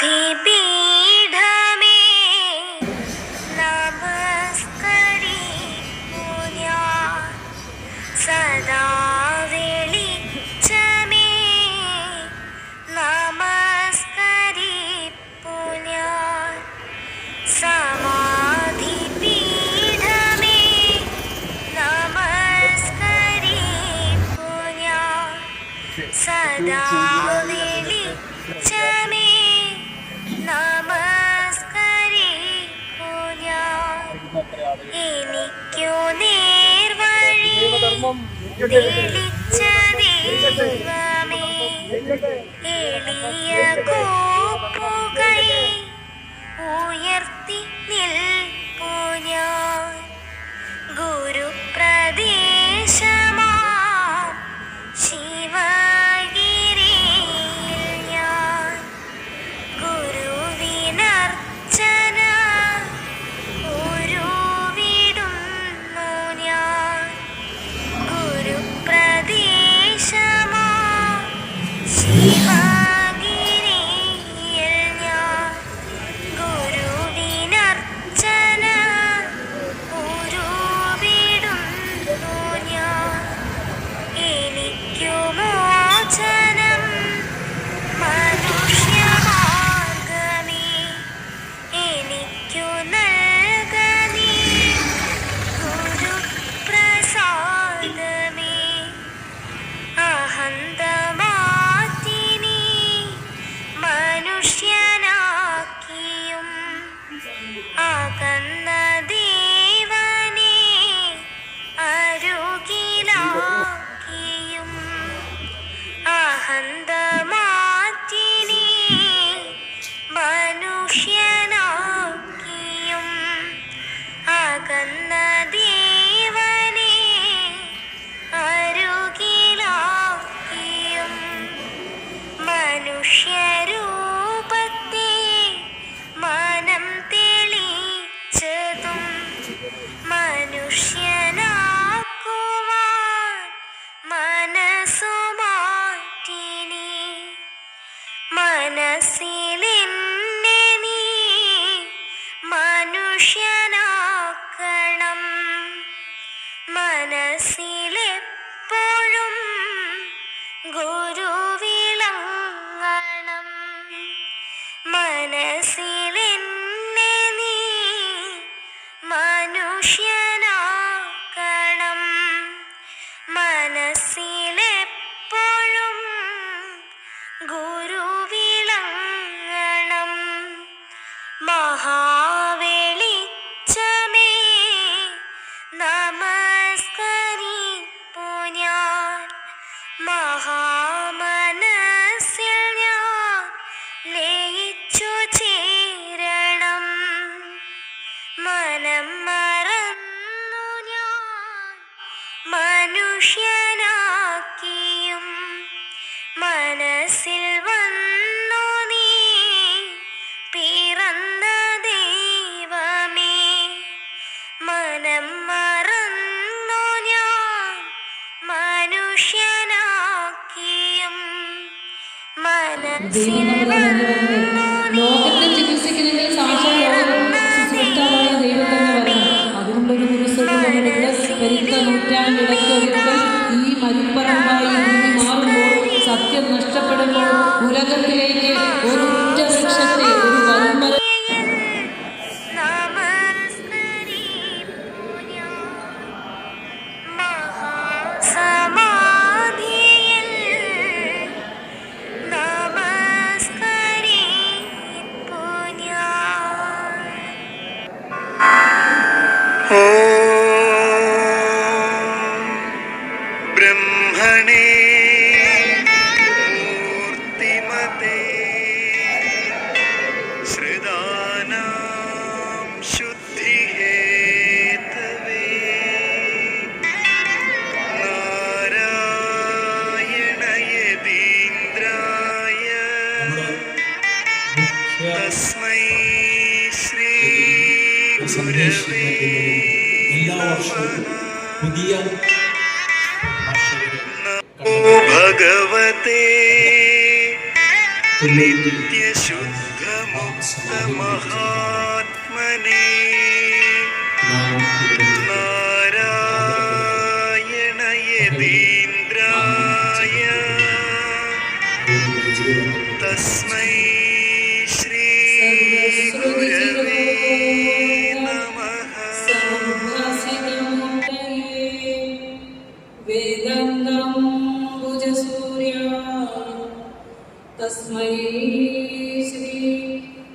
സമാധിപീഠമേ നമസ്കരിപ്പൂ ഞാൻ, സദാ വെളിച്ചമേ നമസ്കരിപ്പൂ ഞാൻ, സമാധിപീഠമേ നമസ്കരിപ്പൂ ഞാൻ, സദാ വെളിച്ചമേ നമസ്കരിപ്പൂ ഞാൻ. എനിക്കു നേർവഴി തെളിച്ച ദൈവമേ, എളിയ കോപ്പുകൈ ഉയർത്തി നിൽപ്പൂ ഞാൻ, ഗുരുപ്രദേശമാ ശിവഗിരിയിൽ ഞാൻ, ഗുരുവിനർച്ചന ഉരുവിടുന്നു ഞാൻ, ഗുരുപ്രദേശമാ ശിവഗിരിയിൽ ഞാൻ, ഗുരുവിനർച്ചന ഉരുവിടുന്നു ഞാൻ. എനിക്കു മോചനം മനുഷ്യമാർഗമേ, എനിക്കു നൽകനീ ഗുരുപ്രസാദമേ, അഹന്ത മാറ്റിനി മനുഷ്യനാക്കിയും, അകന്ന ദേവനെ അരുകിലാക്കിയും, അഹന്ത മാറ്റിനി മനുഷ്യനാക്കിയും, അകന്ന ദേവനെ അരുകിലാക്കിയും, മനുഷ്യരൂപത്തെ മനം തെളിച്ചതും, മനുഷ്യനാക്കുവാൻ മനസ്സു മാറ്റിനി, മനസ്സിലെന്നെ നീ മനുഷ്യനാക്കണം, മനസ്സിലെപ്പോഴും ഗുരുവിളങ്ങണം, മനസ്സിലെന്നെ നീ മനുഷ്യനാക്കണം, മനസ്സിലെപ്പോഴും ഗുരുവിളങ്ങണം. മഹാവെളിച്ചമേ നമസ്കരിപ്പൂ ഞാൻ, മഹാമനസ്സിൽ ഞാൻ ലയിച്ചു ചേരണം, മനം മറന്നു ഞാൻ മനുഷ്യനാക്കിയും, മനസ്സിൽ വന്നു നീ പിറന്ന ദൈവമേ, മനം മറന്നു ഞാൻ മനുഷ്യനാക്കിയും, മനസ്സിൽ വന്നു നീ ലോകത്തെ ചികിത്സിക്കുന്നതിൽ സാക്ഷാൽ സൃഷ്ടാവായ ദൈവം തന്നെ വരണം. അതിനുള്ളൊരു കുരിശ് വരുത്ത നൂറ്റാണ്ടിടയ്ക്കൊരിക്കൽ ഈ മരുപ്പറമ്പായി ഭൂമി മാറുമ്പോൾ, സത്യം നഷ്ടപ്പെടുമ്പോൾ, ഉലകത്തിലേക്ക് ഒരു ഒറ്റ വൃക്ഷത്തെ, ഒരു വൻമര നമസ്കരിപ്പൂ ഞാൻ, മഹാസമാധിയിൽ നമസ്കരിപ്പൂ ഞാൻ. ബ്രഹ്മണേ മൂർത്തിമതേ ശ്രുതാനാം ശുദ്ധിഹേതവേ നാരായണയതീന്ദ്രായ തസ്മൈ ശ്രീ ഗുരവേ എല്ലാ വർഷവും പുതിയ ഭഗവതേ നിത്യശുദ്ധമുക്തമഹാത്മനേ നാരായണയതീന്ദ്രായ തസ്മൈ ശ്രീ ഗുരവേ നമഃ. വേദാന്തം ഭുജസൂര്യ തസ്മൈ ശ്രീ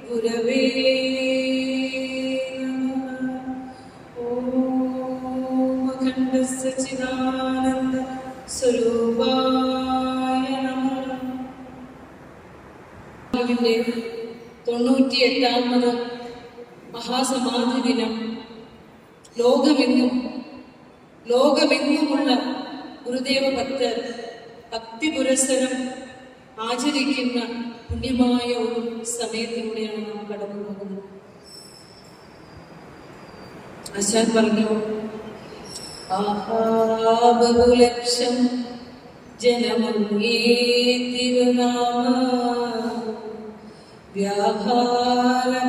ഗുരവേ നമഃ. ഓം അഖണ്ഡ സച്ചിദാനന്ദ സ്വരൂപായ നമഃ. 98ാമത് മഹാസമാധി ദിനം ലോകമെങ്ങുമുള്ള ഗുരുദേവ ഭക്തർ ഭക്തി പുരസ്സരം ആചരിക്കുന്ന പുണ്യമായ ഒരു സമയത്തിലൂടെയാണ് നാം കടന്നു പോകുന്നത്. ആശാൻ പറഞ്ഞു, ബഹുലക്ഷം ജനമങ്ങേ തിരുനാമ വ്യാഹാരങ്ങളെത്താൽ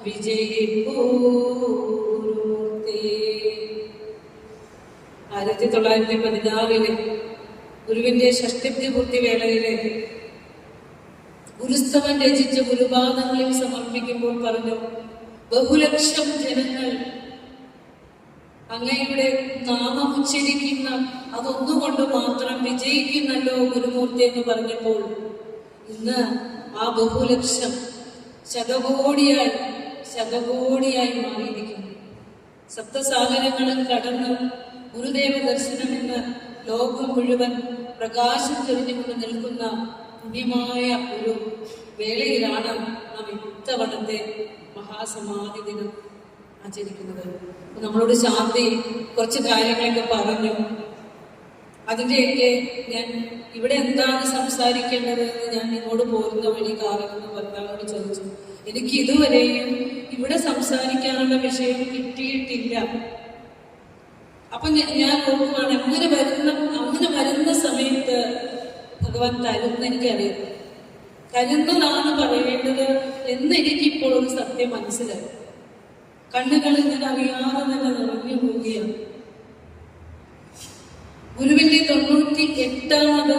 വിജയിപ്പൂർത്തേ. 1916 ഗുരുവിന്റെ ഷഷ്ടിപ്തി പൂർത്തി വേളയിലെ ഗുരുസ്തവൻ രചിച്ച ഗുരുപാദങ്ങളിൽ സമർപ്പിക്കുമ്പോൾ പറഞ്ഞു, ബഹുലക്ഷം ജനങ്ങൾ അങ്ങയുടെ നാമം ഉച്ചരിക്കുന്ന അതൊന്നുകൊണ്ട് മാത്രം വിജയിക്കുന്നല്ലോ ഗുരുമൂർത്തി എന്ന് പറഞ്ഞപ്പോൾ ഇന്ന് ആ ബഹുലക്ഷം ശതകോടിയായി മാറിയിരിക്കുന്നു. സപ്തസാഗരങ്ങളും കടന്ന് ഗുരുദേവ ദർശനം എന്ന ലോകം മുഴുവൻ പ്രകാശം ചൊരിഞ്ഞുകൊണ്ട് നിൽക്കുന്ന പുണ്യമായ ഒരു വേളയിലാണ് നാം ഇത്തവണത്തെ മഹാസമാധി ദിനം ആചരിക്കുന്നത്. നമ്മളോട് ശാന്തി കുറച്ച് കാര്യങ്ങളൊക്കെ പറഞ്ഞു. അതിൻ്റെയൊക്കെ ഞാൻ ഇവിടെ എന്താണ് സംസാരിക്കേണ്ടത് എന്ന് ഞാൻ നിങ്ങളോട് പോരുന്ന വഴി കാറെന്ന് ഭർത്താവിനോട് ചോദിച്ചു. എനിക്ക് ഇതുവരെയും ഇവിടെ സംസാരിക്കാനുള്ള വിഷയം കിട്ടിയിട്ടില്ല. അപ്പൊ ഞാൻ ഓർക്കുവാണ്, അങ്ങനെ വരുന്ന സമയത്ത് ഭഗവാൻ തരുന്ന എനിക്കറിയാം, തരുന്നതാണ് പറയേണ്ടത് എന്ന് എനിക്കിപ്പോൾ ഒരു സത്യം മനസ്സിലായി. കണ്ണുകളിൽ ഞാൻ അറിയാതെ തന്നെ നിറഞ്ഞു പോവുകയാണ്. ഗുരുവിന്റെ 98ാമത്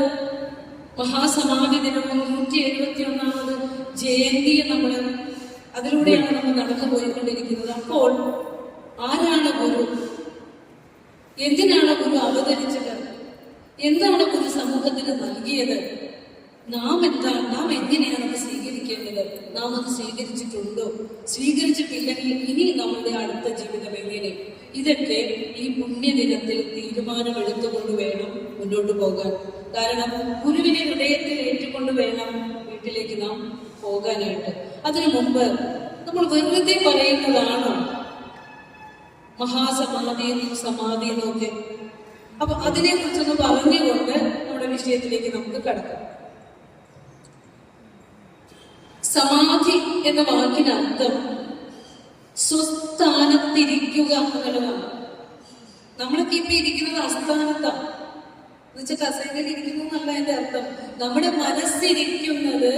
മഹാസമാധി ദിനവും 171ാമത് ജയന്തിയെ അതിലൂടെയാണ് നമ്മൾ നടന്നു പോയിക്കൊണ്ടിരിക്കുന്നത്. അപ്പോൾ ആരാണ് ഗുരു? എന്തിനാണ് ഗുരു അവതരിച്ചത്? എന്താണ് ഗുരു സമൂഹത്തിന് നൽകിയത്? നാം എങ്ങനെയാണ് അത് സ്വീകരിക്കേണ്ടത്? നാം അത് സ്വീകരിച്ചിട്ടുണ്ടോ? സ്വീകരിച്ചിട്ടില്ലെങ്കിൽ ഇനി നമ്മളുടെ അടുത്ത ജീവിതം എങ്ങനെ? ഇതൊക്കെ ഈ പുണ്യദിനത്തിൽ തീരുമാനമെടുത്തുകൊണ്ട് വേണം മുന്നോട്ട് പോകാൻ. കാരണം ഗുരുവിനെ ഹൃദയത്തിൽ ഏറ്റുകൊണ്ട് വേണം വീട്ടിലേക്ക് നാം പോകാനായിട്ട്. അതിനു മുമ്പ് നമ്മൾ വെറുതെ പറയുന്നതാണോ മഹാസമാധിയെന്നും സമാധിയെന്നും ഒക്കെ? അപ്പൊ അതിനെ കുറിച്ചൊന്ന് പറഞ്ഞുകൊണ്ട് നമ്മുടെ വിഷയത്തിലേക്ക് നമുക്ക് കടക്കാം. സമാധി എന്ന വാക്കിനർത്ഥം സ്വസ്ഥാനത്തിരിക്കുക എന്നുള്ളതാണ്. നമ്മളൊക്കെ ഇപ്പൊ ഇരിക്കുന്നത് അസ്ഥാനത്താണ്. എന്നുവെച്ചാൽ കസേരയിൽ ഇരിക്കുന്നു എന്നല്ല എന്റെ അർത്ഥം. നമ്മുടെ മനസ്സിരിക്കുന്നത്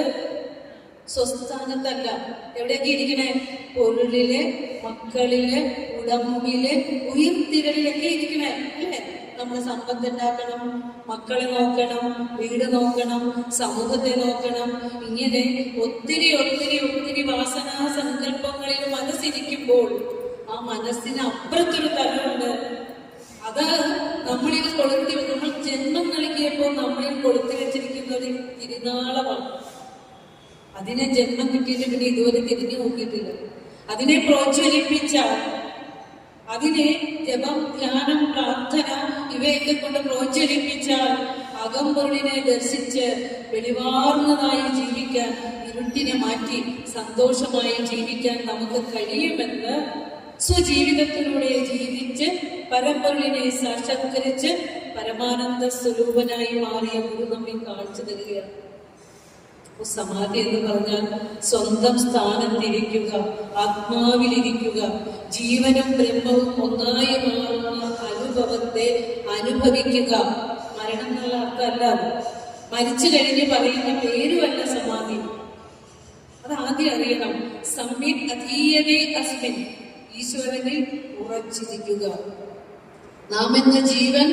സ്വസ്ഥാനത്തല്ല. എവിടെയൊക്കെ ഇരിക്കണേ? പൊരുളില്, മക്കളില്, ഉടമ്പില്, ഉയർത്തിരലിലൊക്കെ ഇരിക്കണേ അല്ലേ? നമ്മൾ സമ്പത്ത് ഉണ്ടാക്കണം, മക്കളെ നോക്കണം, വീട് നോക്കണം, സമൂഹത്തെ നോക്കണം. ഇങ്ങനെ ഒത്തിരി വാസനാ സങ്കല്പങ്ങളിൽ മനസ്സിരിക്കുമ്പോൾ ആ മനസ്സിന് അപ്പുറത്തൊരു തലമുണ്ട്. അത് നമ്മൾ ജന്മം നൽകിയപ്പോൾ നമ്മളിൽ കൊളുത്തി വെച്ചിരിക്കുന്ന ഒരു തിരുനാളമാണ്. അതിനെ ജന്മം കിട്ടിയിട്ട് പിന്നെ ഇതുവരെ തിരിഞ്ഞു നോക്കിയിട്ടില്ല. അതിനെ പ്രോജ്വലിപ്പിച്ചാൽ, അതിനെ ജപം, ധ്യാനം, പ്രാർത്ഥന ഇവയൊക്കെ കൊണ്ട് പ്രോജ്വലിപ്പിച്ചാൽ അകംപൊരുളിനെ ദർശിച്ച് വെളിവാർന്നതായി ജീവിക്കാൻ, ഇരുട്ടിനെ മാറ്റി സന്തോഷമായി ജീവിക്കാൻ നമുക്ക് കഴിയുമെന്ന് സ്വജീവിതത്തിലൂടെ ജീവിച്ച് പരമ്പൊരുളിനെ സാക്ഷാത്കരിച്ച് പരമാനന്ദ സ്വരൂപനായി മാറിയ ഗുരു നമ്മെ കാണിച്ചു തരികയാണ്. സമാധി എന്ന് പറഞ്ഞാൽ സ്വന്തം സ്ഥാനത്തിരിക്കുക, ആത്മാവിലിരിക്കുക, ജീവനും ബ്രഹ്മവും ഒന്നായി മാറുന്ന അനുഭവത്തെ അനുഭവിക്കുക. മരണം എന്നുള്ള അർത്ഥമല്ല. മരിച്ചു കഴിഞ്ഞ് പറയുന്ന പേരുമല്ല സമാധി. അത് ആദ്യം അറിയണം. സമ്യക് അധീയതേ അസ്മിൻ, ഈശ്വരനിൽ ഉറച്ചിരിക്കുക. നാം എന്ന ജീവൻ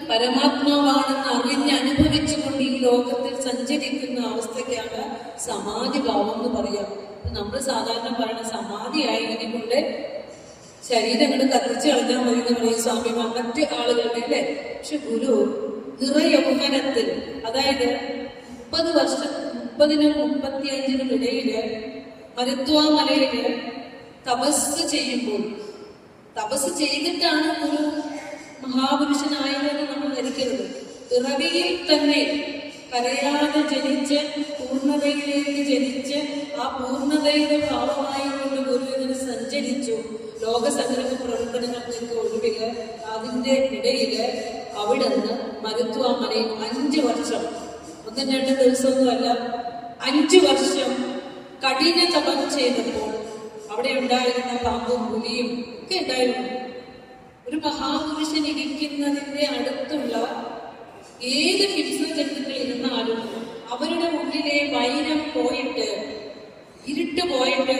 പരമാത്മാവാണെന്ന് അറിഞ്ഞ് അനുഭവിച്ചുകൊണ്ട് ഈ ലോകത്തിൽ സഞ്ചരിക്കുന്ന അവസ്ഥയ്ക്കാണ് സമാധി ഭാവം എന്ന് പറയാം. നമ്മൾ സാധാരണ പറയുന്ന സമാധിയായി ഇതിനുകൊണ്ട് ശരീരങ്ങൾ കത്തിച്ച് കളഞ്ഞാൽ മതി എന്ന് പറയും സ്വാമിമാർ, മറ്റ് ആളുകളുടെ അല്ലേ. പക്ഷെ ഗുരു നിറയൗവനത്തിൽ, അതായത് 30-നും 35-നും ഇടയില് മരുത്വാ മലയില് തപസ് ചെയ്യുമ്പോൾ, തപസ് ചെയ്തിട്ടാണ് ഗുരു മഹാപുരുഷനായതെന്ന് നമ്മൾ ധരിക്കരുത്. പിറവിയിൽ തന്നെ കരയാതെ ജനിച്ച് പൂർണ്ണതയിലേക്ക് ജനിച്ച് ആ പൂർണ്ണതയുടെ ഭാവമായി കൊണ്ട് ഗുരു ഇങ്ങനെ സഞ്ചരിച്ചു. ലോകസംഗ്രഹ പ്രവർത്തനങ്ങൾക്ക് ഒഴിവില് അതിൻ്റെ ഇടയില് അവിടുന്ന് മരുത്വാമലയിൽ 5 വർഷം, 1-2 ദിവസമൊന്നുമല്ല, 5 വർഷം കഠിന തപം ചെയ്തപ്പോൾ അവിടെ ഉണ്ടായിരുന്ന പാമ്പും പുലിയും ഒക്കെ ഉണ്ടായിരുന്നു. ഒരു മഹാപുരുഷൻ ഇരിക്കുന്നതിന്റെ അടുത്തുള്ള ഏത് ഹിംസജന്തുക്കൾ ഇരുന്നാലും അവരുടെ ഉള്ളിലെ വൈരം പോയിട്ട്, ഇരുട്ട് പോയിട്ട്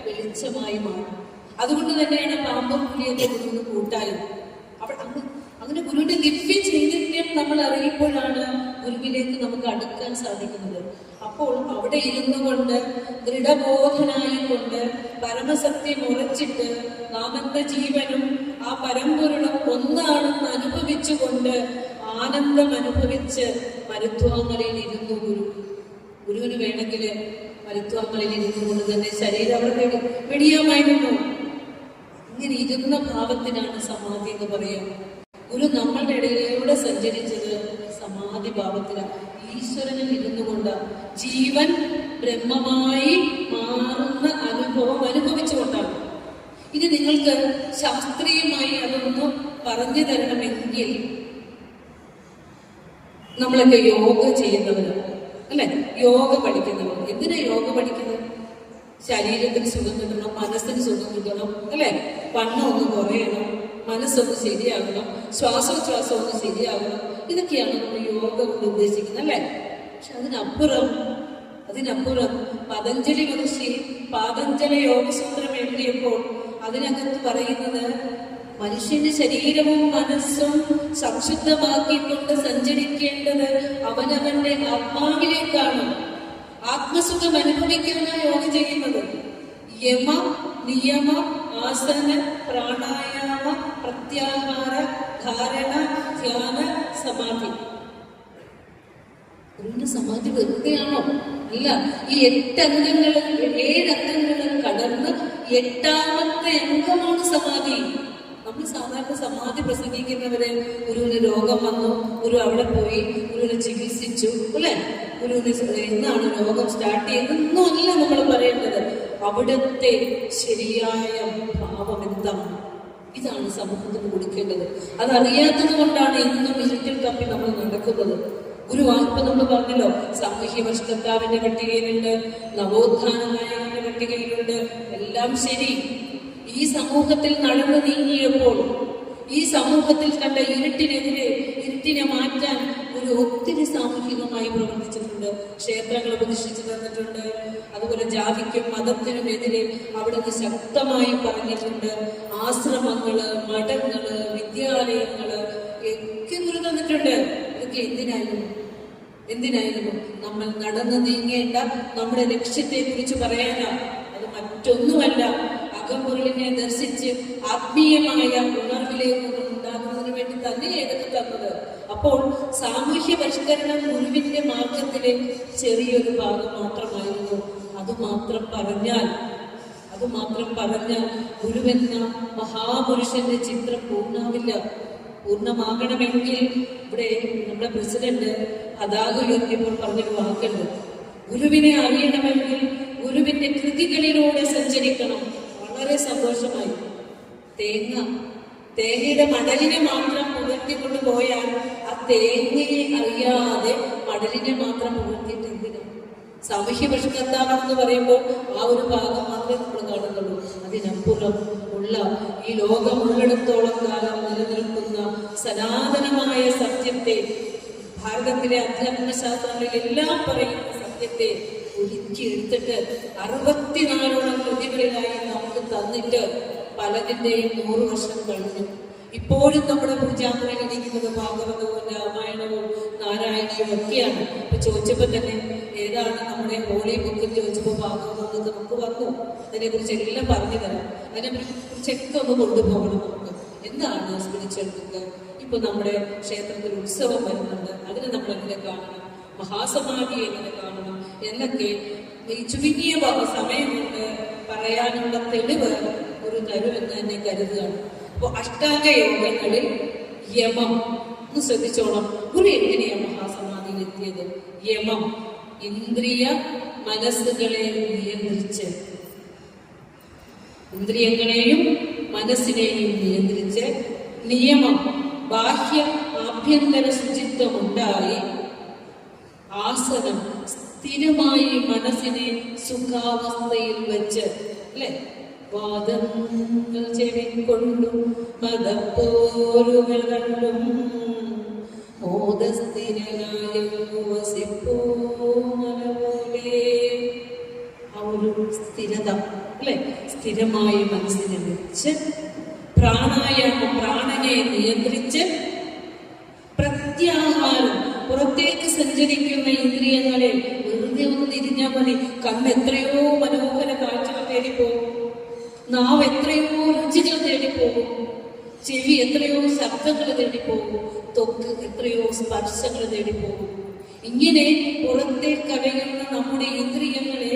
വെളിച്ചമായി മാറും. അതുകൊണ്ട് തന്നെയാണ് പാമ്പും പുലിയൊക്കെ ഗുരുവിന് കൂട്ടായത്. അങ്ങനെ ഗുരുവിന്റെ ദിവ്യ ചൈതന്യം നമ്മൾ അറിയുമ്പോഴാണ് ഗുരുവിലേക്ക് നമുക്ക് അടുക്കാൻ സാധിക്കുന്നത്. അപ്പോൾ അവിടെ ഇരുന്നു കൊണ്ട് ദൃഢബോധനായിക്കൊണ്ട് പരമസത്യം ഉറച്ചിട്ട് നാമെന്ന ജീവനും ആ പരമ്പൊരുളും ഒന്നാണെന്ന് അനുഭവിച്ചുകൊണ്ട് ആനന്ദം അനുഭവിച്ച് മരുത്വാമലയിൽ ഇരുന്നു ഗുരുവിന് വേണമെങ്കിൽ മരുത്വാമലയിൽ ഇരുന്നു കൊണ്ട് തന്നെ ശരീരം അവിടെ വെടിയാമായിരുന്നു. ഇങ്ങനെ ഇരുന്ന ഭാവത്തിനാണ് സമാധി എന്ന് പറയാം. ഗുരു നമ്മളുടെ ഇടയിലൂടെ സഞ്ചരിച്ചത് സമാധി ഭാവത്തിലാണ്. ഈശ്വരനിൽ ഇരുന്നു കൊണ്ട് ജീവൻ ബ്രഹ്മമായി മാറുന്ന അനുഭവം അനുഭവിച്ചുകൊണ്ടാണ്. ഇനി നിങ്ങൾക്ക് ശാസ്ത്രീയമായി അതൊന്ന് പറഞ്ഞു തരണമെങ്കിൽ നമ്മളൊക്കെ യോഗ ചെയ്യുന്നവരാണ് അല്ലെ, യോഗ പഠിക്കുന്നവർ. എന്തിനാ യോഗ പഠിക്കുന്നത്? ശരീരത്തിന് സുഖം കിട്ടണം, മനസ്സിന് സുഖം കിട്ടണം അല്ലെ, വണ്ണം ഒന്ന് കുറയണം, മനസ്സൊന്ന് ശരിയാകണം, ശ്വാസോച്ഛ്വാസം ഒന്ന് ശരിയാകണം. ഇതൊക്കെയാണ് നമ്മൾ യോഗ കൊണ്ട് ഉദ്ദേശിക്കുന്നത് അല്ലെ. പക്ഷെ അതിനപ്പുറം പതഞ്ജലി മഹർഷി പാതഞ്ജല യോഗസൂത്രം എഴുതിയപ്പോൾ അതിനകത്ത് പറയുന്നത് മനുഷ്യന്റെ ശരീരവും മനസ്സും സംശുദ്ധമാക്കിക്കൊണ്ട് സഞ്ചരിക്കേണ്ടത് അവനവന്റെ ആത്മാവിലേക്കാണ്. ആത്മസുഖം അനുഭവിക്കാനാണ് യോഗ ചെയ്യുന്നത്. യമ, നിയമ, ആസന, പ്രാണായാമ, പ്രത്യാഹാര, ധാരണ, ധ്യാന, സമാധി. സമാധി വെറുതെയാണോ? അല്ല. ഈ 7 അംഗങ്ങളും കടന്ന് 8ാമത്തെ അംഗമാണ് സമാധി. നമ്മൾ സാധാരണ സമാധി പ്രസംഗിക്കുന്നവരെ ഗുരുവിന് രോഗം വന്നു, ഗുരു അവിടെ പോയി, ഗുരുവിനെ ചികിത്സിച്ചു അല്ലെ, ഗുരുവിന് എന്നാണ് രോഗം സ്റ്റാർട്ട് ചെയ്യുന്നതൊന്നും അല്ല നമ്മൾ പറയേണ്ടത്. അവിടുത്തെ ശരിയായ ഭാവം എന്താണ്, ഇതാണ് സമൂഹത്തിന് കൊടുക്കേണ്ടത്. അതറിയാത്തത് കൊണ്ടാണ് ഇന്നും ഇരുട്ടിൽ തപ്പി നമ്മൾ നടക്കുന്നത്. ഒരു വായ്പ നമ്മൾ പറഞ്ഞല്ലോ, സാമൂഹ്യ പരിഷ്കർത്താവിന്റെ പട്ടികയിലുണ്ട്, നവോത്ഥാന നായകന്റെ പട്ടികയിലുണ്ട്. എല്ലാം ശരി. ഈ സമൂഹത്തിൽ നടന്നു നീങ്ങിയപ്പോൾ ഈ സമൂഹത്തിൽ കണ്ട ഇരുട്ടിനെ മാറ്റാൻ ഒരു ഒത്തിരി സാമൂഹികമായി പ്രവർത്തിച്ചിട്ടുണ്ട്. ക്ഷേത്രങ്ങൾ പ്രതിഷ്ഠിച്ചു തന്നിട്ടുണ്ട്. അതുപോലെ ജാതിക്കും മതത്തിനും എതിരെ അവിടുന്ന് ശക്തമായി പറഞ്ഞിട്ടുണ്ട്. ആശ്രമങ്ങള്, മഠങ്ങള്, വിദ്യാലയങ്ങള് ഒക്കെ ഗുരു തന്നിട്ടുണ്ട്. ഇതൊക്കെ എന്തിനായിരുന്നു? നമ്മൾ നടന്നു നീങ്ങേണ്ട നമ്മുടെ ലക്ഷ്യത്തെ കുറിച്ച് പറയാനാ. അത് മറ്റൊന്നുമല്ല, അകംപൊരുളിനെ ദർശിച്ച് ആത്മീയമായ ഉണർവിലേക്ക് ഉണ്ടാകുന്നതിന് വേണ്ടി തന്നെ ഏതൊക്കെ തന്നത്. അപ്പോൾ സാമൂഹ്യ പരിഷ്കരണം ഗുരുവിന്റെ മാർഗത്തിലെ ചെറിയൊരു ഭാഗം മാത്രമായിരുന്നു. അതുമാത്രം പറഞ്ഞാൽ ഗുരുവെന്ന മഹാപുരുഷന്റെ ചിത്രം പൂർണ്ണമാകണമെങ്കിൽ ഇവിടെ നമ്മുടെ പ്രസിഡന്റ് പതാക ഉയർത്തിയപ്പോൾ പറഞ്ഞൊരു വാക്കുണ്ട്, ഗുരുവിനെ അറിയണമെങ്കിൽ ഗുരുവിന്റെ കൃതികളിലൂടെ സഞ്ചരിക്കണം. വളരെ സന്തോഷമായി. തേങ്ങയുടെ മടലിനെ മാത്രം പുകഴ്ത്തിക്കൊണ്ട് പോയാൽ ആ തേങ്ങയെ അറിയാതെ മടലിനെ മാത്രം പുകഴ്ത്തിയിട്ട് എന്തിനാണ്? സാമൂഹ്യ പരിഷ്കർത്താവെന്ന് പറയുമ്പോൾ ആ ഒരു ഭാഗം മാത്രമേ നമ്മൾ കാണുന്നുള്ളൂ. അതിനപ്പുറം ഉള്ള ഈ ലോകം ഉള്ളിടത്തോളം കാലം നിലനിൽക്കുന്ന സനാതനമായ സത്യത്തെ ഭാരതത്തിലെ അധ്യാത്മ ശാസ്ത്രങ്ങളിൽ എല്ലാം പറയുന്ന സത്യത്തെ ഒരുക്കി എടുത്തിട്ട് 64 കൃതികളിലായി നമുക്ക് തന്നിട്ട് പലതിൻ്റെയും 100 വർഷം കഴിഞ്ഞു. ഇപ്പോഴും നമ്മുടെ പൂജാമുറിയിൽ ഇരിക്കുന്നത് ഭാഗവതവും രാമായണവും നാരായണവും ഒക്കെയാണ്. ഇപ്പൊ ചോദിച്ചപ്പോ തന്നെ ഏതാണ് നമ്മുടെ ഹോളി ബുക്ക് ചോദിച്ചപ്പോ ഭാഗവതം എന്നൊക്കെ നമുക്ക് വന്നു. അതിനെ കുറിച്ച് എല്ലാം പറഞ്ഞു തരാം. അതിനെ കുറിച്ചൊക്കെ ഒന്ന് കൊണ്ടുപോകണം നമുക്ക്. എന്താണ് സ്പിരിച്വൽ ബുക്ക്? ഇപ്പൊ നമ്മുടെ ക്ഷേത്രത്തിൽ ഉത്സവം വരുന്നുണ്ട്, അതിനെ നമ്മൾ എങ്ങനെ കാണണം, മഹാസമാധി എങ്ങനെ കാണണം എന്നൊക്കെ ഈ ചുരുങ്ങിയ സമയം കൊണ്ട് പറയാനുള്ള തെളിവ് ഒരു തരുമെന്ന് തന്നെ കരുതുകയാണ്. അപ്പൊ അഷ്ടാംഗ യോഗങ്ങളിൽ യമം ഒന്ന് ശ്രദ്ധിച്ചോണം. ഗുരു എങ്ങനെയാ മഹാസമാധിയിൽ എത്തിയത്? യമം ഇന്ദ്രിയ മനസ്സുകളെ നിയന്ത്രിച്ച്, ഇന്ദ്രിയങ്ങളെയും മനസ്സിനെയും നിയന്ത്രിച്ച്, നിയമം ബാഹ്യ ആഭ്യന്തര ശുചിത്വം ഉണ്ടായി, ആസനം സ്ഥിരമായി മനസ്സിനെ സുഖാവസ്ഥയിൽ വെച്ച്, അല്ലെ, വാദങ്ങൾ ചെവിക്കൊണ്ടും മതപ്പോരുകൾ കണ്ടും മോദസ്ഥിരനായ ആ ഒരു സ്ഥിരത, അല്ലെ, സ്ഥിരമായി മനസ്സിനെ വെച്ച് പ്രാണായാമം, പ്രാണനെ നിയന്ത്രിച്ച് പ്രത്യാഹാരം, പുറത്തേക്ക് സഞ്ചരിക്കുന്ന ഇന്ദ്രിയങ്ങളെ വെറുതെ ഒന്ന് തിരിഞ്ഞാൽ മതി. കണ്ണ് എത്രയോ മനോഹര കാഴ്ചകൾ തേടിപ്പോകും, നാവ് എത്രയോ രുചികൾ തേടിപ്പോകും, ചെവി എത്രയോ ശബ്ദങ്ങൾ തേടിപ്പോകും, ത്വക്ക് എത്രയോ സ്പർശങ്ങൾ തേടിപ്പോകും. ഇങ്ങനെ പുറത്തേക്ക് അറിയുന്ന നമ്മുടെ ഇന്ദ്രിയങ്ങളെ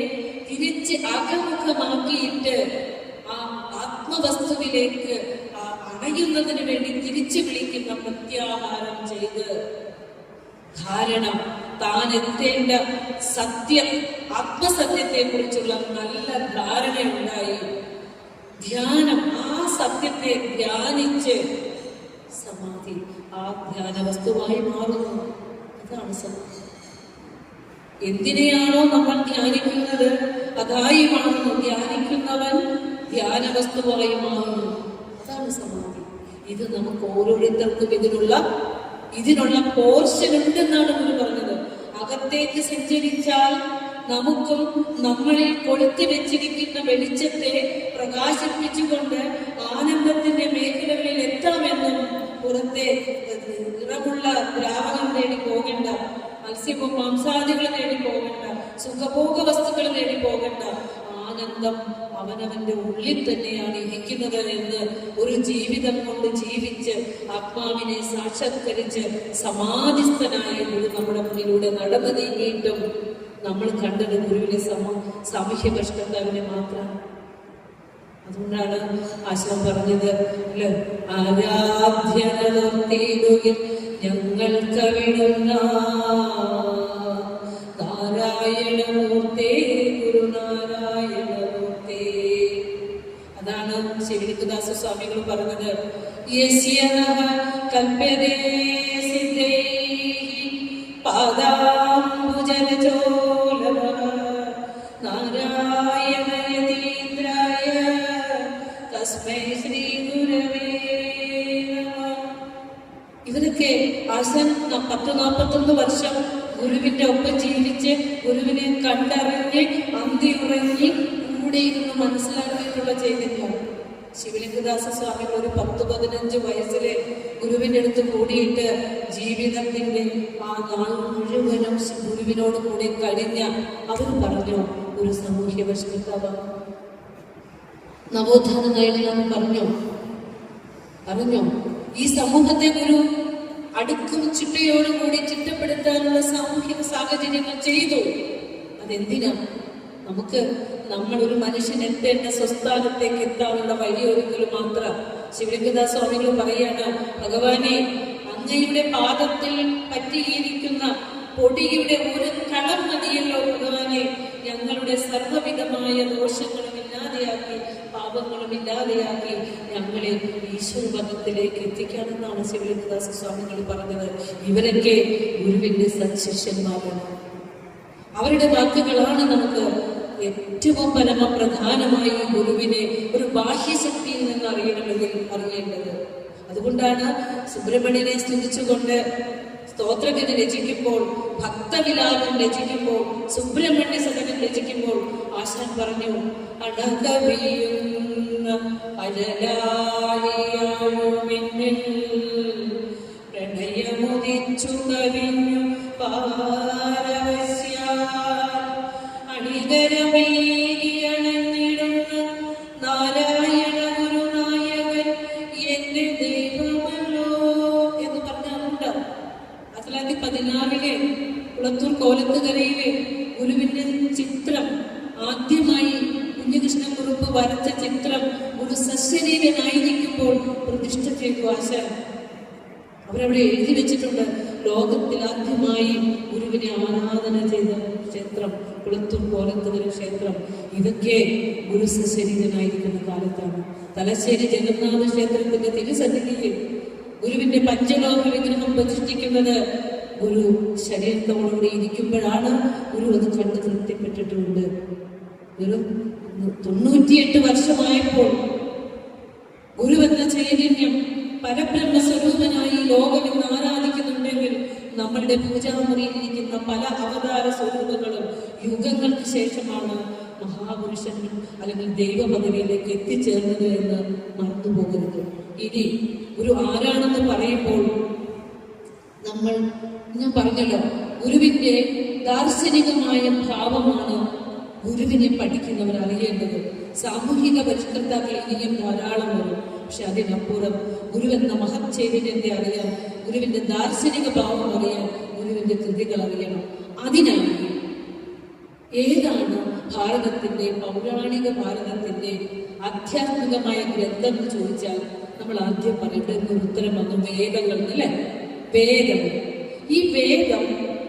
തിരിച്ച് അകമുഖമാക്കിയിട്ട് ആ ആത്മവസ്തുവിലേക്ക് അണയുന്നതിന് വേണ്ടി തിരിച്ചു വിളിക്കുന്ന പ്രത്യാഹാരം ചെയ്ത് ധാരണം, താൻ എത്തേണ്ട സത്യം, ആത്മസത്യത്തെ കുറിച്ചുള്ള നല്ല ധാരണയുണ്ടായി ധ്യാനം, ആ സത്യത്തെ ധ്യാനിച്ച് സമാധി ആ ധ്യാന വസ്തുവായി മാറുന്നു. അതാണ് സമാധി. എന്തിനെയാണോ നമ്മൾ ധ്യാനിക്കുന്നത് അതായി മാറുന്നു. ധ്യാനിക്കുന്നവൻ ധ്യാന വസ്തുവായി മാറുന്നു. അതാണ് സമാധി. ഇത് നമുക്ക് ഓരോരുത്തർക്കും ഇതിനുള്ള പോർഷൻ ഉണ്ടെന്നാണ് ഗുരു പറഞ്ഞത്. അകത്തേക്ക് സഞ്ചരിച്ചാൽ നമുക്കും നമ്മളിൽ കൊളുത്തി വെച്ചിരിക്കുന്ന വെളിച്ചത്തെ പ്രകാശിപ്പിച്ചുകൊണ്ട് ആനന്ദത്തിന്റെ മേഖലകളിൽ എത്താമെന്നും, പുറത്തെ നിറമുള്ള ദ്രാവകം തേടി പോകേണ്ട, മത്സ്യവും മാംസാദികൾ തേടി പോകേണ്ട, സുഖഭോഗ വസ്തുക്കൾ തേടി പോകേണ്ട, ആനന്ദം അവനവന്റെ ഉള്ളിൽ തന്നെയാണ് ഇരിക്കുന്നത് എന്ന് ഒരു ജീവിതം കൊണ്ട് ജീവിച്ച് ആത്മാവിനെ സാക്ഷാത്കരിച്ച് സമാധിസ്ഥനായ ഗുരു നമ്മുടെ മുന്നിലൂടെ നടന്നു നീങ്ങിയിട്ടും നമ്മൾ കണ്ടത് ഗുരുവിനെ സാമൂഹ്യ പരിഷ്കർത്താവിനെ മാത്രമാണ്. അതുകൊണ്ടാണ് ആശാൻ പറഞ്ഞത്, ആരാധ്യനീടുകിൽ ഞങ്ങൾ കവിടുന്ന നാരായണമൂർത്തേ ഗുരുനാരായണമൂർത്തേ. അതാണ് ശിവലിംഗദാസ സ്വാമികൾ പറഞ്ഞത്. കൽപ്യതേ സിദ്ധൈഃ പാദാംബുജലചോലഃ നാരായണയതീന്ദ്രായ തസ്മൈ ശ്രീ ഗുരവേ നമഃ. ഇവരൊക്കെ ആശാൻ 10-41 വർഷം ഗുരുവിന്റെ ഒപ്പം ജീവിച്ച് ഗുരുവിനെ കണ്ടറിഞ്ഞ് അന്തി ഉറങ്ങി കൂടെ ഇരുന്ന് മനസ്സിലാക്കിയിട്ടുള്ള ചൈതന്യമാണ്. ശിവലിംഗദാസ സ്വാമി ഒരു 10-15 വയസ്സിലെ ഗുരുവിന്റെ അടുത്ത് കൂടിയിട്ട് ജീവിതത്തിന്റെ ആ നാൾ മുഴുവനും ഗുരുവിനോട് കൂടി കഴിഞ്ഞ അവർ പറഞ്ഞു ഒരു സാമൂഹ്യ പരിഷ്കർത്താവ്, നവോത്ഥാന നായകനാണ്. പറഞ്ഞു ഈ സമൂഹത്തെ ഗുരു അടുക്കും ചിട്ടയോടുകൂടി ചിട്ടപ്പെടുത്താനുള്ള സാമൂഹിക സാഹചര്യങ്ങൾ ചെയ്തു. അതെന്തിനാ? നമ്മളൊരു മനുഷ്യൻ എത്തേണ്ട സ്വസ്ഥാനത്തേക്ക് എത്താനുള്ള വഴിയൊരുക്കൽ മാത്രം. ശിവലിംഗദാസ് സ്വാമികൾ പറയാണ്, ഭഗവാനെ, അങ്ങയുടെ പാദത്തിൽ പറ്റിയിരിക്കുന്ന പൊടിയുടെ ഒരു കളം മതിയല്ലോ ഭഗവാനെ ഞങ്ങളുടെ സർവ്വവിധമായ ദോഷങ്ങളും ഇല്ലാതെയാക്കി, പാപങ്ങളും ഇല്ലാതെയാക്കി ഞങ്ങളെ ഈശ്വരപദത്തിലേക്ക് എത്തിക്കാനെന്നാണ് ശിവലിംഗദാസ സ്വാമികൾ പറഞ്ഞത്. ഇവരൊക്കെ ഗുരുവിന്റെ സത്ശിഷ്യന്മാരാണ്. അവരുടെ വാക്കുകളാണ് നമുക്ക് ഏറ്റവും പരമപ്രധാനമായി ഗുരുവിനെ ഒരു ബാഹ്യശക്തിയിൽ നിന്ന് അറിയേണ്ടത്. അതുകൊണ്ടാണ് സുബ്രഹ്മണ്യനെ സ്തുതിച്ചുകൊണ്ട് സ്തോത്രഗതി രചിക്കുമ്പോൾ, ഭക്തവിലാപം രചിക്കുമ്പോൾ, സുബ്രഹ്മണ്യ സദനം രചിക്കുമ്പോൾ ആശാൻ പറഞ്ഞു, അടകവിയുന്ന അജലായിയാഴുമിന്നിൽ പ്രണയമുദിച്ചു കവിഞ്ഞു പാരവശ്യാൽ അണികരമേകിയണഞ്ഞിടുന്ന നാരായണ ഗുരുനായകൻ എന്റെ ദൈവമല്ലോ എന്ന് പറഞ്ഞാലുണ്ട്. 1916 കുളത്തൂർ കോലത്തുകരയിലെ ഗുരുവിന്റെ ചിത്രം ആദ്യമായി കുഞ്ഞകൃഷ്ണക്കുറുപ്പ് വരച്ച ചിത്രം ഒരു സശരീരനായിരിക്കുമ്പോൾ പ്രതിഷ്ഠ ചെയ്തു ആശാൻ. അവരവിടെ എഴുതി വെച്ചിട്ടുണ്ട്, ലോകത്തിൽ ആദ്യമായി ഗുരുവിനെ ആരാധന ചെയ്ത ക്ഷേത്രം കുളത്തൂർ കോലത്തുകര ക്ഷേത്രം. ഇതൊക്കെ ഗുരു സശരീരനായിരിക്കുന്ന കാലത്താണ്. തലശ്ശേരി ജഗന്നാഥ ക്ഷേത്രത്തിന്റെ തിരുസന്നിധിയിൽ ഗുരുവിന്റെ പഞ്ചലോക വിഗ്രഹം പ്രതിഷ്ഠിക്കുന്നത് ഒരു ശരീരത്തോടുകൂടി ഇരിക്കുമ്പോഴാണ്. ഗുരു അത് കണ്ട് തൃപ്തിപ്പെട്ടിട്ടുണ്ട്. ഒരു 98 വർഷമായപ്പോൾ ഗുരുവെന്ന ചൈതന്യം പരബ്രഹ്മ സ്വരൂപനായി ലോകം ഇന്ന് ആരാധിക്കുന്നുണ്ടെങ്കിൽ നമ്മളുടെ പൂജാമുറിയിൽ ഇരിക്കുന്ന പല അവതാര സ്വരൂപങ്ങളും യുഗങ്ങൾക്ക് ശേഷമാണ് മഹാപുരുഷൻ അല്ലെങ്കിൽ ദൈവപദവിയിലേക്ക് എത്തിച്ചേർന്നത് എന്ന് മറന്നുപോകരുത്. ഇനി ഒരു ആരാണെന്ന് പറയുമ്പോൾ ഞാൻ പറഞ്ഞല്ലോ, ഗുരുവിന്റെ ദാർശനികമായ ഭാവമാണ് ഗുരുവിനെ പഠിക്കുന്നവർ അറിയേണ്ടത്. സാമൂഹിക പരിഷ്കർത്താക്കൾ ഇനിയും ധാരാളം വരും. പക്ഷെ അതിനപ്പുറം ഗുരുവെന്ന മഹത് ചൈതന്യത്തെ അറിയാൻ, ഗുരുവിന്റെ ദാർശനിക ഭാവം അറിയാൻ, ഗുരുവിന്റെ കൃതികൾ അറിയണം. അതിനായി ഏതാണ് ഭാരതത്തിന്റെ, പൗരാണിക ഭാരതത്തിന്റെ ആധ്യാത്മികമായ ഗ്രന്ഥം എന്ന് ചോദിച്ചാൽ നമ്മൾ ആദ്യം പറയേണ്ടത് ഉത്തരം വന്നു വേദങ്ങൾ അല്ലേ? വേദം. ഈ വേദം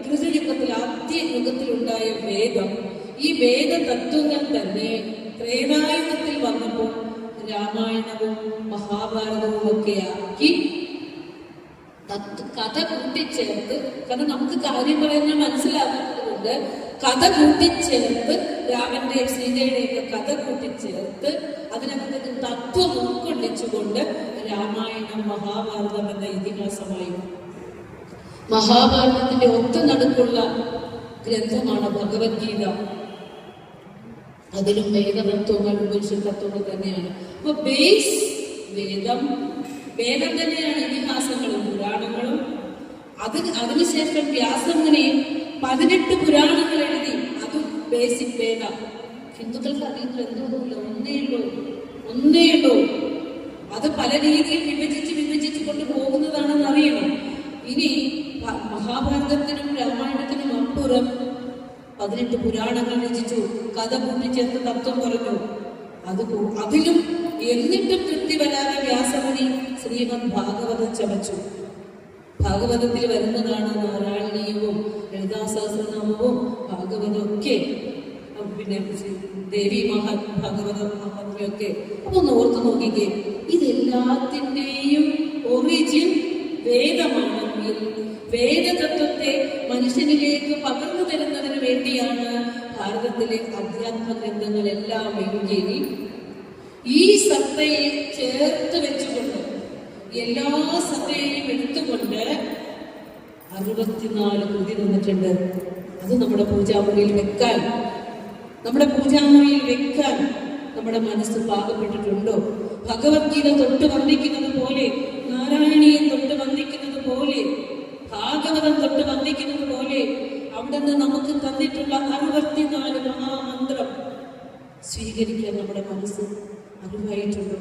കൃതയുഗത്തിൽ, ആദ്യ യുഗത്തിലുണ്ടായ വേദം, ഈ വേദ തത്വങ്ങൾ തന്നെ ത്രേതായുഗത്തിൽ വന്നപ്പോൾ രാമായണവും മഹാഭാരതവും ഒക്കെ ആക്കി കഥ കൂട്ടിച്ചേർത്ത്, കാരണം നമുക്ക് കാര്യം പറയുന്നത് മനസ്സിലാകുന്നതുകൊണ്ട് കഥ കൂട്ടിച്ചേർത്ത്, രാമന്റെ സീതയുടെയൊക്കെ കഥ കൂട്ടിച്ചേർത്ത് അതിനകത്ത് തത്വം ഉൾക്കൊള്ളിച്ചുകൊണ്ട് രാമായണം മഹാഭാരതം എന്ന ഇതിഹാസമായി. മഹാഭാരതത്തിന്റെ ഒത്ത നടുക്കുള്ള ഗ്രന്ഥമാണ് ഭഗവത്ഗീത. അതിലും വേദതത്വങ്ങൾ, ഉപനിഷത്തത്വങ്ങൾ തന്നെയാണ്. അപ്പൊ ബേസ് വേദം, വേദം തന്നെയാണ് ഇതിഹാസങ്ങളും പുരാണങ്ങളും. അതിനുശേഷം വ്യാസമുനി 18 പുരാണങ്ങൾ എഴുതി, അതും ബേസിക് വേദ. ഹിന്ദുക്കൾക്ക് അതിൽ ഗ്രന്ഥമൊന്നുമില്ല, ഒന്നേ ഉള്ളൂ. അത് പല രീതിയിൽ വിഭജിച്ച് കൊണ്ട് പോകുന്നതാണെന്ന് അറിയണം. ഇനി മഹാഭാരതത്തിനും രാമായണത്തിനും അപ്പുറം 18 പുരാണങ്ങൾ രചിച്ചു, കഥ കൂട്ടിച്ചേർത്ത് തത്വം പറഞ്ഞു. അതിലും എന്നിട്ടും തൃപ്തി വരാതെ വ്യാസമുനി ശ്രീമദ് ഭാഗവതം ചമച്ചു. ഭാഗവതത്തിൽ വരുന്നതാണ് നാരായണീയവും ലളിതാ സഹസ്രനാമവും ഭാഗവതവും ഒക്കെ, പിന്നെ ദേവി ഭാഗവതം മഹാത്മ്യമൊക്കെ. അപ്പൊ ഒന്ന് ഓർത്ത് നോക്കിക്കേ, ഇതെല്ലാത്തിൻ്റെയും ഒറിജിൻ വേദമാണ്. വേദതത്വത്തെ മനുഷ്യനിലേക്ക് പകർന്നു തരുന്നതിന് വേണ്ടിയാണ് ഭാരതത്തിലെ അധ്യാത്മ ഗ്രന്ഥങ്ങളെല്ലാം എങ്കിൽ ഈ സത്തയെ ചേർത്ത് വെച്ചുകൊണ്ട്, എല്ലാ സത്തയെയും എടുത്തുകൊണ്ട് 64 കൃതി തന്നിട്ടുണ്ട്. അത് നമ്മുടെ പൂജാമുറിയിൽ വെക്കാൻ നമ്മുടെ മനസ്സ് പാകപ്പെട്ടിട്ടുണ്ടോ? ഭഗവത്ഗീത തൊട്ട് വന്ദിക്കുന്നത് പോലെ, നാരായണീയെ തൊട്ട് വന്ദിക്കുന്നത് പോലെ, ഭാഗവതം തൊട്ട് വന്ദിക്കുന്നത് പോലെ അവിടുന്ന് നമുക്ക് തന്നിട്ടുള്ള 64 മഹാമന്ത്രം സ്വീകരിക്കാൻ നമ്മുടെ മനസ്സ് അറിവായിട്ടുണ്ടോ?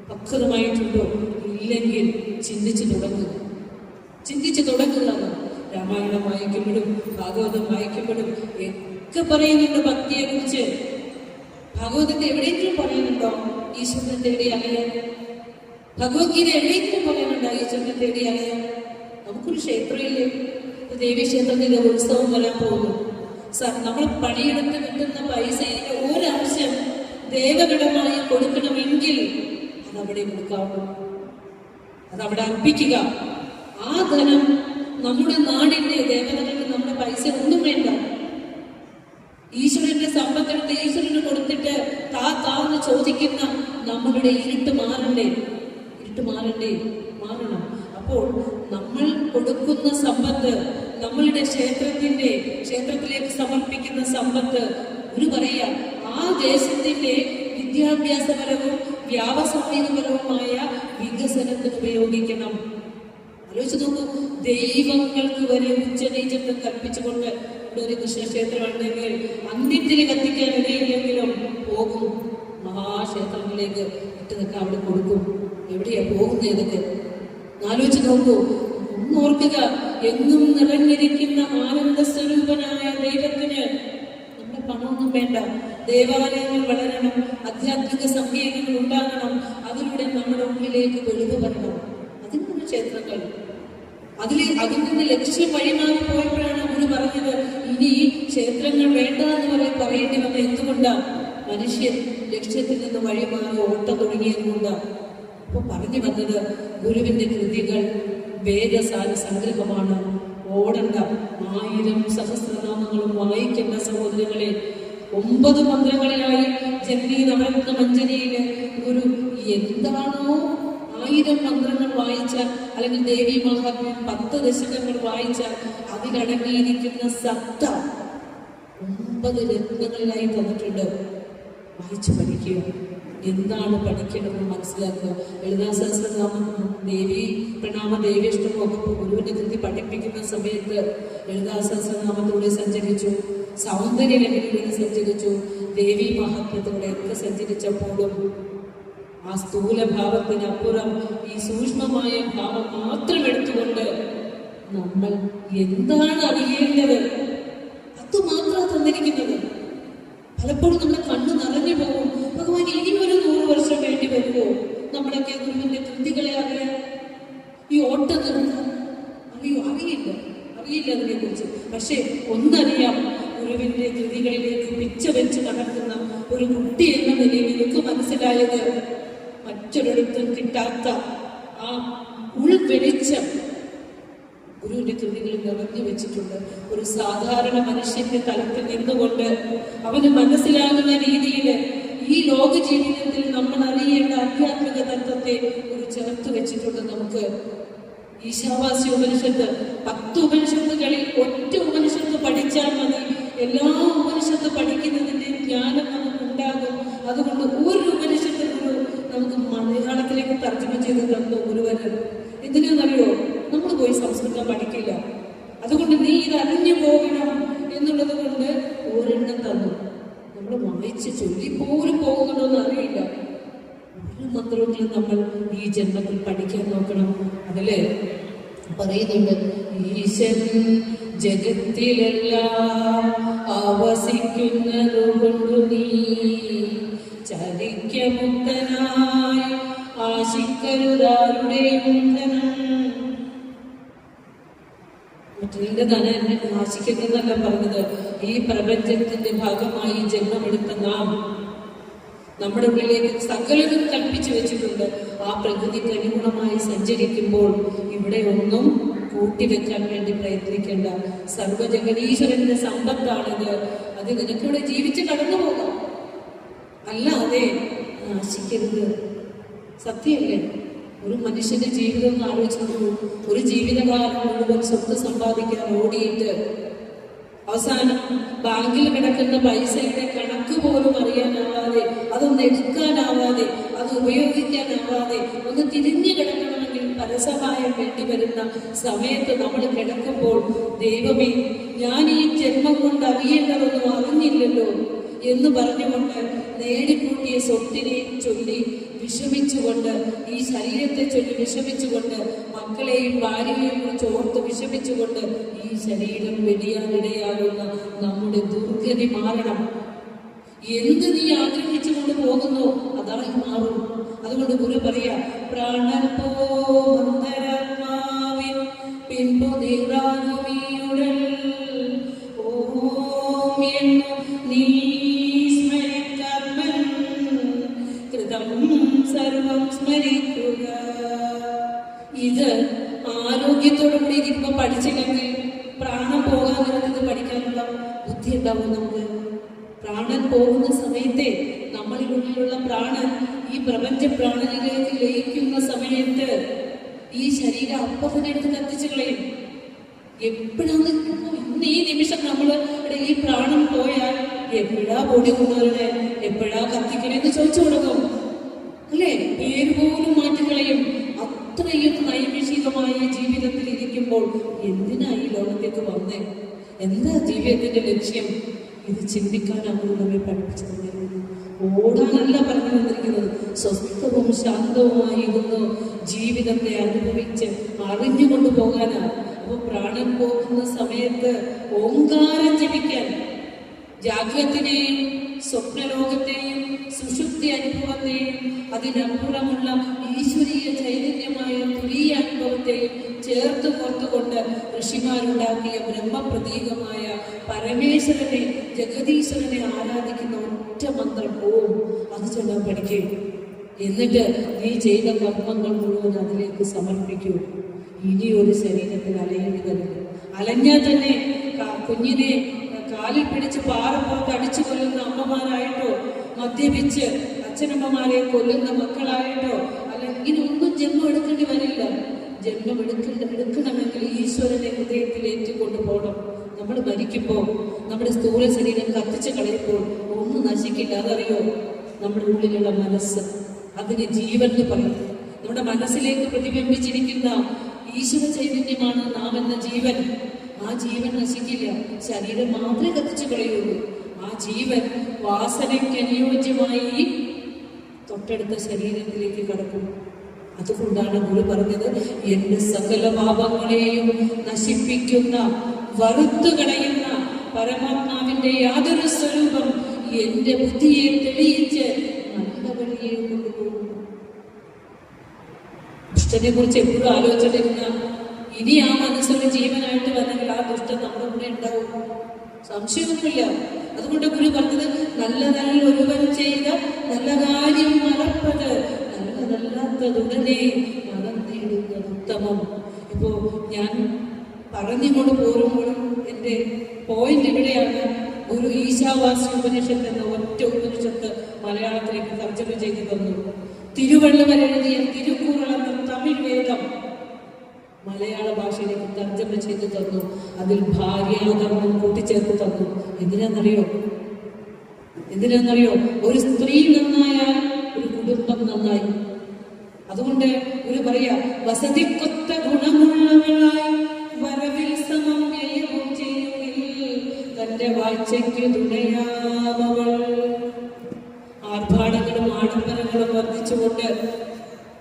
പക്വതമായിട്ടുണ്ടോ? ഇല്ലെങ്കിൽ ചിന്തിച്ചു തുടങ്ങുക. രാമായണം വായിക്കുമ്പോഴും ഭാഗവതം വായിക്കുമ്പോഴും ഒക്കെ പറയുന്നുണ്ട് ഭക്തിയെ കുറിച്ച്. ഭാഗവതത്തെ എവിടെയെങ്കിലും പറയുന്നുണ്ടോ ഈശ്വരനെ തേടി അറിയാൻ? ഭഗവത്ഗീത എവിടെയെങ്കിലും പറയുന്നുണ്ടോ ഈശ്വരനെ തേടി അറിയാൻ? നമുക്കൊരു ക്ഷേത്രമില്ലേ? ദേവീക്ഷേത്രത്തിന്റെ ഉത്സവം വരാൻ പോകുന്നു. നമ്മൾ പണിയെടുത്ത് കിട്ടുന്ന പൈസയുടെ ഒരംശം ദേവഗണമായി കൊടുക്കണമെങ്കിൽ അതവിടെ കൊടുക്കാവൂ, അതവിടെ അർപ്പിക്കുക. ആ ധനം നമ്മുടെ നാടിന്റെ ദേവതകൾക്ക് നമ്മുടെ പൈസ ഒന്നും വേണ്ട. ഈശ്വരന്റെ സമ്പത്തെടുത്ത് ഈശ്വരന് കൊടുത്തിട്ട് താന്ന് ചോദിക്കുന്ന നമ്മളുടെ ഇരുട്ട് മാറണം. അപ്പോൾ നമ്മൾ കൊടുക്കുന്ന സമ്പത്ത്, നമ്മളുടെ ക്ഷേത്രത്തിലേക്ക് സമർപ്പിക്കുന്ന സമ്പത്ത് ഒരു പറയാ ആ ദേശത്തിന്റെ വിദ്യാഭ്യാസപരവും വ്യാവസായികപരവുമായ വികസനത്തിന് ഉപയോഗിക്കണം. ആലോചിച്ച് നോക്കൂ, ദൈവങ്ങൾക്ക് വരെ ഉച്ചനീചത്വം കൽപ്പിച്ചുകൊണ്ട് ഇവിടെ ഒരു കൃഷ്ണക്ഷേത്രം ഉണ്ടെങ്കിൽ അന്ത്യത്തിന് കത്തിക്കാൻ ഇടയില്ലെങ്കിലും പോകും മഹാക്ഷേത്രങ്ങളിലേക്ക് ഇട്ടതൊക്കെ അവിടെ കൊടുക്കും. എവിടെയാ പോകുന്നത്? ഇതൊക്കെ ആലോചിച്ച് നോക്കൂ. ഒന്നോർക്കുക, എന്നും നിറഞ്ഞിരിക്കുന്ന ആനന്ദ സ്വരൂപനായ ദൈവത്തിന് നമ്മുടെ പണമൊന്നും വേണ്ട. ദേവാലയങ്ങൾ വളരണം, ആധ്യാത്മിക സംഗീതങ്ങൾ ഉണ്ടാകണം, അതിലൂടെ നമ്മുടെ ഉള്ളിലേക്ക് വെളിവ് വരണം. അതിനുള്ള ക്ഷേത്രങ്ങൾ. അതിൽ നിന്ന് ലക്ഷ്യം വഴിമാറി പോയപ്പോഴാണ് അവർ പറഞ്ഞത് ഇനി ക്ഷേത്രങ്ങൾ വേണ്ട എന്ന് പറയേണ്ടി വന്ന എന്തുകൊണ്ടാണ്? മനുഷ്യൻ ലക്ഷ്യത്തിൽ നിന്ന് വഴിമാറി ഓട്ടം തുടങ്ങിയത് കൊണ്ടാണ്. അപ്പൊ പറഞ്ഞു വന്നത് ഗുരുവിന്റെ കൃതികൾ വേദസാര സംഗ്രഹമാണ്. ഓടണ്ട, 1000 സഹസ്രനാമങ്ങളും വായിക്കേണ്ട സഹോദരങ്ങളെ. 9 മന്ത്രങ്ങളിലായി ജനനി നവരത്ന മഞ്ജരിയില് ഗുരു എന്താണോ 1000 മന്ത്രങ്ങൾ വായിച്ചാൽ, അല്ലെങ്കിൽ ദേവി മഹാത്മ്യം 10 ദശകങ്ങൾ വായിച്ചാൽ അതിലടങ്ങിയിരിക്കുന്ന സത്ത 9 രത്നങ്ങളിലായി തന്നിട്ടുണ്ട്. വായിച്ചു പഠിക്കുക. എന്താണ് പഠിക്കണമെന്ന് മനസ്സിലാക്കുക. ലളിതാ സഹസ്രനാമം, ദേവി പ്രണാമ, ദേവീഷ്ടമൊക്കെ ഗുരുവിന്റെ കൃതി പഠിപ്പിക്കുന്ന സമയത്ത് ലളിതാ സഹസ്രനാമത്തിലൂടെ സഞ്ചരിച്ചു, സൗന്ദര്യ ലഹരിയിലൂടെ സഞ്ചരിച്ചു, ദേവി മഹാത്മ്യത്തിലൂടെയൊക്കെ സഞ്ചരിച്ചപ്പോഴും ആ സ്ഥൂല ഭാവത്തിനപ്പുറം ഈ സൂക്ഷ്മമായ ഭാവം മാത്രം എടുത്തുകൊണ്ട് നമ്മൾ എന്താണ് അറിയേണ്ടത് അത് മാത്രം തന്നിരിക്കുന്നത്. പലപ്പോഴും നമ്മുടെ കണ്ണ് നിറഞ്ഞു പോകും. ഭഗവാൻ ഇനി ഒരു 100 വർഷം വേണ്ടി വരുമോ നമ്മളൊക്കെ ഗുരുവിന്റെ കൃതികളെ അറിയാൻ? ഈ ഓട്ടം നിർത്താൻ അറിയില്ല അതിനെ കുറിച്ച്. പക്ഷെ ഒന്നറിയാം, ഗുരുവിന്റെ കൃതികളിലേക്ക് പിച്ച വെച്ച് നടക്കുന്ന ഒരു കുട്ടി എന്ന നിലയിൽ എനിക്ക് മനസ്സിലായത് മറ്റൊരിടത്തും കിട്ടാത്ത ആ ഉൾവെളിച്ചം ഗുരുവിന്റെ കൃതികളിൽ നിറഞ്ഞു വെച്ചിട്ടുണ്ട്. ഒരു സാധാരണ മനുഷ്യന്റെ തലത്തിൽ നിന്നുകൊണ്ട് അവന് മനസ്സിലാകുന്ന രീതിയിൽ ഈ ലോക ജീവിതത്തിൽ നമ്മൾ അറിയേണ്ട ആധ്യാത്മിക തത്വത്തെ ഒരു ചേർത്ത് വെച്ചിട്ടുണ്ട്. നമുക്ക് ഈശാവാസ്യ ഉപനിഷത്ത് 10 ഉപനിഷത്തുകളിൽ ഒറ്റ ഉപനിഷത്ത് പഠിച്ചാൽ മതി. എല്ലാ ഉപനിഷത്ത് പഠിക്കുന്നതിന്റെ ജ്ഞാനം നമുക്ക് ഉണ്ടാകും. അതുകൊണ്ട് ഒരു ഉപനിഷത്ത് നമുക്ക് മലയാളത്തിലേക്ക് തർജ്ജമ ചെയ്ത് തന്നു ഗുരുവരൻ. എന്തിനാണെന്നറിയോ? നമ്മൾ പോയി സംസ്കൃതം പഠിക്കില്ല, അതുകൊണ്ട് നീ ഇത് അറിഞ്ഞു പോകണം എന്നുള്ളത് കൊണ്ട് ഒരെണ്ണം തന്നു. നമ്മൾ വായിച്ച് ചൊല്ലിപ്പോലും പോകുന്നുണ്ടോ എന്ന് അറിയില്ല. ഒരു മന്ത്രമെങ്കിലും നമ്മൾ ഈ ജന്മത്തിൽ പഠിക്കാൻ നോക്കണം. അതല്ലേ പറയുന്നുണ്ട്, ഈശൻ ജഗത്തിലെല്ലാം ആവസിക്കുന്നതുകൊണ്ടു നീ ചരിക്കമുക്തനായി ആശിക്കരുതാരുടെയും ധനം. മറ്റൊന്നിന്റെ ധനം എന്നെ ആശിക്കുന്നതല്ല പറഞ്ഞത്. ഈ പ്രപഞ്ചത്തിന്റെ ഭാഗമായി ജന്മമെടുത്ത നാം നമ്മുടെ ഉള്ളിലേക്ക് സകലതും കൽപ്പിച്ചു വെച്ചിട്ടുണ്ട്. ആ പ്രകൃതിക്ക് അനുഗുണമായി സഞ്ചരിക്കുമ്പോൾ ഇവിടെ ഒന്നും കൂട്ടിവെക്കാൻ വേണ്ടി പ്രയത്നിക്കേണ്ട. സർവജഗതീശ്വരന്റെ സമ്പത്താണിത്. അത് നിനക്കിവിടെ ജീവിച്ച് കടന്നു പോകാം, അല്ലാതെ നാശിക്കരുത്. സത്യമല്ലേ? ഒരു മനുഷ്യന്റെ ജീവിതം ഒന്ന് ആലോചിച്ച് നോക്കൂ. ഒരു ജീവിതകാലം മുഴുവൻ സ്വത്ത് സമ്പാദിക്കാൻ ഓടിയിട്ട് അവസാനം ബാങ്കിൽ കിടക്കുന്ന പൈസയുടെ കണക്ക് പോലും അറിയാനാവാതെ, അതൊന്ന് എടുക്കാനാവാതെ, അത് ഉപയോഗിക്കാനാവാതെ ഒന്ന് തിരിഞ്ഞു കിടക്കണമെങ്കിൽ പരസഹായം വേണ്ടി വരുന്ന സമയത്ത് നമ്മൾ കിടക്കുമ്പോൾ, ദൈവമേ ഞാൻ ഈ ജന്മം കൊണ്ട് അറിയേണ്ടതൊന്നും അറിഞ്ഞില്ലല്ലോ എന്ന് പറഞ്ഞുകൊണ്ട് നേടിക്കൂട്ടിയ സ്വത്തിനെ ചൊല്ലി വിഷമിച്ചുകൊണ്ട്, ഈ ശരീരത്തെ ചൊല്ലി വിഷമിച്ചുകൊണ്ട്, മക്കളെയും ഭാര്യയെയും കുറിച്ച് ഓർത്ത് വിഷമിച്ചുകൊണ്ട് ഈ ശരീരം വെടിയാനിടയാകുന്ന നമ്മുടെ ദുർഗതി മാറണം. എന്ത് നീ ആഗ്രഹിച്ചുകൊണ്ട് പോകുന്നു അതായി മാറും. അതുകൊണ്ട് ഗുരു പറയാ, പ്രാണൻ പോന്തരാത്മാവിൻ പിൻപു നീറാകുമീയുടൽ ഓം എന്നു നീ സ്മരിക്കർമ്മൻ കൃതം സർവം സ്മരിക്കുക. ഇത് ആരോഗ്യത്തോടുകൂടി ഇരിക്കുമ്പോ പഠിച്ചില്ലെങ്കിൽ പ്രാണൻ പോകാൻ നേരത്ത് പഠിക്കാനുള്ള ബുദ്ധി ഉണ്ടാവും നമുക്ക്. പ്രാണൻ പോകുന്ന സമയത്തെ നമ്മളിനുള്ളിലുള്ള പ്രാണൻ ഈ പ്രപഞ്ച പ്രാണനിലേക്ക് ലയിക്കുന്ന സമയത്ത് ഈ ശരീരം അപ്പൊ തന്നെ എടുത്ത് കത്തിച്ചു കളയും. എപ്പോഴാണ് ഇന്ന് ഈ നിമിഷം നമ്മളുടെ ഈ പ്രാണം പോയാൽ എപ്പോഴാ പൊടി കൊണ്ടുവരണേ, എപ്പോഴാ കത്തിക്കണേന്ന് ചോദിച്ചു കൊടുക്കും അല്ലേ? പേര് പോലും മാറ്റിക്കളയും. അത്രയും നൈമിഷികമായ ജീവിതത്തിൽ ഇരിക്കുമ്പോൾ എന്തിനാ ഈ ലോകത്തേക്ക് വന്നേ? എന്താ ജീവിതത്തിന്റെ ലക്ഷ്യം? ഇത് ചിന്തിക്കാനാണ് നമ്മെ പഠിപ്പിച്ചു തന്നിരുന്നത്. ഓടാനല്ല പറഞ്ഞു തന്നിരിക്കുന്നത്. സ്വസ്ഥവും ശാന്തവുമായിരുന്നു ജീവിതത്തെ അനുഭവിച്ച് അറിഞ്ഞുകൊണ്ട് പോകാനാ. അപ്പൊ പ്രാണൻ പോകുന്ന സമയത്ത് ഓങ്കാരം ജപിക്കാൻ, ജാഗ്രത്തിനെയും സ്വപ്നലോകത്തെയും സുഷുപ്തി അനുഭവത്തെയും അതിനപ്പുറമുള്ള ഈശ്വരീയ ചൈതന്യമായ തുരീയ അനുഭവത്തെയും ചേർത്ത് കോർത്തുകൊണ്ട് ഋഷിമാരുണ്ടാക്കിയ ബ്രഹ്മപ്രതീകമായ പരമേശ്വരനെ, ജഗതീശ്വരനെ ആരാധിക്കുന്ന ഒറ്റ മന്ത്രം ഓം, അത് ചൊല്ലാൻ പഠിക്കൂ. എന്നിട്ട് നീ ചെയ്ത കർമ്മങ്ങൾ മുഴുവൻ അതിലേക്ക് സമർപ്പിക്കൂ. ഇനി ഒരു ശരീരത്തിൽ അലയരുതല്ല. അലഞ്ഞാൽ തന്നെ കുഞ്ഞിനെ കാലിൽ പിടിച്ച് പാറപ്പുറത്ത് അടിച്ചു കൊല്ലുന്ന അമ്മമാരായിട്ടോ, മദ്യപിച്ച് അച്ഛനമ്മമാരെ കൊല്ലുന്ന മക്കളായിട്ടോ, അല്ലെങ്കിൽ ഒന്നും ജന്മം എടുക്കേണ്ടി വരില്ല. ജന്മം എടുക്കണമെങ്കിൽ ഈശ്വരനെ ഹൃദയത്തിൽ ഏറ്റുകൊണ്ട് പോകണം. നമ്മൾ മരിക്കുമ്പോൾ നമ്മുടെ സ്ഥൂല ശരീരം കത്തിച്ചു കളയുമ്പോൾ ഒന്നും നശിക്കില്ല. അതറിയോ? നമ്മുടെ ഉള്ളിലുള്ള മനസ്സ്, അതിന് ജീവൻ എന്ന് പറയും. നമ്മുടെ മനസ്സിലേക്ക് പ്രതിബിംബിച്ചിരിക്കുന്ന ഈശ്വര ചൈതന്യമാണ് നാം എന്ന ജീവൻ. ആ ജീവൻ നശിക്കില്ല. ശരീരം മാത്രമേ കത്തിച്ചു കളയുള്ളൂ. ആ ജീവൻ വാസനയ്ക്ക് അനുയോജ്യമായി തൊട്ടടുത്ത ശരീരത്തിലേക്ക് കടക്കും. അതുകൊണ്ടാണ് ഗുരു പറഞ്ഞത്, എന്റെ സകല പാപങ്ങളെയും നശിപ്പിക്കുന്ന, വറുത്തു കളയുന്ന പരമാത്മാവിന്റെ യാതൊരു സ്വരൂപം എന്റെ ബുദ്ധിയെ തെളിയിച്ച് നല്ല വഴിയെ കൊണ്ടുപോകും. ദുഷ്ടനെ കുറിച്ച് എപ്പോഴും ആലോചിച്ചിട്ടിരുന്ന, ഇനി ആ മനസ്സൊരു ജീവനായിട്ട് വന്നെങ്കിൽ ആ ദുഷ്ടൻ നമ്മുടെ കൂടെ ഉണ്ടാവും, സംശയമൊന്നുമില്ല. അതുകൊണ്ട് ഗുരു പറഞ്ഞത്, നല്ലതല്ല ഒരുവൻ ചെയ്ത നല്ല കാര്യം മറപ്പത്, നല്ലതല്ലാത്തതുടനെ മറന്നിടുന്നത് ഉത്തമം. ഇപ്പോ ഞാൻ പറഞ്ഞുകൊണ്ട് പോരുമ്പോഴും എൻ്റെ പോയിന്റ് എവിടെയാണ്? ഒരു ഈശാവാസ്യ ഉപനിഷത്ത് എന്ന ഒറ്റ ഉപനിഷത്ത് മലയാളത്തിലേക്ക് തർജ്ജമ ചെയ്തു തന്നു. തിരുവള്ളുവർ എഴുതിയ തിരുക്കുറൾ എന്ന തമിഴ് വേദം മലയാള ഭാഷയിലേക്ക് തർജ്ജമ ചെയ്തു തന്നു. അതിൽ ഭാര്യാധർമ്മം കൂട്ടിച്ചേർത്ത് തന്നു. എന്തിനാണെന്നറിയോ? ഒരു സ്ത്രീ നന്നായാൽ ഒരു കുടുംബം നന്നായി. അതുകൊണ്ട് ഒരു പറയാ, വസതിക്കൊത്ത ഗുണമുള്ളവളായി വരവിൽ സമം വ്യയവും ചെയ്യുമെങ്കിൽ തന്റെ വാഴ്ചയ്ക്ക് തുണയാമവൾ. ആർഭാടങ്ങളും ആഡംബരങ്ങളും വർദ്ധിച്ചുകൊണ്ട്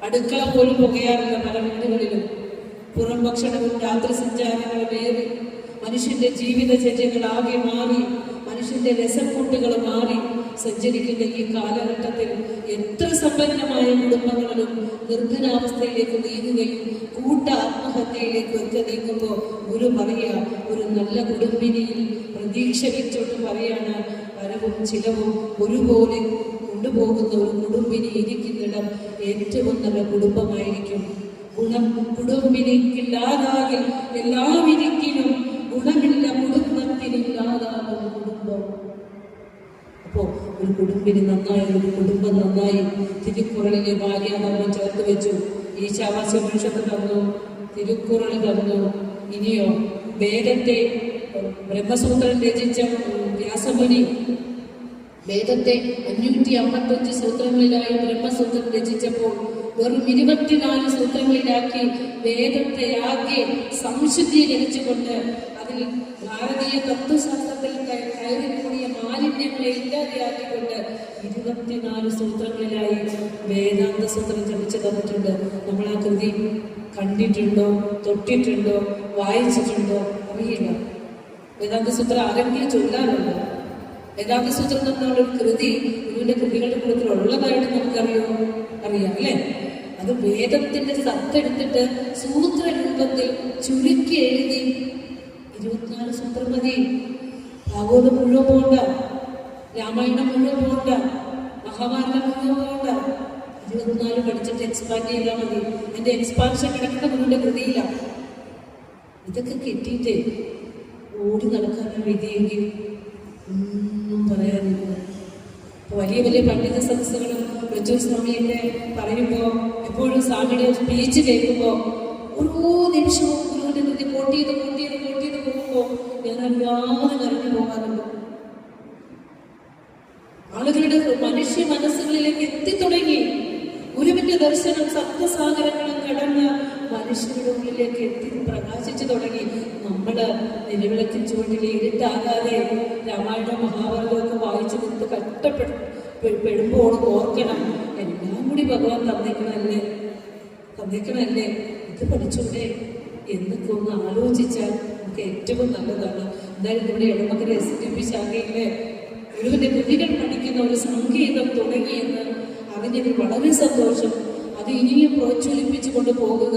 അടുക്കള പോലും പുകയാറില്ല പല വീടുകളിലും. പുറം ഭക്ഷണവും രാത്രി സഞ്ചാരങ്ങളും ഏറി മനുഷ്യന്റെ ജീവിതചര്യകൾ ആകെ മാറി, മനുഷ്യന്റെ രസക്കൂട്ടുകൾ മാറി സഞ്ചരിക്കുന്ന ഈ കാലഘട്ടത്തിൽ എത്ര സമ്പന്നമായ കുടുംബങ്ങളിലും നിർധനാവസ്ഥയിലേക്ക് നീങ്ങുകയും കൂട്ട ആത്മഹത്യയിലേക്ക് ഒക്കെ നീങ്ങുമ്പോൾ ഗുരു പറയുക, ഒരു നല്ല കുടുംബിനിയിൽ പ്രതീക്ഷ വെച്ചോട്ട് പറയാണ്, വരവും ചിലവും ഒരുപോലെ കൊണ്ടുപോകുന്ന ഒരു കുടുംബിനി ഇരിക്കുന്നിടം ഏറ്റവും നല്ല കുടുംബമായിരിക്കും. ഗുണം കുടുംബിനിക്കില്ലാതാകിൽ എല്ലാവിരിക്കിലും ഗുണമില്ല കുടുംബത്തിനില്ലാതാകും കുടുംബം. അപ്പോ ഒരു കുടുംബിനി നന്നായി, ഒരു കുടുംബം നന്നായി. തിരുക്കുറളിലെ ഭാര്യാധർമ്മം ചേർത്ത് വെച്ചു. ഈശാവാസ്യ ഉപനിഷത്ത് തന്നു, തിരുക്കുറൾ തന്നു. ഇനിയോ വേദത്തെ ബ്രഹ്മസൂത്രം രചിച്ച വ്യാസമുനി വേദത്തെ 555 സൂത്രങ്ങളിലായി ബ്രഹ്മസൂത്രം രചിച്ചപ്പോൾ വെറും 24 സൂത്രങ്ങളിലാക്കി വേദത്തെ ആകെ സംശുദ്ധീകരിച്ചുകൊണ്ട് അതിൽ ഭാരതീയ തത്വശാസ്ത്രത്തിൽ കയറിക്കൂടിയ മാലിന്യങ്ങളെ ഇല്ലാതെയാക്കിക്കൊണ്ട് 24 സൂത്രങ്ങളിലായി വേദാന്ത സൂത്രം ജപിച്ചു തന്നിട്ടുണ്ട്. നമ്മൾ ആ കൃതി കണ്ടിട്ടുണ്ടോ, തൊട്ടിട്ടുണ്ടോ, വായിച്ചിട്ടുണ്ടോ അറിയില്ല. വേദാന്ത സൂത്രം ആരെങ്കിലും ചൊല്ലാറുണ്ടോ? വേദാന്ത സൂത്രം എന്നുള്ള ഒരു കൃതി ഗുരുവിന്റെ കൃതികളുടെ കൂട്ടത്തിൽ ഉള്ളതായിട്ട് നമുക്കറിയാം അല്ലേ? അത് വേദത്തിന്റെ സത്തെടുത്തിട്ട് സൂത്ര രൂപത്തിൽ ചുരുക്കി എഴുതി 24 സൂത്രം മതി. ഭാഗവതം മുഴുവൻ പോകണ്ട, രാമായണം മുഴുവൻ പോകണ്ട, മഹാഭാരതം മുഴുവൻ പോകണ്ട, 24 പഠിച്ചിട്ട് എക്സ്പാൻഡ് ചെയ്താൽ മതി. എന്റെ എക്സ്പാൻഷൻ കിടക്കുന്ന ഗുരുവിന്റെ കൃതിയിലാണ്. ഇതൊക്കെ കിട്ടിയിട്ടേ ഓടി നടക്കാനുള്ള വിധിയെങ്കിൽ ഒന്നും പറയാനില്ല. വലിയ വലിയ പണ്ഡിത സദസ്സുകളും ഋതു സ്വാമിയൊക്കെ പറയുമ്പോൾ എപ്പോഴും സ്വാമിയുടെ സ്പീച്ച് കേൾക്കുമ്പോൾ ഓരോ നിമിഷവും ഗുരുവിന്റെ മുന്നിൽ കോട്ട് ചെയ്ത് പോകുമ്പോൾ ഞാൻ അറിയാതെ കരഞ്ഞു പോകാറുണ്ട്. ആളുകളുടെ മനുഷ്യ മനസ്സുകളിലേക്ക് എത്തിത്തുടങ്ങി. ഗുരുവിന്റെ ദർശനം സപ്തസാഗരങ്ങളും കടന്ന് മനുഷ്യരുടെ ഉള്ളിലേക്ക് എത്തി പ്രകാശിച്ചു തുടങ്ങി. നമ്മള് നിലവിളക്കിൻ ചുവട്ടിൽ ഇരുട്ടാകാതെ രാമായണ മഹാഭാരതമൊക്കെ വായിച്ചു നിന്ന് കഷ്ടപ്പെടുമ്പോൾ ഓർക്കണം, എല്ലാം കൂടി ഭഗവാൻ തന്നേക്കണല്ലേ, ഇത് പഠിച്ചൂടെ എന്നൊക്കെ ഒന്ന് ആലോചിച്ചാൽ നമുക്ക് ഏറ്റവും നല്ലതാണ്. എന്തായാലും നമ്മുടെ എടമക്കര SDP ശാഖയിലെ ഗുരുവിന്റെ കൃതികൾ പഠിക്കുന്ന ഒരു സംഗീതം തുടങ്ങിയെന്ന് അറിഞ്ഞതിൽ വളരെ സന്തോഷം. അത് ഇനിയും പ്രോജ്വലിപ്പിച്ചു കൊണ്ട് പോകുക.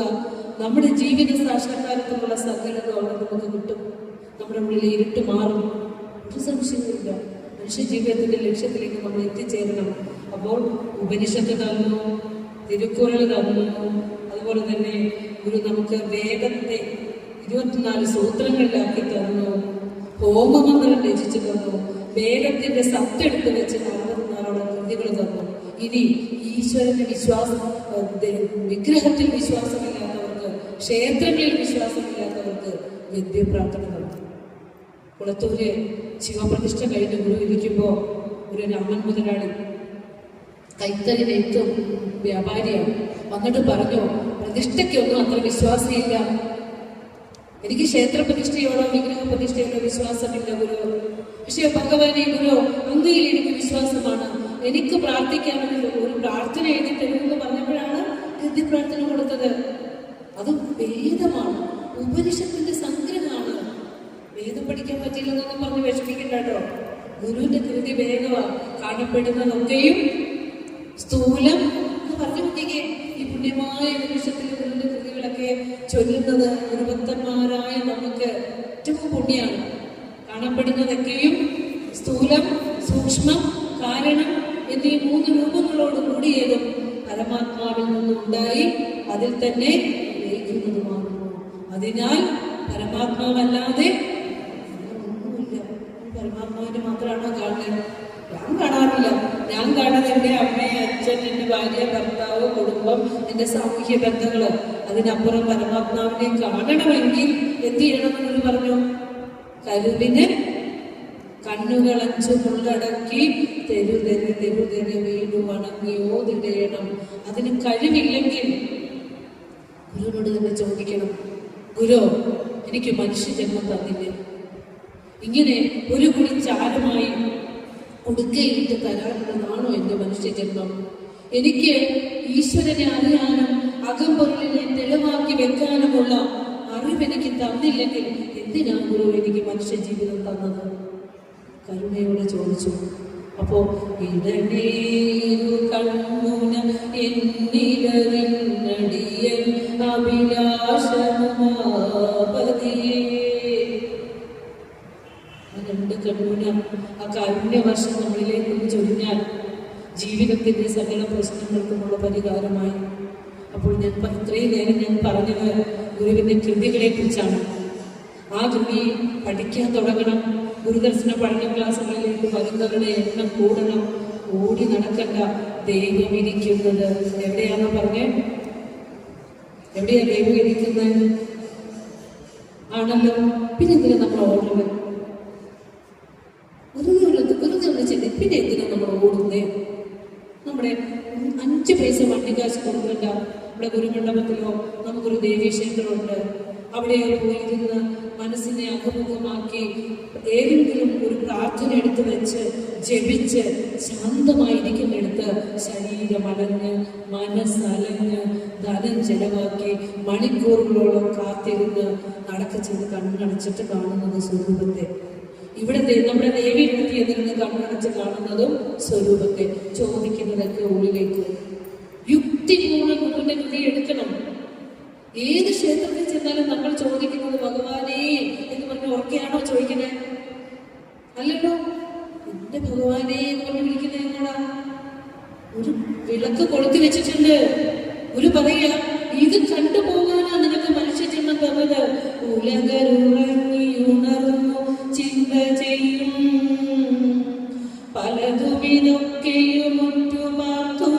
നമ്മുടെ ജീവിത സാക്ഷാത്കാരത്തിനുള്ള സകലത അവിടെ നമുക്ക് കിട്ടും. നമ്മുടെ ഉള്ളിൽ ഇരുട്ട് മാറും, ഒരു സംശയവുമില്ല. മനുഷ്യ ജീവിതത്തിന്റെ ലക്ഷ്യത്തിലേക്ക് നമ്മൾ എത്തിച്ചേരണം. അപ്പോൾ ഉപനിഷത്ത് തന്നു, തിരുക്കുറൾ തന്നു, അതുപോലെ തന്നെ ഗുരു നമുക്ക് വേദത്തെ 24 സൂത്രങ്ങളിലാക്കി തന്നു, ഹോമമന്ത്രം രചിച്ചു തന്നു, വേദത്തിന്റെ സത്തെടുത്ത് വെച്ച് 44 കൃതികൾ തന്നു. ഇനി ഈശ്വരന്റെ വിശ്വാസം, വിഗ്രഹത്തിൽ വിശ്വാസമില്ലാത്തവർക്ക്, ക്ഷേത്രങ്ങളിൽ വിശ്വാസമില്ലാത്തവർക്ക് ഗദ്യപ്രാർത്ഥന തന്നു. കുളത്തൂര് ശിവപ്രതിഷ്ഠ കഴിഞ്ഞ് ഗുരു ഇരിക്കുമ്പോൾ ഒരു രാമൻ മുതലാളി കൈത്തറി നെയ്ത്തും വ്യാപാരിയാണ് വന്നിട്ട് പറഞ്ഞു, പ്രതിഷ്ഠയ്ക്കൊന്നും അത്ര വിശ്വാസമില്ല, എനിക്ക് ക്ഷേത്ര പ്രതിഷ്ഠയോടോ വിഗ്രഹ പ്രതിഷ്ഠയോടോ വിശ്വാസമില്ല ഗുരു. പക്ഷെ ഭഗവാനെ ഗുരു, അങ്ങയിൽ എനിക്ക് വിശ്വാസമാണ്, എനിക്ക് പ്രാർത്ഥിക്കാമെന്ന് ഒരു പ്രാർത്ഥന എഴുതി തരുമെന്ന് പറഞ്ഞപ്പോഴാണ് ഗദ്യപ്രാർത്ഥന കൊടുത്തത്. അത് വേദമാണ്, ഉപനിഷത്തിന്റെ സംഗ്രഹമാണ്. വേദം പഠിക്കാൻ പറ്റില്ലെന്നൊന്നും പറഞ്ഞ് വിഷമിക്കണ്ട കേട്ടോ. ഗുരുവിന്റെ കൃതി വേഗമാണ്. കാണപ്പെടുന്നതൊക്കെയും സ്ഥൂലം എന്ന് പറഞ്ഞു നോക്കിക്കേ. ഈ പുണ്യമായ നിമിഷത്തിൽ ഗുരുവിന്റെ കൃതികളൊക്കെ ചൊല്ലുന്നത് ഗുരുഭക്തന്മാരായ നമുക്ക് ഏറ്റവും പുണ്യമാണ്. കാണപ്പെടുന്നതൊക്കെയും സ്ഥൂലം, സൂക്ഷ്മം, കാരണം എന്നീ 3 രൂപങ്ങളോട് കൂടിയതും പരമാത്മാവിൽ നിന്നുണ്ടായി അതിൽ തന്നെ ലയിക്കുന്നതുമാകുന്നു. അതിനാൽ പരമാത്മാവല്ലാതെ ഒന്നുമില്ല. പരമാത്മാവിനെ മാത്രമാണോ കാണുന്നത്? ഞാൻ കാണാറില്ല. ഞാൻ കാണുന്നത് എൻ്റെ അമ്മയെ, അച്ഛൻ, എൻ്റെ ഭാര്യ, ഭർത്താവ്, കുടുംബം, എൻ്റെ സാമൂഹ്യ ബന്ധങ്ങള്. അതിനപ്പുറം പരമാത്മാവിനെ കാണണമെങ്കിൽ എന്ത് ചെയ്യണമെന്ന് പറഞ്ഞു? കരുവിന് കണ്ണുകളഞ്ചു മുള്ളടക്കി തെരുതെരെ വീണു വണങ്ങി ഓതിടയണം. അതിന് കഴിവില്ലെങ്കിൽ ഗുരുവിനോട് തന്നെ ചോദിക്കണം, ഗുരു എനിക്ക് മനുഷ്യജന്മം തന്നില്ലേ? ഇങ്ങനെ ഒരു കുടി ചാരമായി കൊടുക്കയിട്ട് തരാനുള്ളതാണോ എൻ്റെ മനുഷ്യജന്മം? എനിക്ക് ഈശ്വരനെ അറിയാനും അകംപൊരുളിനെ തെളിവാക്കി വെക്കാനുമുള്ള അറിവെനിക്ക് തന്നില്ലെങ്കിൽ എന്തിനാ ഗുരു എനിക്ക് മനുഷ്യ ജീവിതം തന്നത്? കരുണയോടെ ചോദിച്ചു. അപ്പോ ഇടനേരു കണ്ണുന എന്നിലറിഞ്ഞടിയൻ അഭിലാഷമുമാപതിയേ. രണ്ട് കണ്ണുന ആ കാരുണ്യവർഷം നമ്മളിലേക്ക് ചൊരിഞ്ഞാൽ ജീവിതത്തിന്റെ സകല പ്രശ്നങ്ങൾക്കുമുള്ള പരിഹാരമായി. അപ്പോൾ ഇത്രയും നേരം ഞാൻ പറഞ്ഞത് ഗുരുവിന്റെ കൃതികളെ കുറിച്ചാണ്. ആ കൃതി പഠിക്കാൻ തുടങ്ങണം. ഗുരുദർശന പഠന ക്ലാസ്സുകളിലേക്ക് വരുന്നവരുടെ എണ്ണം കൂടണം. ഓടി നടക്കണ്ട. ദൈവം ഇരിക്കുന്നത് എവിടെയാണെന്ന് പറഞ്ഞേ? എവിടെയാ ദൈവം ഇരിക്കുന്നത്? ആണല്ലോ. പിന്നെ എന്തിനാ നമ്മൾ ഓടുന്നത്? വെറുതെ ചിന്തി. പിന്നെ എന്തിനാ നമ്മൾ ഓടുന്നേ? നമ്മുടെ 5 പൈസ വണ്ടിക്കാശ് കൊടുക്കണ്ട. നമ്മുടെ ഗുരുമണ്ഡപത്തിലോ നമുക്കൊരു ദേവീക്ഷേത്രമുണ്ട്. അവിടെ പോയിരുന്ന് മനസ്സിനെ അഭിമുഖമാക്കി ഏതെങ്കിലും ഒരു പ്രാർത്ഥന എടുത്ത് വെച്ച് ജപിച്ച് ശാന്തമായിരിക്കുന്നിടത്ത് ശരീരമടഞ്ഞ് മനസ്സലഞ്ഞ് ധനം ചെലവാക്കി മണിക്കൂറുകളോളം കാത്തിരുന്ന് നടക്ക ചെയ്ത് കണ്ണടച്ചിട്ട് കാണുന്നത് സ്വരൂപത്തെ. ഇവിടെ നമ്മുടെ ദേവിയെടുത്ത് എന്നിരുന്ന് കണ്ണടച്ച് കാണുന്നതും സ്വരൂപത്തെ. ചോദിക്കുന്നതൊക്കെ ഉള്ളിലേക്ക് യുക്തിപൂർണ്ണ ഗുരുവിന്റെ കൃതി എടുക്കണം. ഏത് ക്ഷേത്രത്തിൽ ചെന്നാലും നമ്മൾ ചോദിക്കുന്നത് ഭഗവാനേ എന്ന് പറഞ്ഞ് ഉറക്കെയാണോ ചോദിക്കുന്നത്? അല്ലല്ലോ. എന്റെ ഭഗവാനേ എന്ന് പറഞ്ഞ് വിളിക്കുന്നത് എങ്ങോടാ? ഒരു വിളക്ക് കൊളുത്തി വെച്ചിട്ടുണ്ട്. ഒരു പറയാ, ഇത് കണ്ടുപോകാനാ നിനക്ക് മനുഷ്യജന്മം തന്നത്. ഉലകരുറങ്ങി ഉണർന്നു ചിന്ത ചെയ്യും പലതും ഇതൊക്കെയും ഒറ്റുമാർത്തും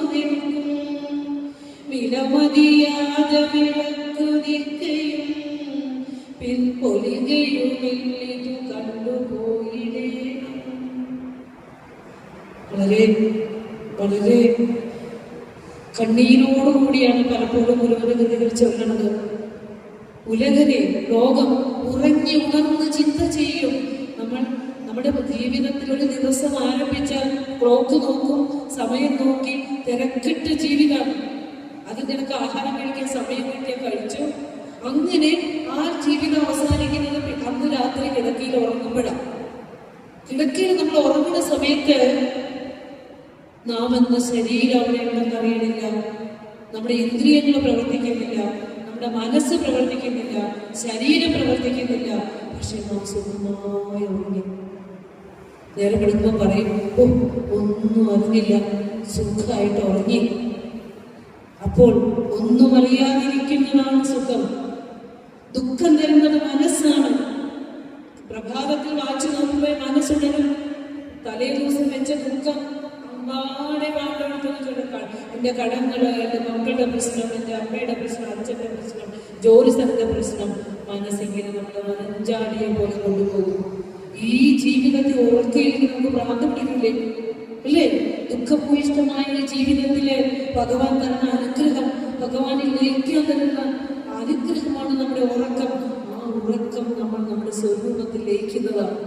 മതിയാതെ വിളക്കുതിക്കയും പിൻപൊലികയുമില്ലിതു കണ്ടുപോയിടേണം. വളരെ വളരെ കണ്ണീരോടുകൂടിയാണ് പലപ്പോഴും ഗുരുവരഗതികൾ ചൊല്ലണത്. ഉലകരെ ലോകം ഉറങ്ങി ഉണർന്ന് ചിന്ത ചെയ്യും. നമ്മൾ നമ്മുടെ ജീവിതത്തിൽ ഒരു ദിവസം ആരംഭിച്ചാൽ ക്ലോക്ക് നോക്കും, സമയം നോക്കി തിരക്കിട്ട് ജീവിതം. അത് നിനക്ക് ആഹാരം കഴിക്കാൻ സമയം കിട്ടിയാൽ കഴിച്ചു. അങ്ങനെ ആ ജീവിതം അവസാനിക്കുന്നത് അന്ന് രാത്രി കിടക്കയിൽ ഉറങ്ങുമ്പോഴാണ്. കിടക്കയിൽ നമ്മൾ ഉറങ്ങുന്ന സമയത്ത് നാം എന്ന ശരീരം അവിടെ ഉണ്ടെന്ന് അറിയണില്ല, നമ്മുടെ ഇന്ദ്രിയങ്ങൾ പ്രവർത്തിക്കുന്നില്ല, നമ്മുടെ മനസ്സ് പ്രവർത്തിക്കുന്നില്ല, ശരീരം പ്രവർത്തിക്കുന്നില്ല. പക്ഷെ നാം സുഖമായി ഉറങ്ങി. നേരെ കിടക്കുമ്പോൾ പറയും, ഓ ഒന്നും അറിഞ്ഞില്ല, സുഖമായിട്ട് ഉറങ്ങി. അപ്പോൾ ഒന്നും അറിയാതിരിക്കുന്നതാണ് സുഖം. ദുഃഖം തരുന്നത് മനസ്സാണ്. പ്രഭാതത്തിൽ വായിച്ചു നോക്കുമ്പോൾ മനസ്സുടനും തലേ ദിവസം വെച്ച ദുഃഖം അമ്പാടെ വാണ്ടെടുത്തെന്ന് ചൊല്ലിക്കാൾ. എൻ്റെ കടങ്ങള്, എൻ്റെ മക്കളുടെ പ്രശ്നം, എൻ്റെ അമ്മയുടെ പ്രശ്നം, അച്ഛൻ്റെ പ്രശ്നം, ജോലി സ്ഥലത്തെ പ്രശ്നം, മനസ്സിങ്ങനെ നമ്മൾ അഞ്ചാടിയെ പോലെ കൊണ്ടുപോകും. ഈ ജീവിതത്തിൽ ഓർക്കയിലേക്ക് നമുക്ക് ഭ്രാന്ത് പിടിക്കില്ലേ അല്ലേ? ദുഃഖഭൂയിഷ്ടമായ ഒരു ജീവിതത്തില് ഭഗവാൻ തരുന്ന അനുഗ്രഹം, ഭഗവാനിൽ ലയിക്കാൻ തരുന്ന അനുഗ്രഹമാണ് നമ്മുടെ ഉറക്കം. ആ ഉറക്കം നമ്മൾ നമ്മുടെ സ്വരൂപത്തിൽ ലയിക്കുന്നതാണ്.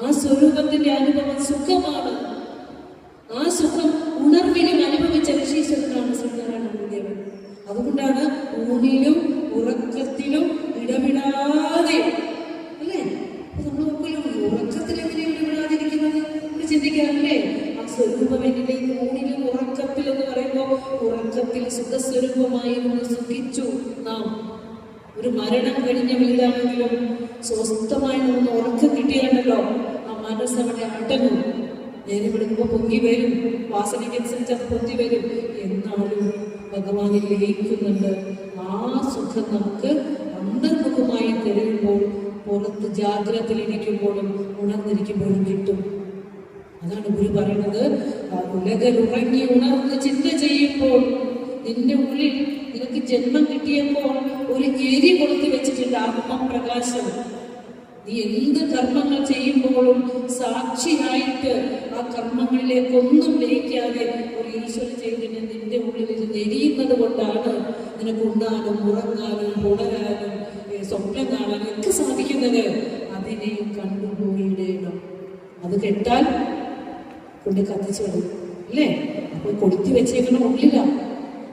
ആ സ്വരൂപത്തിന്റെ അനുഭവം സുഖമാണ്. ആ സുഖം ഉണർവിലും അനുഭവിച്ച ഋഷീശ്വരനാണ് ശ്രീനാരായണ ഗുരുദേവൻ. അതുകൊണ്ടാണ് ഊണിലും ഉറക്കത്തിലും ഇടപെടാതെ അല്ലേ? നമ്മൾ നോക്കല്ലോ, ഉറക്കത്തിൽ എങ്ങനെയാണ് ഇടപെടാതിരിക്കുന്നത് നമ്മൾ ചിന്തിക്കാറില്ലേ? ആ സ്വരൂപം എങ്ങനെ ഊണിലും ഉറക്കത്തിൽ എന്ന് പറയുമ്പോൾ ഉറക്കത്തിൽ സുഖസ്വരൂപമായി നമ്മൾ സുഖിച്ചു. നാം ഒരു മരണം കഴിഞ്ഞ വീടാണെങ്കിലും സ്വസ്ഥമായി നമ്മൾ ഉറക്കം കിട്ടിയാണല്ലോ ആ മനസ്സവിടെ അടങ്ങും. നേരെ വിടുമ്പോൾ പൊങ്ങി വരും, വാസനയ്ക്കനുസരിച്ച് അത് പൊങ്ങി വരും. എന്നാലും ഭഗവാനിൽ ലയിക്കുന്നുണ്ട്. ആ സുഖം നമുക്ക് അന്തർമുഖമായി തരുമ്പോൾ പുറത്ത് ജാഗ്രതയിലിരിക്കുമ്പോഴും ഉണർന്നിരിക്കുമ്പോഴും കിട്ടും. അതാണ് ഗുരു പറയുന്നത്, ഉലകരുറങ്ങി ഉണർന്ന് ചിന്ത ചെയ്യുമ്പോൾ നിന്റെ ഉള്ളിൽ നിനക്ക് ജന്മം കിട്ടിയപ്പോൾ ഒരു എരി കൊളുത്തി വെച്ചിട്ടുണ്ട്, ആത്മപ്രകാശം. നീ എന്ത് കർമ്മങ്ങൾ ചെയ്യുമ്പോഴും സാക്ഷിയായിട്ട് ആ കർമ്മങ്ങളിലേക്കൊന്നും ലയിക്കാതെ ഒരു ഈശ്വര ചൈതന്യം നിന്റെ ഉള്ളിൽ ഇരുന്ന് എരിയുന്നത് കൊണ്ടാണ് നിനക്ക് ഉണ്ണാനും ഉറങ്ങാനും ഉണരാനും സ്വപ്നം കാണാനും ഒക്കെ സാധിക്കുന്നത്. അതിനെ കണ്ടുപോയിടേണം. അത് കേട്ടാൽ കൊണ്ട് കത്തിച്ചോളും അല്ലേ? അപ്പോൾ കൊളുത്തി വെച്ചേക്കുന്ന ഉള്ളില്ല.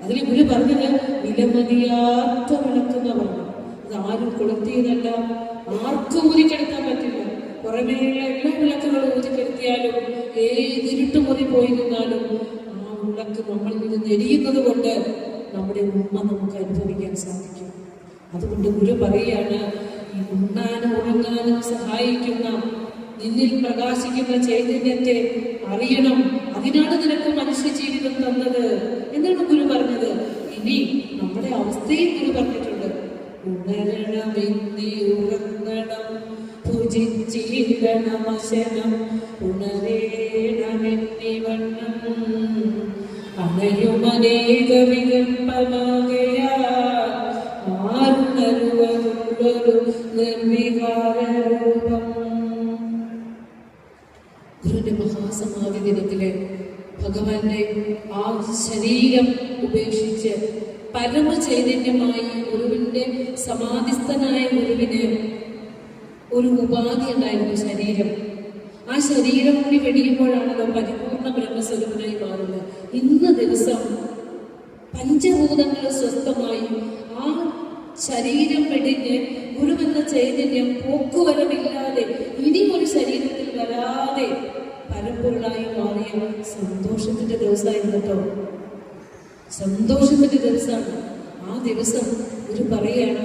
അതിൽ ഗുരു പറഞ്ഞത് വിലമതിയാത്ത വിളക്കെന്ന പറഞ്ഞു. അത് ആരും കൊളുത്തിയതല്ല, ആർക്കും ഊതിക്കെടുത്താൻ പറ്റില്ല. പുറമേയുള്ള എല്ലാ വിളക്കുകളും ഊതിക്കെടുത്തിയാലും ഏതിരുട്ടുമുറി പോയി നിന്നാലും ആ വിളക്ക് നമ്മളിൽ നിന്ന് എരിയുന്നത് കൊണ്ട് നമ്മുടെ ഉമ്മ നമുക്ക് അനുഭവിക്കാൻ സാധിക്കും. അതുകൊണ്ട് ഗുരു പറയുകയാണ്, ഈ ഉണ്ണാനും ഉറങ്ങാനും സഹായിക്കുന്ന നിന്നിൽ പ്രകാശിക്കുന്ന ചൈതന്യത്തെ അറിയണം. അതിനാണ് നിനക്ക് മനുഷ്യ ജീവിതം തന്നത് എന്നാണ് ഗുരു പറഞ്ഞത്. ഇനി നമ്മുടെ അവസ്ഥയും ഗുരു പറഞ്ഞിട്ടുണ്ട്. ഉണരണമെന്നി ഉറങ്ങണം, ഭുജിച്ചിരണമശനം ഉണരേണമെന്നി വണ്ണം അണയുമനേക വികൽപ്പമാകയാ ആരുണരുവരുള്ളൊരു നിർവികാരൂപം. ഗുരുവിന്റെ മഹാസമാധി ദിനത്തിലെ ഭഗവാന്റെ ആ ശരീരം ഉപേക്ഷിച്ച് പരമചൈതന്യമായി ഗുരുവിന്റെ സമാധിസ്ഥനായ ഗുരുവിന് ഒരു ഉപാധി ഉണ്ടായിരുന്നു, ശരീരം. ആ ശരീരം കൂടി വെടിയുമ്പോഴാണല്ലോ പരിപൂർണ ബ്രഹ്മസ്വരൂപനായി മാറുന്നത്. ഇന്ന ദിവസം പഞ്ചഭൂതങ്ങൾ സ്വസ്ഥമായി ആ ശരീരം വെടിഞ്ഞ് ഗുരുവെന്ന ചൈതന്യം പോക്കുവരവില്ലാതെ ഇനി ഒരു ശരീരത്തിൽ വരാതെ പരമ്പൊരുളായി മാറിയ സന്തോഷത്തിന്റെ ദിവസമായിരുന്നു കേട്ടോ. സന്തോഷത്തിന്റെ ദിവസമാണ്. ആ ദിവസം ഒരു പറയാണ്,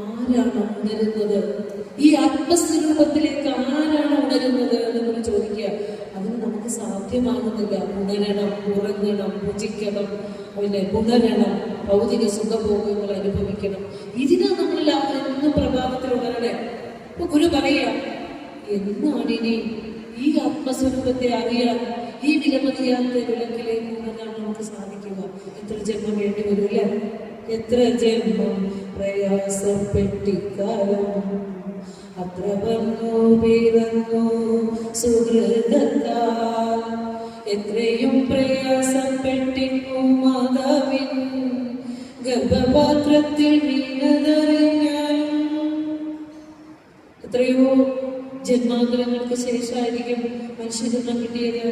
ആരാണ് ഉണരുന്നത്? ഈ ആത്മസ്വരൂപത്തിലേക്ക് ആരാണ് ഉണരുന്നത് എന്ന് ചോദിക്കുക. അതിന് നമുക്ക് സാധ്യമാകുന്നില്ല. ഉണരണം, ഉറങ്ങണം, ഭുജിക്കണം, പിന്നെ ഉണരണം, ഭൗതിക സുഖഭോഗങ്ങൾ അനുഭവിക്കണം. ഇതിനാ നമ്മളെല്ലാം എന്നും പ്രഭാതത്തിൽ ഉണരണേ. അപ്പൊ ഗുരു പറയാ, എന്നാണിനി ഈ ആത്മസ്വരൂപത്തെ അറിയാൻ, ഈ വിലമതിയാത്ത വിളക്കിലേക്ക് ഉണരാൻ നമുക്ക് സാധിക്കുക? എത്ര ജന്മം വേണ്ടി വരും അല്ലേ? എത്ര ജന്മം പ്രയാസപ്പെട്ടിക്കാലം അത്ര വന്നു പിറന്നു സുഹൃതത്താൽ എത്രയും പ്രയാസപ്പെട്ടിരുന്നു മാതാവിൻ ഗർഭപാത്രത്തിൽ വീണതറിഞ്ഞാലും എത്രയോ ജന്മാന്തരങ്ങൾക്ക് ശേഷമായിരിക്കും മനുഷ്യജന്മം കിട്ടിയത്.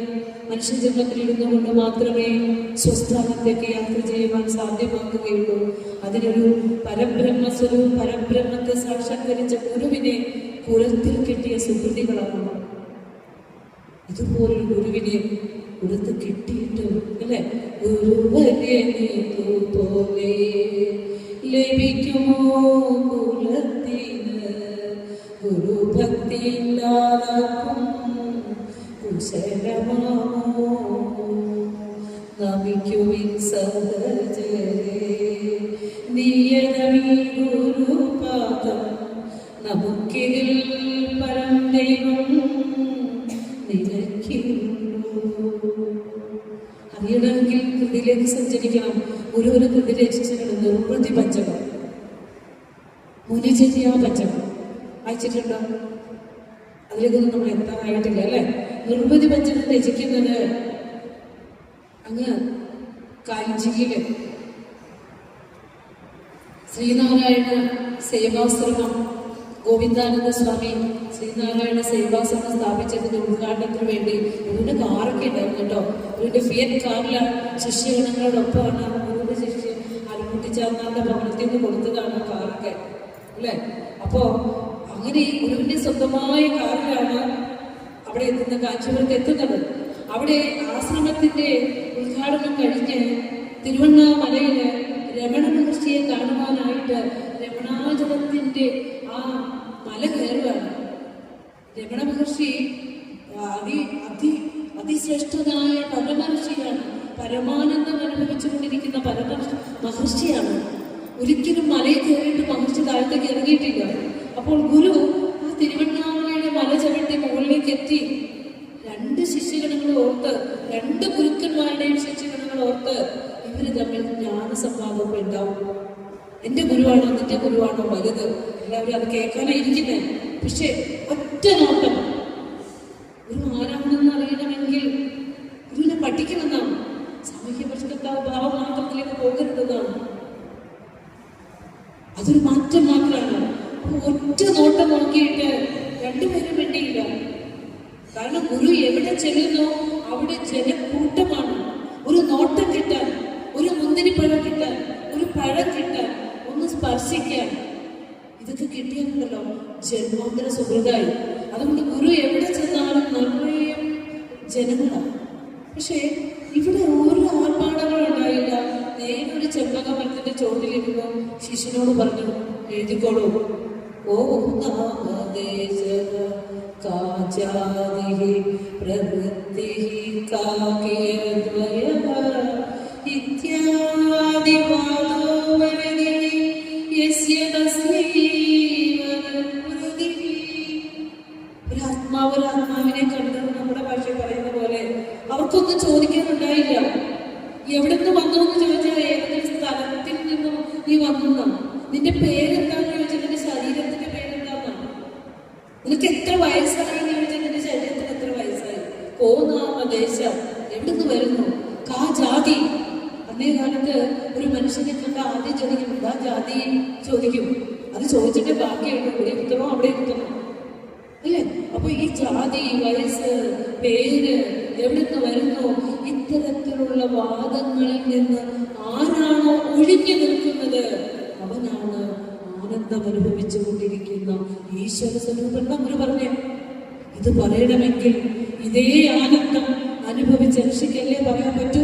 മനുഷ്യജന്മത്തിൽ ഇരുന്നു കൊണ്ട് മാത്രമേ സ്വസ്ഥാനത്തേക്ക് യാത്ര ചെയ്യുവാൻ സാധ്യമാക്കുകയുള്ളൂ. അതിനൊരു പരബ്രഹ്മസ്വരൂപം പരബ്രഹ്മത്തെ സാക്ഷാത്കരിച്ച ഗുരുവിനെ കുലത്തിൽ കിട്ടിയ സുഹൃതികളാണ്. ഇതുപോലൊരു ഗുരുവിനെ കുലത്ത് കിട്ടിയിട്ടും അല്ലെ ഗുരുവരെ പോലെ ലഭിക്കുമോ കുലത്തിന് ഗുരുഭക്തി ഇല്ലാതാക്കും കുശലമാമോ നമിക്കുവിൻ സഹജരേ നിയതമീ ഗുരുപാദം നമുക്കിതിൽ പരം ദൈവം നിലയ്ക്കുള്ളൂ. അറിയണമെങ്കിൽ കൃതിയിലേക്ക് സഞ്ചരിക്കണം. ഗുരുവിന് കൃതി രചിച്ചിട്ടുണ്ട് നിർവൃതി പഞ്ചകം, മുനിചര്യാ പഞ്ചകം വായിച്ചിട്ടുണ്ടോ? അതിലേക്കൊന്നും നമ്മൾ എത്താനായിട്ടില്ല അല്ലെ. നിർവൃതി പഞ്ചകം രചിക്കുന്നത് അങ്ങ് കാഞ്ചിയില് ശ്രീനാരായണ സേവാശ്രമം ഗോവിന്ദാനന്ദ സ്വാമി ശ്രീനാരായണ സേവാശ്രമം സ്ഥാപിച്ചതിന്റെ ഉദ്ഘാടനത്തിന് വേണ്ടി ഗുരുവിന്റെ കാറൊക്കെ ഉണ്ടായിരുന്നു കേട്ടോ. ഗുരുവിന്റെ ഫിയറ്റ് കാറിലാണ് ശിഷ്യഗണങ്ങളോടൊപ്പമാണ് ഗുരുവിന്റെ ശിഷ്യ ആലക്കുട്ടിച്ചാർന്നാരുടെ ഭവനത്തിൽ നിന്ന് കൊടുത്തതാണ് കാറൊക്കെ അല്ലേ. അപ്പോ അങ്ങനെ ഗുരുവിന്റെ സ്വന്തമായ കാറിലാണ് അവിടെ എത്തുന്ന കാഞ്ചീപുരത്ത് എത്തുന്നത്. അവിടെ ആശ്രമത്തിന്റെ ഉദ്ഘാടനം കഴിഞ്ഞ് തിരുവണ്ണാമലയില് രമണ മഹർഷിയെ കാണുവാനായിട്ട് രമണാചലത്തിന്റെ ആ മല കയറുകയാണ്. രമണ മഹർഷി അതിശ്രേഷ്ഠനായ പരമഹർഷിയാണ്. പരമാനന്ദം അനുഭവിച്ചുകൊണ്ടിരിക്കുന്ന മഹർഷിയാണ്. ഒരിക്കലും മലയിൽ കയറിയിട്ട് മഹർഷി താഴത്തേക്ക് ഇറങ്ങിയിട്ടില്ല. അപ്പോൾ ഗുരു ആ തിരുവണ്ണാമലയുടെ മല ചവിട്ടി മുകളിലേക്ക് എത്തി. രണ്ട് ശിഷ്യഗണങ്ങൾ ഓർത്ത്, രണ്ട് ഗുരുക്കന്മാരുടെയും ശിഷ്യഗണങ്ങൾ ഓർത്ത് ഇവര് തമ്മിൽ ജ്ഞാനസംവാദമൊക്കെ ഉണ്ടാവും. എന്റെ ഗുരുവാണോ നിന്റെ ഗുരുവാണോ വലുത്? എല്ലാവരും അത് കേൾക്കാനായിരിക്കുന്നേ. പക്ഷെ ഒറ്റ നോട്ടം ഗുരു ആരാണെന്ന് അറിയണമെങ്കിൽ ഗുരുവിനെ പഠിക്കണമെന്നാണ്. സാമൂഹ്യ പരിഷ്കർത്താവ് ഭാവം മാത്രത്തിലേക്ക് പോകരുതെന്നാണ്. അതൊരു മാറ്റം മാത്രമാണ്. അപ്പൊ ഒറ്റ നോട്ടം നോക്കിയിട്ട് രണ്ടുപേരും വേണ്ടിയില്ല. കാരണം ഗുരു എവിടെ ചെല്ലുന്നോ അവിടെ ജനക്കൂട്ടമാണ്. ഒരു നോട്ടം കിട്ടാൻ, ഒരു മുന്തിരിപ്പഴം കിട്ടാൻ, ഒരു പഴം കിട്ടാൻ, ഒന്ന് സ്പർശിക്കാൻ, ഇതൊക്കെ കിട്ടിയെന്നുണ്ടല്ലോ ജന്മാന്തര സുഹൃതായി. അതുകൊണ്ട് ഗുരു എവിടെ ചെന്നാലും നിറയെ ജനങ്ങളാണ്. പക്ഷേ ഇവിടെ ഓരോ ആർഭാടങ്ങളും ഉണ്ടായില്ല. നേരൊരു ചെമ്പക മരത്തിന്റെ ചോട്ടിലിരുന്നു ശിഷ്യനോട് പറഞ്ഞു, എഴുതിക്കോളൂ. ഓ കാചാദി പ്രവൃത്തി കാകേദ്വയ ഇത്യാദി പാദോവരതി യസ്യ തസ്മൈവ നിർവൃതി. ഒരു ആത്മാവിനെ കണ്ടു. നമ്മുടെ ഭാഷ പറയുന്ന പോലെ അവർക്കൊന്നും ചോദിക്കാനുണ്ടായില്ല. എവിടെ നിന്ന് വന്നു എന്ന് ചോദിച്ചാൽ ഏതെങ്കിലും സ്ഥലത്തിൽ നിന്നും നീ വന്നു. നിന്റെ പേരെന്താന്ന് ചോദിച്ചാൽ നിന്റെ ശരീരത്തിന്റെ പേരെന്താന്നാണ്. നിനക്ക് എത്ര വയസ്സായി എന്ന് ചോദിച്ചാൽ നിന്റെ ശരീരത്തിന് എത്ര വയസ്സായി. ദേശം എവിടുന്ന് വരുന്നു? കാ ജാതി. അന്നേ കാലത്ത് ഒരു മനുഷ്യനെ കണ്ട ആദ്യം ചോദിക്കും എന്താ ജാതി ചോദിക്കും. അത് ചോദിച്ചിട്ട് ബാക്കിയുള്ളൂ. ഇവിടെ ഇരുത്തണോ അവിടെ ഇരുത്തണോ അല്ലേ? അപ്പൊ ഈ ജാതി, വയസ്സ്, പേര് എവിടുന്ന് വരുന്നു? ഇത്തരത്തിലുള്ള വാദങ്ങളിൽ നിന്ന് ആരാണോ ഒഴിഞ്ഞു നിൽക്കുന്നത് അവനാണ് ആനന്ദം അനുഭവിച്ചു കൊണ്ടിരിക്കുന്ന ഈശ്വര സ്വരൂപം. ഗുരു പറഞ്ഞേ, ഇത് പറയണമെങ്കിൽ ഇതേ ആനന്ദം അനുഭവിച്ച ഋഷിക്കല്ലേ പറയാൻ പറ്റൂ?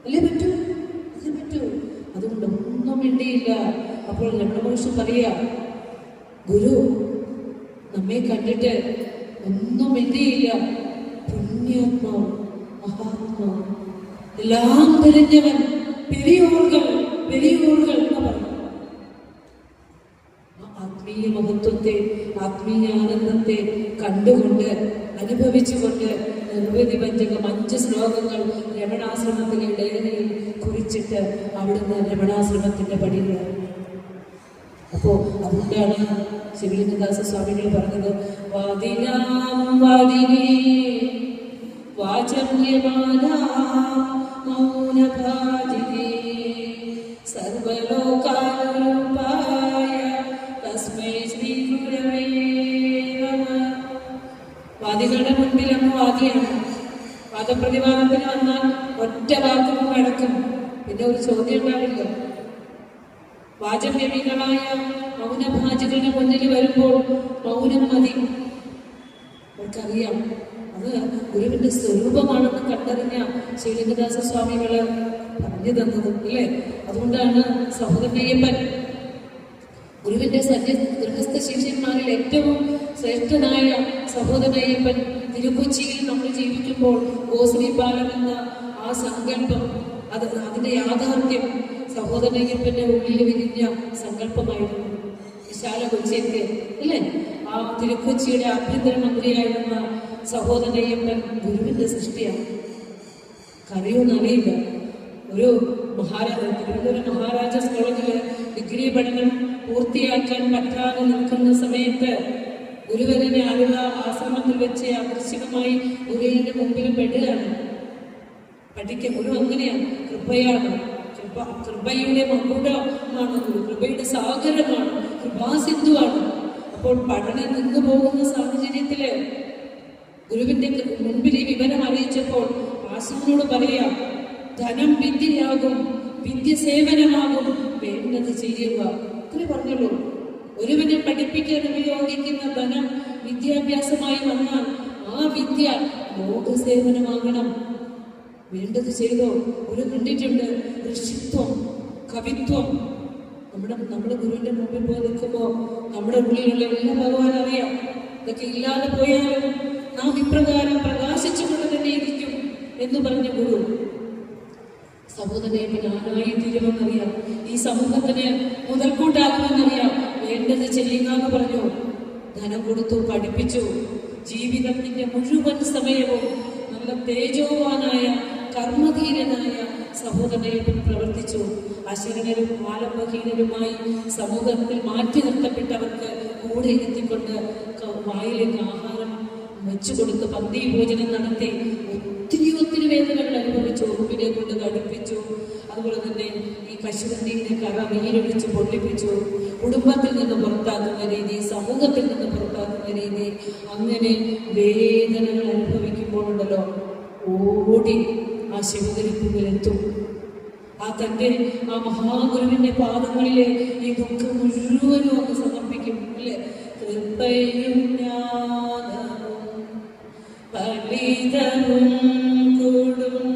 അല്ലേ പറ്റൂ? അതേ പറ്റൂ. അതുകൊണ്ട് ഒന്നും വേണ്ടിയില്ല. അപ്പോൾ രമണമഹർഷി പറയാ, ഗുരു നമ്മെ കണ്ടിട്ട് ഒന്നും വേണ്ടിയില്ല. പുണ്യാത്മാവ്, മഹാത്മാവ്, എല്ലാം തെളിഞ്ഞവൻ, പെരിയോർകൾ എന്ന് പറഞ്ഞു. ആത്മീയ മഹത്വത്തെ, ആത്മീയ ആനന്ദത്തെ കണ്ടുകൊണ്ട് അനുഭവിച്ചുകൊണ്ട് നിർവൃതി പഞ്ചകം 5 ശ്ലോകങ്ങൾ രമണാശ്രമത്തിലെ ഡയറിയിൽ കുറിച്ചിട്ട് അവിടുന്ന് രമണാശ്രമത്തിന്റെ പടികൾ. അപ്പോ അതുകൊണ്ടാണ് ശിവലിംഗദാസ സ്വാമികൾ പറഞ്ഞത്, വാദിനാം വാദിനേ വാചമ്യമാനാം മൗനഭാജിനേ സർവലോകാരൂപായ തസ്മൈ ശ്രീ ഗുരവേ നമഃ. വാദികളുടെ മുൻപിൽ അങ്ങ് വാദിയാണ്. വാദപ്രതിവാദത്തിന് വന്നാൽ ഒറ്റ വാക്കും നടക്കും, പിന്നെ ഒരു ചോദ്യം ഉണ്ടാവില്ല. വാചമ്യമികളായ മൗനഭാജികളുടെ മുന്നിൽ വരുമ്പോൾ മൗനം മതി. അവർക്കറിയാം അത് ഗുരുവിന്റെ സ്വരൂപമാണെന്ന് കണ്ടറിഞ്ഞ ശിവലിംഗദാസ സ്വാമികള് പറഞ്ഞു തന്നത് അല്ലേ. അതുകൊണ്ടാണ് സഹോദരയ്യപ്പൻ ഗുരുവിന്റെ ഗൃഹസ്ഥ ശിഷ്യന്മാരിൽ ഏറ്റവും ശ്രേഷ്ഠനായ സഹോദരയ്യപ്പൻ തിരുക്കൊച്ചിയിൽ നമ്മൾ ജീവിക്കുമ്പോൾ ഗോശ്രീപാലം എന്ന ആ സങ്കല്പം, അതിന്റെ യാഥാർത്ഥ്യം സഹോദരയ്യപ്പന്റെ ഉള്ളിൽ വിരിഞ്ഞ സങ്കല്പമായിരുന്നു. വിശാല കൊച്ചിയൊക്കെ അല്ലേ. ആ തിരുക്കൊച്ചിയുടെ ആഭ്യന്തരമന്ത്രിയായിരുന്ന സഹോദരയ്യപ്പൻ ഗുരുവിന്റെ സൃഷ്ടിയാണ്. കറിയൊന്നറിയില്ല. ഒരു തിരുവനന്തപുരം മഹാരാജാസ് കോളേജില് ഡിഗ്രി പഠനം പൂർത്തിയാക്കാൻ പറ്റാതെ നിൽക്കുന്ന സമയത്ത് ഗുരുവരനെ ആലുവ ആശ്രമത്തിൽ വെച്ച് യാദൃശ്ചികമായി ഗുരുവിന്റെ മുമ്പിൽ പെടുകയാണ്. പഠിക്കാൻ ഗുരു അങ്ങനെയാണ്, കൃപയാണ്. കൃപയുടെ മകുടമാണ് ഗുരു, കൃപയുടെ സാഗരമാണ്, കൃപാസിന്ധുവാണ്. അപ്പോൾ പഠനം നിന്നു പോകുന്ന സാഹചര്യത്തില് ഗുരുവിന്റെ മുൻപിൽ ഈ വിവരം അറിയിച്ചപ്പോൾ ആശാനോട് പറയാം, ധനം വിദ്യയാകും, വിദ്യ സേവനമാകും, വേണ്ടത് ചെയ്യുക. ഇത്രേ പറഞ്ഞുള്ളൂ. ഒരുവനെ പഠിപ്പിക്കാൻ ഉപയോഗിക്കുന്ന ധനം വിദ്യാഭ്യാസമായി വന്നാൽ ആ വിദ്യ ലോകസേവനമാകണം. വേണ്ടത് ചെയ്തോ. ഒരു കണ്ടിട്ടുണ്ട് ഋഷിത്വം, കവിത്വം. നമ്മുടെ ഗുരുവിന്റെ മുമ്പിൽ പോയി നിൽക്കുമ്പോൾ നമ്മുടെ ഉള്ളിലുള്ള എല്ലാ ഭഗവാൻ അറിയാം. ഇതൊക്കെ ഇല്ലാതെ പോയാലും നാം ഇപ്രകാരം പ്രകാശിച്ചുകൊണ്ട് തന്നെ ഇരിക്കും എന്ന് പറഞ്ഞ ഗുരു സഹോദരനെ ഞാനായി തീരുമെന്നറിയാം. ഈ സമൂഹത്തിന് മുതൽക്കൂട്ടാകുമെന്നറിയാം. വേണ്ടത് ചെയ്യുക എന്ന് പറഞ്ഞു. ധനം കൊടുത്തു, പഠിപ്പിച്ചു. ജീവിതത്തിന്റെ മുഴുവൻ സമയവും നല്ല തേജോവാനായ കർമ്മധീരനായ സഹോദരനെ പ്രവർത്തിച്ചു. അശരണരും ആലംബഹീനരുമായി സമൂഹത്തിൽ മാറ്റി നിർത്തപ്പെട്ടവർക്ക് കൂടെ ഇരുത്തിക്കൊണ്ട് വായിലേക്ക് ആഹാരം വെച്ചു കൊടുത്ത് പന്തി ഭോജനം നടത്തി ഒത്തിരി വേദനകൾ അനുഭവിച്ചു. ഉറുമ്പിനെ കൊണ്ട് കടുപ്പിച്ചു. അതുപോലെ തന്നെ ഈ കശുവണ്ടിയുടെ കറ നീരൊഴിച്ച് പൊള്ളിപ്പിച്ചു. കുടുംബത്തിൽ നിന്ന് പുറത്താക്കുന്ന രീതി, സമൂഹത്തിൽ നിന്ന് പുറത്താക്കുന്ന രീതി, അങ്ങനെ വേദനകൾ അനുഭവിക്കുമ്പോഴുണ്ടല്ലോ ഓടി ആ ശിവഗിരിക്കുമ്പിലെത്തും. തന്റെ ആ മഹാഗുരുവിന്റെ പാദങ്ങളിലെ ഈ ദുഃഖം മുഴുവനും അങ്ങ് സമർപ്പിക്കും അല്ലേ. കൃപയും ജ്ഞാനവും ഫലിതവും കൊടും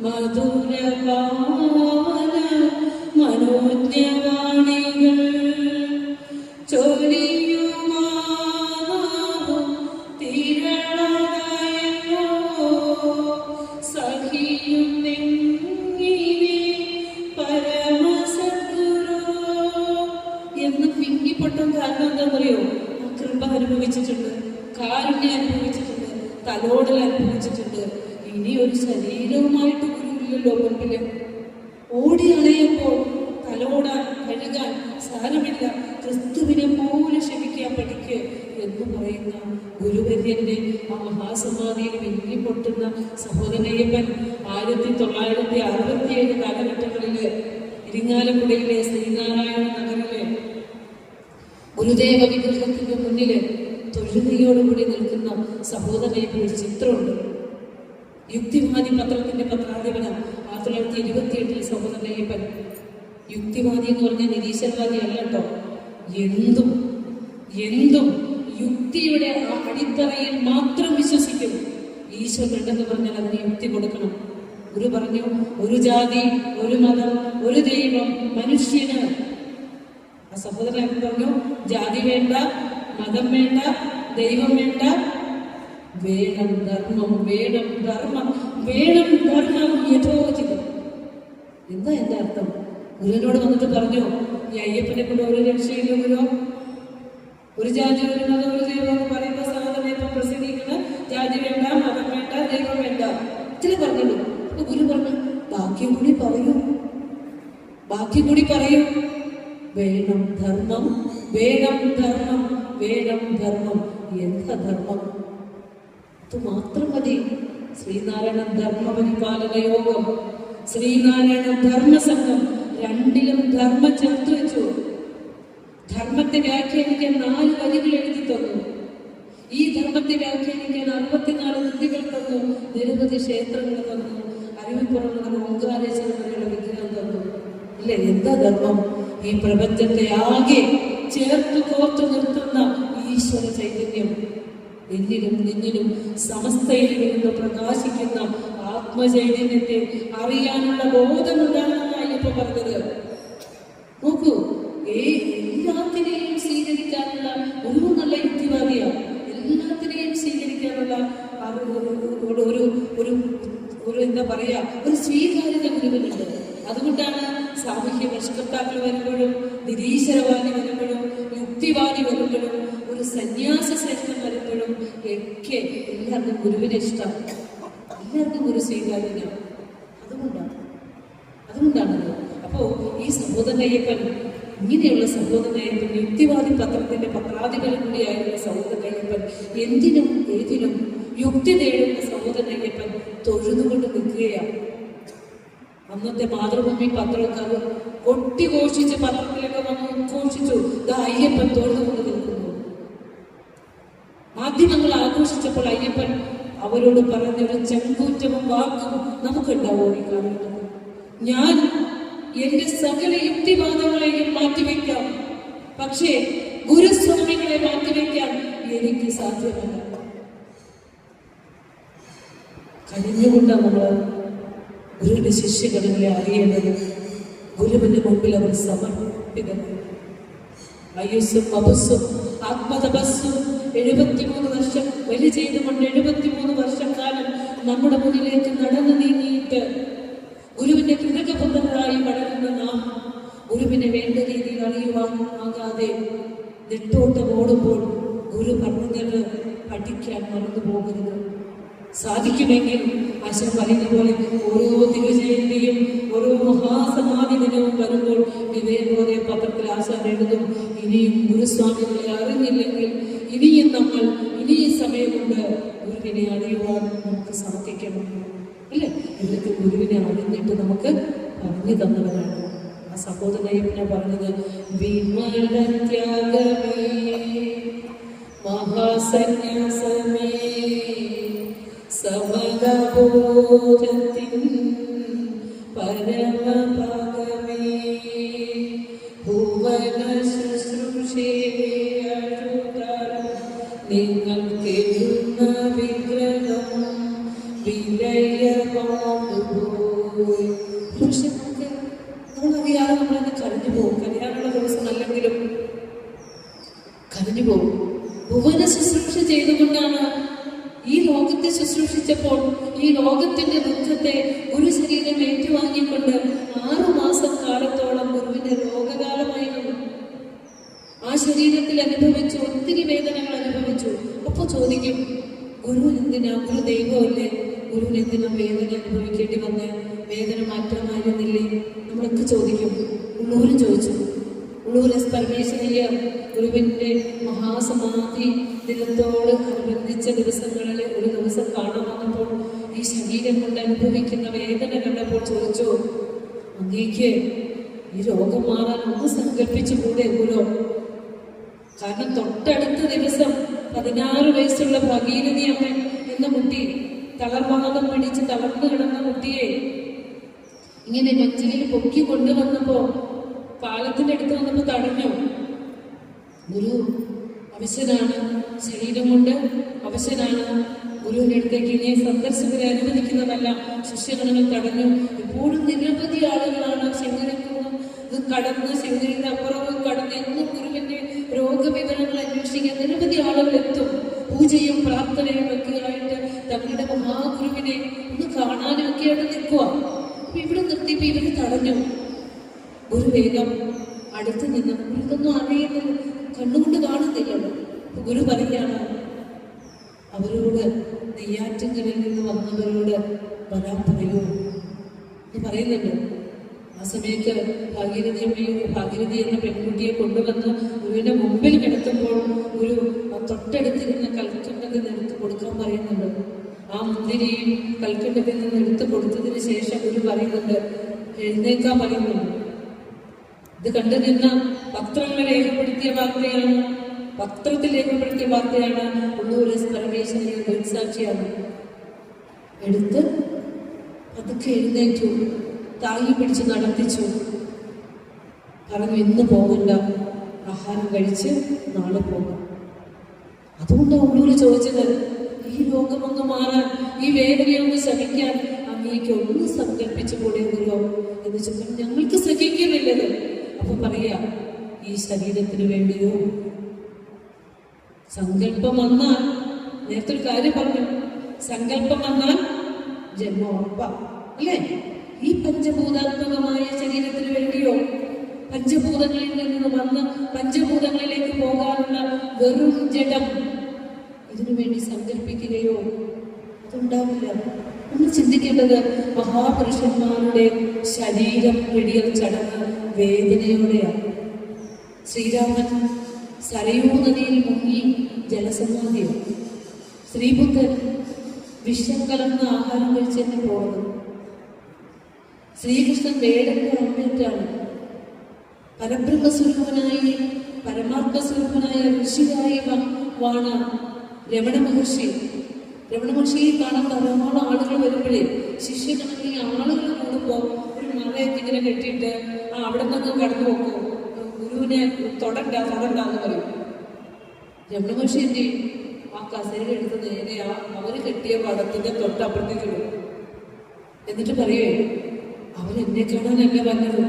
മധുര പാവന മനോജ്ഞവാണികൾ ചൊരിയുമാവും തീരണായല്ലോ സഖിയും എന്ന് പിങ്കിപ്പൊട്ടും. കാരണം എന്താണെന്നറിയോ? ആ കൃപ അനുഭവിച്ചിട്ടുണ്ട്, കാരുണ്യം അനുഭവിച്ചിട്ടുണ്ട്, തലോടൽ അനുഭവിച്ചിട്ടുണ്ട്. ഇനി ഒരു ശരീരവുമായിട്ട് ഗുരുവില്ലല്ലോ മുൻപില്. ഓടി അണയുമ്പോൾ തലോടാൻ കഴുകാൻ സാരമില്ല, ക്രിസ്തുവിനെ പോലെ ക്ഷമിക്കാൻ പഠിക്കുക എന്ന് പറയുന്ന ഗുരുവര്യന്റെ ആ മഹാസമാധിയിൽ പിങ്കിപ്പൊട്ടുന്ന സഹോദരയ്യപ്പൻ 1967 കാലഘട്ടങ്ങളില് ഇരിങ്ങാലക്കുടയിലെ ശ്രീനാരായണ നഗറിലെ ഗുരുദേവ വിഗ്രഹത്തിന്റെ മുന്നില് തൊഴുകയോടുകൂടി നിൽക്കുന്ന സഹോദരയ്യപ്പൻ ഒരു ചിത്രമുണ്ട്. യുക്തിവാദി പത്രത്തിന്റെ പത്രാധിപനം 1928 സഹോദരയ്യപ്പൻ. യുക്തിവാദി എന്ന് പറഞ്ഞാൽ നിരീശ്വരവാദി അല്ല കേട്ടോ. എന്തും യുക്തിയുടെ ആ അടിത്തറയിൽ മാത്രം വിശ്വസിക്കും. ഈശ്വരൻ ഉണ്ടെന്ന് പറഞ്ഞാൽ അതിന് യുക്തി കൊടുക്കണം. ഗുരു പറഞ്ഞു, ഒരു ജാതി, ഒരു മതം, ഒരു ദൈവം മനുഷ്യന്. ആ സഹോദരൻ പറഞ്ഞു, ജാതി വേണ്ട, മതം വേണ്ട, ദൈവം വേണ്ട, വേണം ധർമ്മം, വേണം ധർമ്മം, വേണം ധർമ്മം യഥോചിതം. എന്താ എന്റെ അർത്ഥം? ഗുരുവിനോട് വന്നിട്ട് പറഞ്ഞു, ഈ അയ്യപ്പനെ കൊണ്ട് ഒരു രക്ഷയില്ല ഗുരു. ഒരു ജാതി, ഒരു മതം, ഒരു ദൈവം എന്ന് പറയുന്ന സഹോദരനെ ഇപ്പൊ പ്രസംഗിക്കുന്നത് ജാതി വേണ്ട, മതം വേണ്ട, പ്രത്യേകം വേണ്ട, ഇത്ര പറഞ്ഞുള്ളൂ. അപ്പൊ ഗുരു പറഞ്ഞു, ബാക്കി കൂടി പറയൂ, ബാക്കി കൂടി പറയൂ. വേണം ധർമ്മം, വേണം ധർമ്മം, വേണം ധർമ്മം. എന്താ ധർമ്മം? ഇത് മാത്രം മതി. ശ്രീനാരായണ ധർമ്മ പരിപാലന യോഗം, ശ്രീനാരായണ ധർമ്മസംഘം, രണ്ടിലും ധർമ്മം ചേർത്ത് വെച്ചു. ധർമ്മത്തെ വ്യാഖ്യാനിക്കാൻ 4 വരികൾ എഴുതി തന്നു. ഈ ധർമ്മത്തെ വ്യാഖ്യാനിക്കാൻ 64 കൃതികൾ തന്നു. നിരവധി ക്ഷേത്രങ്ങൾ തന്നു. അരുവിപ്പുറമുള്ള ഓങ്കാരേശ്വരയുടെ വിഗ്രഹം തന്നു. ഇല്ല, എന്താ ധർമ്മം? ഈ പ്രപഞ്ചത്തെ ആകെ ചേർത്ത് കോർത്തു നിർത്തുന്ന ഈശ്വര ചൈതന്യം, എന്നിലും നിന്നിലും സമസ്തയിൽ നിന്ന് പ്രകാശിക്കുന്ന ആത്മചൈതന്യത്തെ അറിയാനുള്ള ബോധമുണ്ടാണെന്നാണ് അയ്യപ്പ പറഞ്ഞത്. നോക്കൂ, എല്ലാത്തിനെയും സ്വീകരിക്കാനുള്ള ഒരു നല്ല യുക്തിവാദിയാണ്. എല്ലാത്തിനെയും സ്വീകരിക്കാനുള്ള ഒരു എന്താ പറയാ, ഒരു സ്വീകാര്യത ഗുരുവിനുണ്ട്. അതുകൊണ്ടാണ് സാമൂഹ്യ പരിഷ്കർത്താക്കൾ വരുമ്പോഴും, നിരീശ്വരവാദി വരുമ്പോഴും, യുക്തിവാദി വരുമ്പോഴും, ഒരു സന്യാസ ശ്രേഷ്ഠം വരുമ്പോഴും ഒക്കെ എല്ലാവർക്കും ഗുരുവിനെ ഇഷ്ടം, എല്ലാവർക്കും ഗുരു സ്വീകാര്യത. അതുകൊണ്ടാണത്. അപ്പോ ഈ സഹോദരനയ്യപ്പൻ, ഇങ്ങനെയുള്ള സഹോദരനയ്യപ്പൻ, യുക്തിവാദി പത്രത്തിന്റെ പത്രാധിപരും കൂടിയായിരുന്ന സഹോദരനയ്യപ്പൻ, എന്തിനും ഏതിനും യുക്തി നേടുന്ന സഹോദരനയ്യപ്പൻ തൊഴുതുകൊണ്ട് നിൽക്കുകയാണ്. അന്നത്തെ മാതൃഭൂമി പത്രമൊക്കെ അത് കൊട്ടിഘോഷിച്ച് പത്രത്തിലൊക്കെ വന്ന് ഉദ്ഘോഷിച്ചു, ഇത് അയ്യപ്പൻ തൊഴുതുകൊണ്ട് നിൽക്കുന്നു. മാധ്യമങ്ങൾ ആഘോഷിച്ചപ്പോൾ അയ്യപ്പൻ അവരോട് പറഞ്ഞൊരു ചങ്കൂറ്റവും വാക്കും നമുക്കുണ്ടാവോ ഈ കാലഘട്ടത്തിൽ? ഞാൻ എന്റെ സകല യുക്തിവാദങ്ങളെയും മാറ്റിവെക്കാം, പക്ഷേ ഗുരുസ്വാമികളെ മാറ്റിവെക്കാൻ എനിക്ക് സാധ്യമല്ല. കഴിഞ്ഞുകൊണ്ടാണ് നമ്മൾ ഗുരുവിന്റെ ശിഷ്യഗണങ്ങളെ അറിയേണ്ടത്. ഗുരുവിന്റെ മുമ്പിൽ അവർ സമർപ്പിതരാണ്. അയ്യസ്സും അബസ്സും ആത്മതപസ്സും 73 വർഷം ബലി ചെയ്തുകൊണ്ട് 73 വർഷക്കാലം നമ്മുടെ മുന്നിലേക്ക് നടന്നു നീങ്ങിയിട്ട് ഗുരുവിന്റെ കൃതകപുത്രരായി വളരുന്ന നാം ഗുരുവിനെ വേണ്ട രീതിയിൽ അറിയുവാൻ ആകാതെ നെട്ടോട്ടം ഓടുമ്പോൾ ഗുരു പറഞ്ഞത് പഠിക്കാൻ മറന്നു പോകരുത്. സാധിക്കുമെങ്കിൽ ആശാൻ പറയുന്ന പോലെ ഓരോ ദിവജയന്തിയും ഓരോ മഹാസമാധി ദിനവും വരുമ്പോൾ വിവേകോദയ പത്രത്തിൽ ആശാൻ എഴുതും, ഇനിയും ഗുരുസ്വാമികളെ അറിഞ്ഞില്ലെങ്കിൽ ഇനിയും സമയമുണ്ട് ഗുരുവിനെ അറിയുവാൻ നമുക്ക് സാധിക്കണം. അല്ലേ? ഇവർക്ക് ഗുരുവിനെ അറിഞ്ഞിട്ട് നമുക്ക് പറഞ്ഞു തന്നവരാണ്. ആ സഹോദരനെ പറഞ്ഞത്, വിമലത്യാഗമേ മഹാസന്യാസമേ സമദബോധത്തിൻ പരമഭാഗമേ ഭുവന ശുശ്രൂഷേയഴുതാരം നിങ്ങൾക്കെഴുന്ന വിഗ്രഹം വിലയമാകുപോയി. പക്ഷെ നമ്മളറിയാതെ നമ്മളെന്നെ കരഞ്ഞു പോകും. കല്യാണമുള്ള ദിവസം അല്ലെങ്കിലും കരഞ്ഞു പോകും. ഭുവന ശുശ്രൂഷ ചെയ്തുകൊണ്ടാണ് ഈ ലോകത്തെ ശുശ്രൂഷിച്ചപ്പോൾ ഈ ലോകത്തിന്റെ ദുഃഖത്തെ ഒരു ശരീരം ഏറ്റുവാങ്ങിക്കൊണ്ട് 6 മാസം കാലത്തോളം ഗുരുവിന്റെ രോഗകാലമായിരുന്നു. ആ ശരീരത്തിൽ അനുഭവിച്ചു, ഒത്തിരി വേദനകൾ അനുഭവിച്ചു. അപ്പൊ ചോദിക്കും, ഗുരു എന്തിനാ, ഗുരു ദൈവമല്ലേ, ഗുരുവിന് എന്തിനാ വേദന അനുഭവിക്കേണ്ടി വന്ന്? വേദന മാറ്റാമായിരുന്നില്ലേ? നമ്മളൊക്കെ ചോദിക്കും. ഉള്ളൂരും ചോദിച്ചു. ഉള്ളൂർ എസ് പരമേശ്വരയ്യ ഗുരുവിന്റെ മഹാസമാധി ദിനത്തോട് അനുബന്ധിച്ച ദിവസങ്ങളിൽ ഒരു ദിവസം കാണാൻ വന്നപ്പോൾ ഈ ശരീരം കൊണ്ട് അനുഭവിക്കുന്ന വേദന കണ്ടപ്പോൾ ചോദിച്ചു, അങ്ങേക്ക് ഈ രോഗം മാറാൻ ഒന്ന് സങ്കല്പിച്ചു കൂടെ ഗുരു? കാരണം തൊട്ടടുത്ത ദിവസം 16 വയസ്സുള്ള ഭഗീരഥി അമ്മ എന്ന കുട്ടി, തളർവാദം പിടിച്ച് തളർന്നു കിടന്ന കുട്ടിയെ ഇങ്ങനെ നെഞ്ചിലിൽ പൊക്കി കൊണ്ടുവന്നപ്പോ പാലത്തിന്റെ അടുത്ത് വന്നപ്പോ തടഞ്ഞു. ഗുരു അവശനാണ്, ശരീരം കൊണ്ട് അവശനാണ്, ഗുരുവിന്റെ അടുത്തേക്ക് ഇനി സന്ദർശകരെ അനുവദിക്കുന്നതല്ല. ശിഷ്യഗണങ്ങൾ തടഞ്ഞു. ഇപ്പോഴും നിരവധി ആളുകളാണ് ശിവഗിരിക്കുന്നും ഇത് കടന്ന് ശിവഗിരിയുടെ അപ്പുറവും കടന്ന് എന്നും ഗുരുവിന്റെ രോഗവിവരങ്ങൾ അന്വേഷിക്കാൻ നിരവധി ആളുകൾ എത്തും. പൂജയും പ്രാർത്ഥനയും ഒക്കെയായിട്ട് തങ്ങളുടെ മഹാഗുരുവിനെ ഒന്ന് കാണാനും ഒക്കെ ആയിട്ട് നിൽക്കുക. അപ്പൊ ഇവിടെ നിർത്തിയപ്പോ ഇവര് തടഞ്ഞു. ഒരു വേഗം അടുത്ത് നിന്ന് ഇതൊന്നും അറിയുന്നില്ല, കണ്ണുകൊണ്ട് കാണുന്നില്ലല്ലോ. ഗുരു പറയുകയാണ് അവരോട്, നെയ്യാറ്റിൻകരയിൽ നിന്ന് വന്നവരോട് വരാൻ പറയൂ എന്ന് പറയുന്നുണ്ട്. ആ സമയത്ത് ഭാഗീരഥി എന്ന പെൺകുട്ടിയെ കൊണ്ടുവന്ന് ഗുരുവിന്റെ മുമ്പിൽ കിടത്തുമ്പോൾ ഒരു തൊട്ടടുത്തിരുന്ന കൽക്കണ്ടത്തിൽ നിന്ന് എടുത്ത് കൊടുക്കാൻ പറയുന്നുണ്ട്. ആ മുന്തിരിയും കൽക്കണ്ടത്തിൽ നിന്ന് എടുത്ത് കൊടുത്തതിന് ശേഷം ഗുരു പറയുന്നുണ്ട്, എഴുന്നേക്കാൻ പറയുന്നുണ്ട്. ഇത് കണ്ടു നിന്ന പത്രങ്ങൾ രേഖപ്പെടുത്തിയ വാർത്തയാണ്, പത്രത്തിൽ രേഖപ്പെടുത്തിയ വാർത്തയാണ്. ഉള്ളൂർ പരമേശ്വരൻ ദൃക്സാക്ഷിയാണ്. എടുത്ത് അതൊക്കെ എഴുന്നേറ്റു, താങ്ങി പിടിച്ച് നടത്തിച്ചു. പറഞ്ഞു, ഇന്ന് പോകണ്ട, ആഹാരം കഴിച്ച് നാളെ പോകാം. അതുകൊണ്ടാണ് ഉള്ളൂര് ചോദിച്ചത്, ഈ രോഗമൊന്ന് മാറാൻ, ഈ വേദനയൊന്ന് സഹിക്കാൻ അങ്ങേക്ക് ഒന്ന് സങ്കല്പിച്ചു കൂടെ ഗുരു എന്ന് ചോദിച്ചാൽ ഞങ്ങൾക്ക് സഹിക്കുന്നില്ലത്. അപ്പൊ പറയാ, ഈ ശരീരത്തിന് വേണ്ടിയോ? സങ്കല്പം വന്നാൽ, നേരത്തെ ഒരു കാര്യം പറഞ്ഞു, സങ്കല്പം വന്നാൽ ജന്മം ഉറപ്പാ അല്ലേ? ഈ പഞ്ചഭൂതാത്മകമായ ശരീരത്തിന് വേണ്ടിയോ? പഞ്ചഭൂതങ്ങളിൽ നിന്ന് വന്ന് പഞ്ചഭൂതങ്ങളിലേക്ക് പോകാനുള്ള വെറും ജഡം ഇതിനു വേണ്ടി സങ്കല്പിക്കുകയോ? അതുണ്ടാവില്ല. നമ്മൾ ചിന്തിക്കേണ്ടത് മഹാപുരുഷന്മാരുടെ ശരീരം വെടിയൽ ചടങ്ങ് വേദനയോടെയാണ്. ശ്രീരാമൻ സരയൂ നദിയിൽ മുങ്ങി ജലസമാധിയാണ്. ശ്രീബുദ്ധൻ വിഷം കലർന്ന ആഹാരം കഴിച്ചെന്നെ പോകുന്നു. ശ്രീകൃഷ്ണൻ വേടന്റെ അമ്മേറ്റാണ്. പരബ്രഹ്മസ്വരൂപനായി പരമാത്മസ്വരൂപനായ ഋഷിയായി വാണ രമണ മഹർഷിയെ കാണാൻ ധാരാളം ആളുകൾ വരുമ്പോഴേ ശിഷ്യനാണെങ്കിൽ ആളുകൾ കൂടുമ്പോൾ ഒരു മറയൊക്കെ ഇങ്ങനെ കെട്ടിയിട്ട് അവിടെ നിന്ന് കടന്നു പോക്കോ, ഗുരുവിനെ തൊടണ്ടെന്ന് പറയും. രമണ മഹർഷി എന്ത് ചെയ്യും? ആ കസേര എടുത്ത് നേരെ അവര് കെട്ടിയ പടത്തിന്റെ തൊട്ടപ്പുറത്തേക്ക് ഇടും. എന്നിട്ട് പറയുവേ, അവരെന്നെ കാണാനല്ല വന്നത്,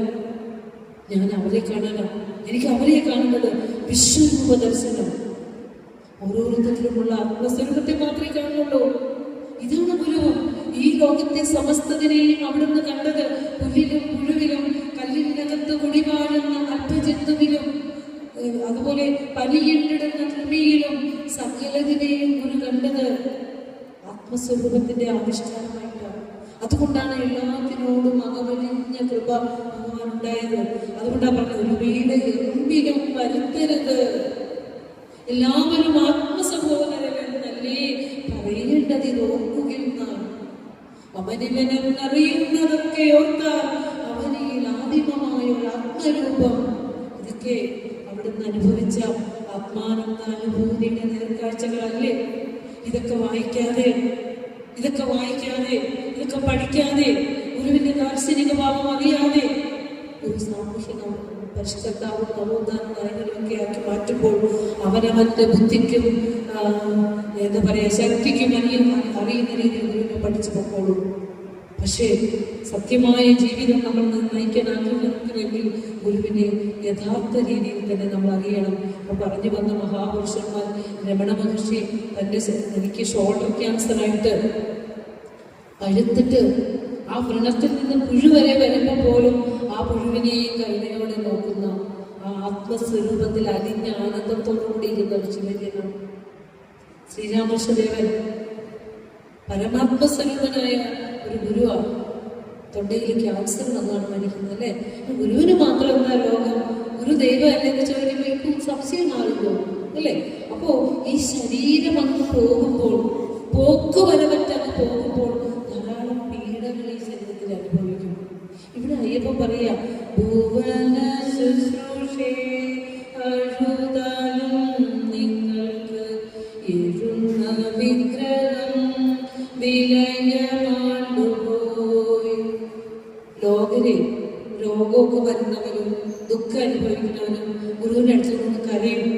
ഞാൻ അവരെ കാണാനാണ്. എനിക്ക് അവരെ കാണുന്നത് വിശ്വരൂപ ദർശനം. ഓരോരുത്തരിലുമുള്ള ആത്മസ്വരൂപത്തെ മാത്രമേ കാണുന്നുള്ളൂ. ഇതാണ് ഗുരു. ഈ ലോകത്തെ സമസ്തതിനെയും അവിടുന്ന് കണ്ടത് പുല്ലിലും പുഴുവിലും കല്ലിനകത്ത് കുടിവാഴുന്ന അല്പജന്തുവിലും അതുപോലെ പനിയിട്ടിടുന്ന കൃമിയിലും സകലതിനെയും ഗുരു കണ്ടത് ആത്മസ്വരൂപത്തിന്റെ ആവിഷ്കാരമായിട്ടാണ്. അതുകൊണ്ടാണ് എല്ലാത്തിനോടും അകവലിഞ്ഞ കൃപ ഭഗവാൻ ഉണ്ടായത്. അതുകൊണ്ടാണ് പറഞ്ഞത്, ഒരു വീട് എറുമ്പിലും വരുത്തരുത്, എല്ലാവരും ആത്മസഹോദരനെന്നല്ലേ പറയേണ്ടത്, ഇത് ഓർക്കുകയെന്നാണ്. അവനിവനെന്നറിയുന്നതൊക്കെ ഓർത്താൽ അവനിൽ ആദിമമായ ഒരു ആത്മരൂപം. ഇതൊക്കെ അവിടുന്ന് അനുഭവിച്ച ആത്മാനന്ദാനുഭൂതിയുടെ നേർക്കാഴ്ചകളല്ലേ? ഇതൊക്കെ വായിക്കാതെ ഇതൊക്കെ പഠിക്കാതെ ഗുരുവിന്റെ ദാർശനിക ഭാവം അറിയാതെ ഒരു സാമൂഹിക പരിഷ്കർത്താവും നവോത്ഥാന നായകനുമൊക്കെ ആക്കി മാറ്റുമ്പോൾ അവനവന്റെ ബുദ്ധിക്കും എന്താ പറയാ ശക്തിക്കും അറിയുന്ന രീതിയിൽ ഗുരുവിനെ പഠിച്ചു പോക്കോളൂ. പക്ഷേ സത്യമായ ജീവിതം നമ്മൾ നയിക്കാൻ ആഗ്രഹിക്കുന്നെങ്കിൽ ഗുരുവിനെ യഥാർത്ഥ രീതിയിൽ തന്നെ നമ്മൾ അറിയണം. അപ്പോൾ പറഞ്ഞു വന്ന മഹാപുരുഷന്മാർ, രമണ മഹർഷി എനിക്ക് ഷോൾഡർ ക്യാൻസറായിട്ട് പഴുത്തിട്ട് ആ വ്രണത്തിൽ നിന്ന് പുഴു വരെ വരുമ്പോൾ പോലും ആ പുഴുവിനെയും കരുണയോടെ നോക്കുന്ന ആ ആത്മസ്വരൂപത്തിൽ അലിഞ്ഞ ആനന്ദത്തോടുകൂടി ഇരുന്ന ഋഷിവര്യനാണ് ശ്രീരാമകൃഷ്ണദേവൻ. പരമാത്മസ്വരൂപനായ ഒരു ഗുരുവാണ്. തൊണ്ടയിൽ ക്യാൻസർ വന്നാണ് മരിക്കുന്നത് അല്ലേ? ഗുരുവിന് മാത്രം എന്താ രോഗം? ഗുരു ദൈവം അല്ലെന്ന് ചോദിക്കുമ്പോൾ സംശയമാകുമോ അല്ലേ? അപ്പോ ഈ ശരീരം അങ്ങ് പോകുമ്പോൾ, പോക്കുവരവറ്റങ്ങ് പോകുമ്പോൾ ധാരാളം പീഡകൾ ഈ ശരീരത്തിൽ അനുഭവിക്കും. ഇവിടെ അയ്യപ്പൻ പറയാ, ഭുവന ശുശ്രൂഷേ അഴുതാലും നിങ്ങൾക്ക് എഴുന്ന വിഗ്രഹം വിലയമാണ്ടുപോയി. രോഗമൊക്കെ വരുന്നവരും ദുഃഖം അനുഭവിക്കുന്നവരും ഗുരുവിൻ്റെ അടുത്ത് നിന്ന് കരയും.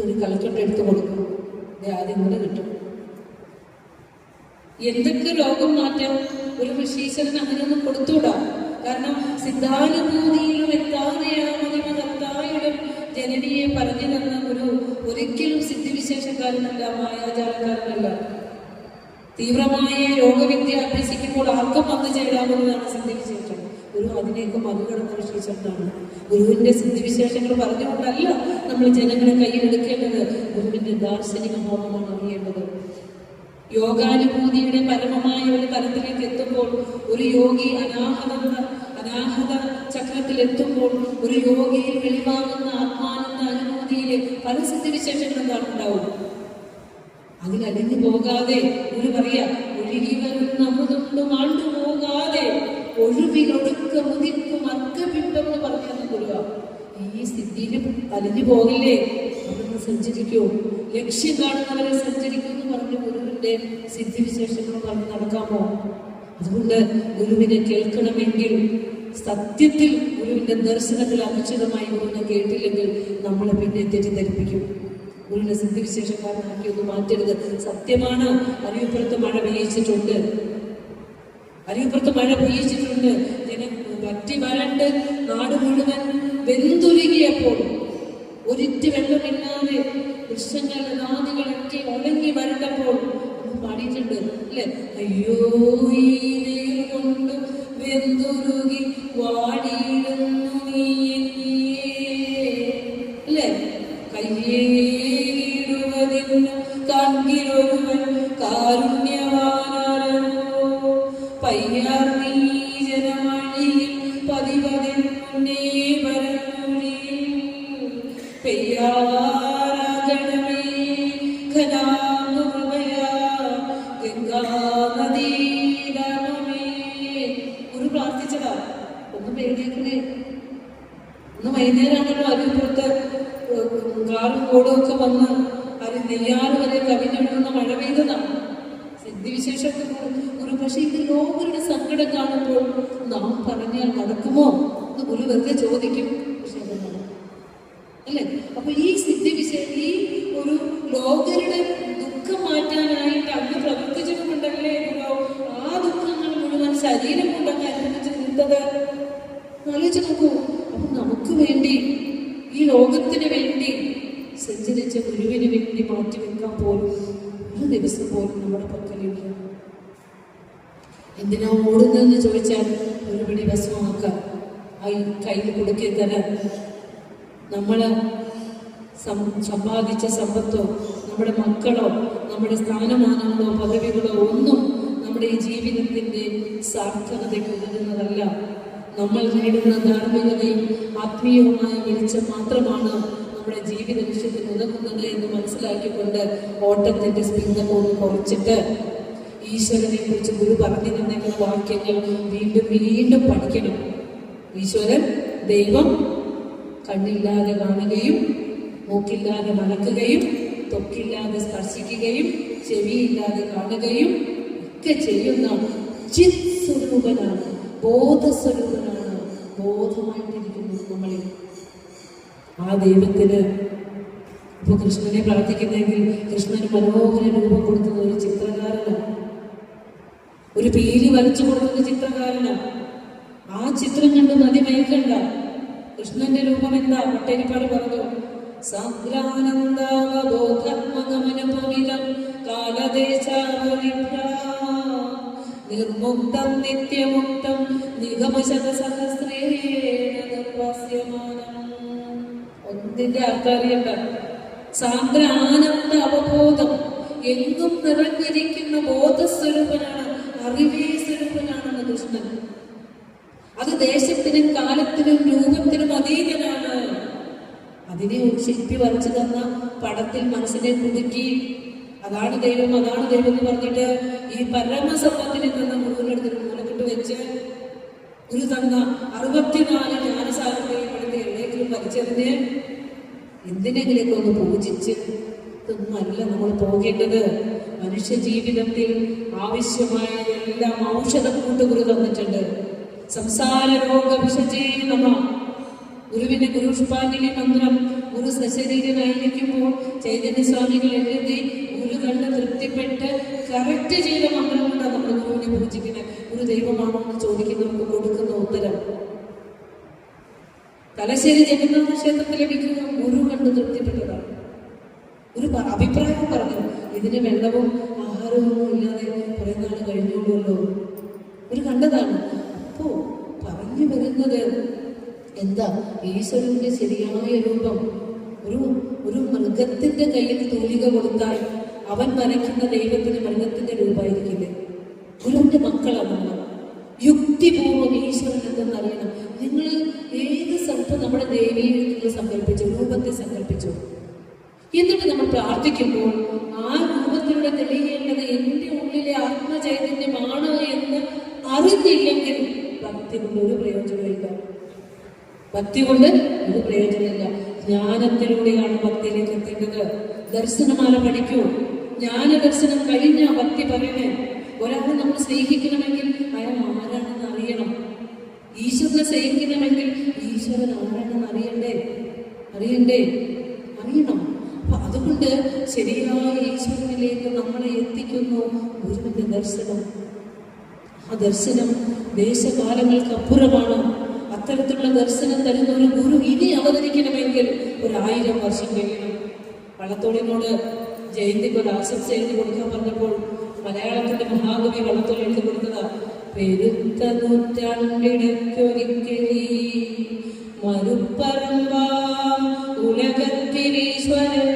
ഒരു കലക്കട്ട എടുത്ത് കൊടുക്കും, ആദ്യം കൂടെ കിട്ടും. എന്തൊക്കെ രോഗം മാറ്റാം? ഒരു ഋഷീശ്വരന് അങ്ങനെയൊന്നും കൊടുത്തുകൂടാ. കാരണം സിദ്ധാനുഭൂതിയിലും എത്താതെയാമതിമകത്തായിടും ജനനിയെ പറഞ്ഞു തന്ന ഒരു ഒരിക്കലും സിദ്ധിവിശേഷക്കാരനല്ല, മായാജാലക്കാരനല്ല. തീവ്രമായ യോഗവിദ്യ അഭ്യസിക്കുമ്പോൾ ആർക്കും വന്നു ചേരാവുന്നതാണ് സിദ്ധിവിശേഷം. ഗുരു അതിനെയൊക്കെ മറികടന്ന ഋഷീശ്വരനാണ്. ഗുരുവിന്റെ സിദ്ധിവിശേഷങ്ങൾ പറഞ്ഞുകൊണ്ടല്ല നമ്മൾ ജനങ്ങളെ കയ്യിലെടുക്കേണ്ടത്, ഗുരുവിന്റെ ദാർശനിക ഭാവമാണ് അറിയേണ്ടത്. യോഗാനുഭൂതിയുടെ പരമമായ ഒരു തലത്തിലേക്ക് എത്തുമ്പോൾ, ഒരു യോഗി അനാഹത ചക്രത്തിൽ എത്തുമ്പോൾ, ഒരു യോഗിയിൽ വെളിവാകുന്ന ആത്മാനന്ദ അനുഭൂതിയിലെ പല സ്ഥിതിവിശേഷങ്ങളും കാണുന്നുണ്ടാവും. അതിലലിഞ്ഞു പോകാതെ ഒരു പറയാ, ഒഴുകി വരുന്ന അമൃതൊന്നും ആണ്ടുപോകാതെ ഒഴുവിലൊടുക്ക മുതിർക്കും അർക്കബിംബം എന്ന് പറഞ്ഞാൽ ഗുരുവ. ഈ സ്ഥിതിയിൽ അലിഞ്ഞു പോകില്ലേ? അവിടുന്ന് സഞ്ചരിക്കൂ, ലക്ഷ്യം കാണുന്നവരെ സഞ്ചരിക്കും എന്ന് പറഞ്ഞ് ഗുരുവിന്റെ സിദ്ധിവിശേഷങ്ങൾ പറഞ്ഞ് നടക്കാമോ? അതുകൊണ്ട് ഗുരുവിനെ കേൾക്കണമെങ്കിൽ സത്യത്തിൽ ഗുരുവിന്റെ ദർശനത്തിൽ അനിശ്ചിതമായി ഗുരുവിനെ കേട്ടില്ലെങ്കിൽ നമ്മളെ പിന്നെ തെറ്റിദ്ധരിപ്പിക്കും. ഗുരുവിന്റെ സിദ്ധിവിശേഷക്കാരനാക്കി ഒന്നും മാറ്റരുത്. സത്യമാണ്, അരുവിപ്പുറത്ത് മഴ പെയ്യിച്ചിട്ടുണ്ട്. പറ്റി വരണ്ട് നാട് മുഴുവൻ വെന്തുരുകിയപ്പോൾ ഒരിറ്റ് വെള്ളമില്ലാതെ വൃക്ഷങ്ങളുടെ നാദികളൊക്കെ ഉണങ്ങി വരണ്ടപ്പോൾ പാടിയിട്ടുണ്ട് അല്ലെ? അയ്യോ ഈ നീർ കൊണ്ട് വെന്തുരുകി വാടിയിരുന്നു അല്ലെ? കയ്യേടുവതിന് കാൺകിലൊരുവൻ കാരുണ്യവാനോ പയ്യാർ നീ ജനമഴിയിൽ പതിവതിൻ മുന്നേ വരഞ്ഞുഴി പെയ്യാരാജനമേ ഖനാമുപയാ ഗംഗാനദീരമേ. ഒരു പ്രാർത്ഥിച്ചതാ, ഒന്ന് പേടിയേക്കണേ. ഒന്ന് വൈകുന്നേരമാണല്ലോ അരുവിപ്പുറത്ത് കാറും കോടും ഒക്കെ വന്ന് അത് നെയ്യാറ് വരെ കവിഞ്ഞൊഴുകുന്ന മഴ പെയ്തതാണ്. സിദ്ധിവിശേഷമൊക്കെ ഒരു പക്ഷേ ഇത് ലോകരുടെ സങ്കടം കാണുമ്പോൾ നാം പറഞ്ഞാൽ നടക്കുമോ എന്ന് ഗുരു വെറുതെ ചോദിക്കും. പക്ഷെ അത് നടക്കും അല്ലേ? അപ്പൊ ഈ ഈ ഒരു ലോകരുടെ ദുഃഖം മാറ്റാനായിട്ട് അന്ന് പ്രവർത്തിച്ചിട്ടുണ്ടല്ലേ ആ ദുഃഖങ്ങൾ മുഴുവൻ ശരീരം കൊണ്ടൊക്കെ അനുഭവിച്ച് നിന്നത് ആലോചിച്ച് നോക്കൂ. അപ്പൊ നമുക്ക് വേണ്ടി, ഈ ലോകത്തിന് വേണ്ടി സഞ്ചരിച്ച ഗുരുവിന് വേണ്ടി മാറ്റിവെക്കാൻ പോലും ഒരു ദിവസം പോലും നമ്മുടെ പക്കലില്ല. എന്തിനാ ഓടുന്നതെന്ന് ചോദിച്ചാൽ ഒരു പിടി ഭസ്മമാക്കാൻ കയ്യിൽ കൊടുക്കി തരാൻ. നമ്മള് സമ്പാദിച്ച സമ്പത്തോ നമ്മുടെ മക്കളോ നമ്മുടെ സ്ഥാനമാനങ്ങളോ പദവികളോ ഒന്നും നമ്മുടെ ഈ ജീവിതത്തിന്റെ സാർത്ഥകതയ്ക്ക് ഉതകുന്നതല്ല. നമ്മൾ നേടുന്ന ധാർമ്മികതയും ആത്മീയവുമായ വെളിച്ചം മാത്രമാണ് നമ്മുടെ ജീവിത ലക്ഷ്യത്തിന് ഉതകുന്നത് എന്ന് മനസ്സിലാക്കിക്കൊണ്ട് ഓട്ടത്തിന്റെ സ്പീഡ് ഒന്ന് കുറച്ചിട്ട് ഈശ്വരനെ കുറിച്ച് ഗുരു പറഞ്ഞു തന്നിട്ടുള്ള വാക്യങ്ങൾ വീണ്ടും വീണ്ടും പഠിക്കണം. ഈശ്വരൻ ദൈവം കണ്ണില്ലാതെ കാണുകയും മൂക്കില്ലാതെ മണക്കുകയും ത്വക്കില്ലാതെ സ്പർശിക്കുകയും ചെവിയില്ലാതെ കാണുകയും ഒക്കെ ചെയ്യുന്ന ചിത് സ്വരൂപനാണ്, ബോധസ്വരൂപനാണ്, ബോധമായിട്ടിരിക്കുന്നു നമ്മളിൽ. ആ ദൈവത്തിന് ഇപ്പൊ കൃഷ്ണനെ പ്രാർത്ഥിക്കുന്നെങ്കിൽ കൃഷ്ണന് മനോഹര രൂപം കൊടുക്കുന്ന ഒരു ചിത്രകാരനാണ്, ഒരു പീലി വരച്ചു കൊടുക്കുന്ന ചിത്രകാരനാണ്. ആ ചിത്രം കണ്ട് നദി മയക്കണ്ട. കൃഷ്ണന്റെ രൂപം എന്താ? പട്ടേരിപ്പാട് പറഞ്ഞു, സാന്ദ്രാനന്ദാവബോധാത്മകമനുപമിതം നിർമുക്തം നിത്യമുക്തം നിഗമശതസഹസ്രേണ നിർവാസ്യമാനം. ഒന്നിന്റെ അർത്ഥം അറിയണ്ട. സാന്ദ്ര ആനന്ദ അവബോധം, എങ്ങും നിറഞ്ഞിരിക്കുന്ന ബോധസ്വരൂപനാണ്, അറിവേ സ്വരൂപനാണെന്ന് കൃഷ്ണൻ. അത് ദേശത്തിനും കാലത്തിനും രൂപത്തിനും അതീതനാണ്. അതിനെ ഒരു ശില്പി വരച്ചു തന്ന പടത്തിൽ മനസ്സിനെ പുതുക്കി അതാണ് ദൈവം അതാണ് ദൈവം എന്ന് പറഞ്ഞിട്ട് ഈ പരമസമ്പത്തിനെ തന്ന മുഴുവനെടുത്തിട്ട് മൂലക്കിട്ട് വെച്ച് ഒരു തന്ന 64 ജ്ഞാനസാഗരത്തെയും എടുത്ത് എവിടേക്കും വരച്ചതിന് എന്തിനെങ്കിലൊക്കെ ഒന്ന് പൂജിച്ച് ഇതൊന്നുമല്ല നമ്മൾ പോകേണ്ടത്. മനുഷ്യ ജീവിതത്തിൽ ആവശ്യമായതെല്ലാം ഔഷധം കൊണ്ട് ഗുരു തന്നിട്ടുണ്ട്. സംസാര രോഗ വിഷജേ നമ. ഗുരുവിന്റെ ഗുരുഷ്പാഞ്ജലി മന്ത്രം ഗുരു സശരീരനായിരിക്കുമ്പോൾ ചൈതന്യസ്വാമികൾ എഴുതി ഗുരു കണ്ട് തൃപ്തിപ്പെട്ട് കറക്റ്റ് ചെയ്ത മന്ത്രം കൊണ്ടാണ് നമ്മൾ ഗുരുവിനെ പൂജിക്കുന്നത്. ഗുരു ദൈവമാണോ എന്ന് ചോദിക്കുന്നവർക്ക് കൊടുക്കുന്ന ഉത്തരം തലശ്ശേരി ജഗന്നാഥ ക്ഷേത്രത്തിൽ ലഭിക്കുന്ന ഗുരു കണ്ട് തൃപ്തിപ്പെട്ടതാണ്. ഒരു അഭിപ്രായം പറഞ്ഞു, ഇതിന് വെള്ളവും ആഹാരവും ഇല്ലാതെ കുറെ നാൾ കഴിഞ്ഞോളൂല്ലോ. ഒരു കണ്ടതാണ്. അപ്പോ പറഞ്ഞു വരുന്നത് എന്താ? ഈശ്വരന്റെ ശരിയായ രൂപം. ഒരു മൃഗത്തിന്റെ കയ്യിൽ തൂലിക കൊടുത്താൽ ആ അവൻ വരയ്ക്കുന്ന ദൈവത്തിന് മൃഗത്തിന്റെ രൂപമായിരിക്കില്ലേ? ഗുരുവിന്റെ മക്കളാണ് നമ്മൾ. യുക്തിപൂർവ്വം ഈശ്വരൻ എന്തെന്ന് അറിയണം. നിങ്ങൾ ഏത് സ്ഥലത്തും നമ്മുടെ ദേവീയെ സങ്കല്പിച്ചു, രൂപത്തെ സങ്കല്പിച്ചു. എന്നിട്ട് നമ്മൾ പ്രാർത്ഥിക്കുമ്പോൾ ആ രൂപത്തിലൂടെ തെളിയേണ്ടത് എൻ്റെ ഉള്ളിലെ ആത്മചൈതന്യമാണ് എന്ന് അറിഞ്ഞില്ലെങ്കിൽ ഭക്തി കൊണ്ട് ഒരു പ്രയോജനമില്ല. ഭക്തി കൊണ്ട് ഒരു പ്രയോജനമില്ല. ജ്ഞാനത്തിലൂടെയാണ് ഭക്തിയിലേക്ക് എത്തേണ്ടത്. ദർശനമാല പഠിക്കൂ. ജ്ഞാന ദർശനം കഴിഞ്ഞ ഭക്തി പറയണേ. ഒരാളെ നമ്മൾ സ്നേഹിക്കണമെങ്കിൽ അയാൾ ആരാണെന്ന് അറിയണം. ഈശ്വരനെ സ്നേഹിക്കണമെങ്കിൽ ഈശ്വരൻ ആരാണെന്ന് അറിയണം. അപ്പൊ അതുകൊണ്ട് ശരിയായ ഈശ്വരനിലേക്ക് നമ്മളെ എത്തിക്കുന്നു ഗുരുവിന്റെ ദർശനം. ആ ദർശനം ദേശകാലങ്ങൾക്ക് അപ്പുറമാണ്. അത്തരത്തിലുള്ള ദർശനം തരുന്ന ഒരു ഗുരു ഇനി അവതരിക്കണമെങ്കിൽ 1000 വർഷം കഴിയണം. വള്ളത്തോളിനോട് ജയന്തിക്ക് ഒരു ആശംസ എഴുതി കൊടുക്കാൻ പറഞ്ഞപ്പോൾ മലയാളത്തിന്റെ മഹാകവി വള്ളത്തോൾ എഴുതി കൊടുത്തതാ, പെരുത്ത നൂറ്റാണ്ടിടയ്ക്കൊരിക്കലീ മരുപ്പറമ്പാം ഉലകത്തിരീശ്വരൻ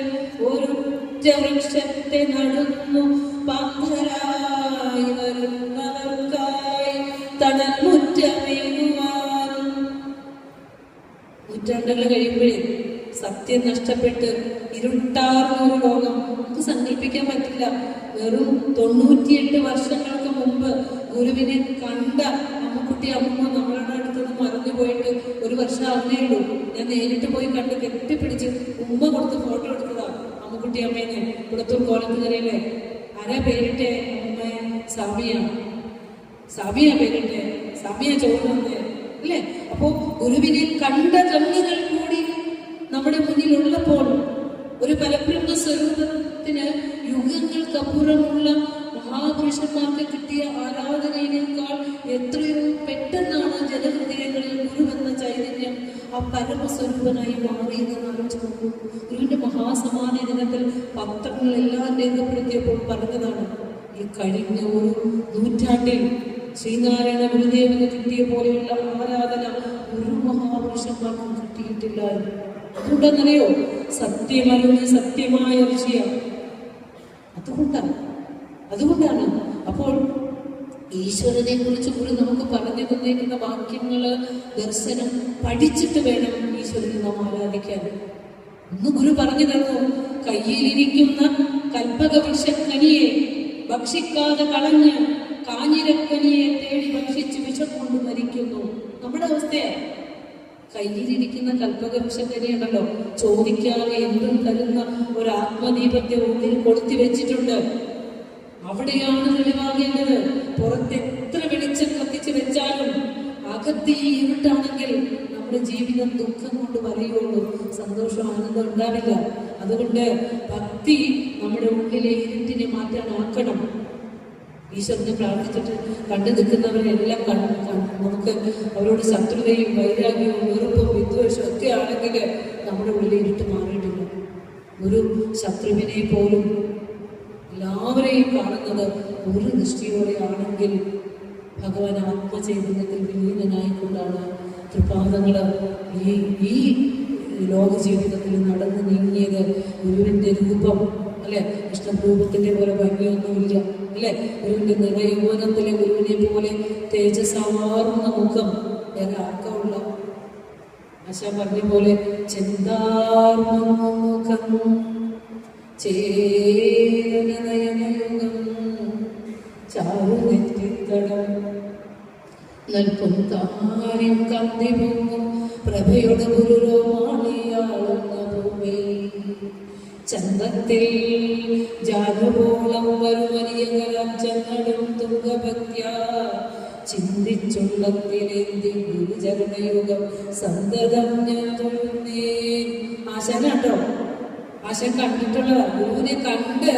ഒരൊറ്റ വൃക്ഷത്തെ നടുന്നു പാന്തരായി വരുന്നവർക്കായി തണൽമുറ്റമേകുവാൻ. നൂറ്റാണ്ടുകൾ കഴിയുമ്പോഴേ സത്യം നഷ്ടപ്പെട്ട് ഇരുട്ടാർന്ന ഒരു ലോകം നമുക്ക് സങ്കല്പിക്കാൻ പറ്റില്ല. വെറും 98 വർഷങ്ങൾക്ക് മുമ്പ് ഗുരുവിനെ കണ്ട അമ്മക്കുട്ടി അമ്മ നമ്മളുടെ അടുത്തുനിന്ന് മറന്നു പോയിട്ട് 1 വർഷം ആകുന്നേ ഉള്ളൂ. ഞാൻ നേരിട്ട് പോയി കണ്ട് കെട്ടിപ്പിടിച്ച് ഉമ്മ കൊടുത്ത് ഫോട്ടോ എടുത്തതാ അമ്മക്കുട്ടി അമ്മേനെ. കുളത്തൂർ കോലത്തുകരയിലെ ആരാ പേരിട്ടെ? അമ്മയെ സാമിയ പേരിട്ടെ. സാമിയ ചോദിക്കുന്നത് അല്ലേ? അപ്പോ ഗുരുവിനെ കണ്ട കണ്ണുകൾ കൂടി നമ്മുടെ മുന്നിലുള്ളപ്പോൾ ഒരു പരബ്രഹ്മ സ്വരൂപത്തിന് യുഗങ്ങൾക്കപ്പുറമുള്ള മഹാപുരുഷന്മാർക്ക് കിട്ടിയ ആരാധനയേക്കാൾ എത്രയോ പെട്ടെന്നാണ് ജനഹൃദയങ്ങളിൽ ഗുരുവെന്ന ചൈതന്യം ആ പരമസ്വരൂപനായി മാറിയെന്ന് ആലോചിച്ച് നോക്കൂ. ഗുരുവിന്റെ മഹാസമാധി ദിനത്തിൽ പത്രങ്ങളെല്ലാം രേഖപ്പെടുത്തിയപ്പോൾ പറഞ്ഞതാണ്, ഈ കഴിഞ്ഞ ഒരു നൂറ്റാണ്ടിൽ ശ്രീനാരായണ ഗുരുദേവന് കിട്ടിയ പോലെയുള്ള ആരാധന ഒരു മഹാപുരുഷന്മാർക്കും കിട്ടിയിട്ടില്ല. അതുകൊണ്ടെന്നറിയോ? സത്യമറിഞ്ഞ് സത്യമായ ഋഷിയാണ്. അതുകൊണ്ടാണ്. അപ്പോൾ ഈശ്വരനെ കുറിച്ച് ഗുരു നമുക്ക് പറഞ്ഞു തന്നേക്കുന്ന വാക്യങ്ങള്, ദർശനം പഠിച്ചിട്ട് വേണം ഈശ്വരനെ നാം ആരാധിക്കാൻ. ഒന്ന് ഗുരു പറഞ്ഞു തന്നു, കയ്യിലിരിക്കുന്ന കൽപ്പകവൃക്ഷക്കനിയെ ഭക്ഷിക്കാതെ കളഞ്ഞ് കാഞ്ഞിരക്കനിയെ തേടി ഭക്ഷിച്ച് വിഷം കൊണ്ട് മരിക്കുന്നു. നമ്മുടെ അവസ്ഥയാണ്. കയ്യിലിരിക്കുന്ന കൽപ്പകവൃക്ഷക്കനിയുണ്ടല്ലോ, ചോദിക്കാതെ എന്തും തരുന്ന ഒരു ആത്മദീപത്തെ ഉള്ളിൽ കൊളുത്തി വെച്ചിട്ടുണ്ട്. അവിടെയാണ് വെളിവാകേണ്ടത്. പുറത്ത് എത്ര വെളിച്ചം കത്തിച്ച് വെച്ചാലും അകത്ത് ഈ ഇരുട്ടാണെങ്കിൽ നമ്മുടെ ജീവിതം ദുഃഖം കൊണ്ട് പറയുള്ളൂ, സന്തോഷം ആനന്ദം ഉണ്ടാവില്ല. അതുകൊണ്ട് ഭക്തി നമ്മുടെ ഉള്ളിലെ ഇരുട്ടിനെ മാറ്റാനാക്കണം. ഈശ്വരനെ പ്രാർത്ഥിച്ചിട്ട് കണ്ടു നിൽക്കുന്നവരെല്ലാം നമുക്ക് അവരോട് ശത്രുതയും വൈരാഗ്യവും വെറുപ്പും വിദ്വേഷവും ഒക്കെ ആണെങ്കിൽ നമ്മുടെ ഉള്ളിലെ ഇരുട്ട് മാറിയിട്ടില്ല. ഒരു ശത്രുവിനെ പോലും എല്ലാവരെയും കാണുന്നത് ഒരു ദൃഷ്ടിയോടെയാണെങ്കിൽ ഭഗവാൻ ആത്മചൈതന്യത്തിൽ വിലീനനായിക്കൊണ്ടാണ് തൃപാദങ്ങൾ ഈ ലോക ജീവിതത്തിൽ നടന്നു നീങ്ങിയത്. ഗുരുവിന്റെ രൂപം അല്ലെ, കൃഷ്ണരൂപത്തിന്റെ പോലെ ഭംഗിയൊന്നുമില്ല അല്ലെ. ഗുരുവിന്റെ നിറയൗവനത്തിലെ ഗുരുവിനെ പോലെ തേജസ്സാർന്ന മുഖം വേറെ ആർക്കുള്ള. ആശാ പറഞ്ഞ പോലെ ചെന്താർന്ന മുഖം ചേരനയനയുഗം ചാരുനെറ്റിത്തടം നൽകും താരം കന്തിമുങ്ങും പ്രഭയുടെ ഗുരുരോമാണിയാളുന്ന ഭൂമി ചന്തത്തിൽ ജാനുപോളം വരുമനിയകരം ചെന്നടും തുങ്കഭക്യ ചിന്തിച്ചുള്ളത്തിലേന്തി ഗുരുചരണയുഗം സന്തതം ഞാൻ തൊഴുന്നേ. ആശാൻ കണ്ടോ? ആശാൻ കണ്ടിട്ടുള്ളതാ. ഗുരുവിനെ കണ്ട്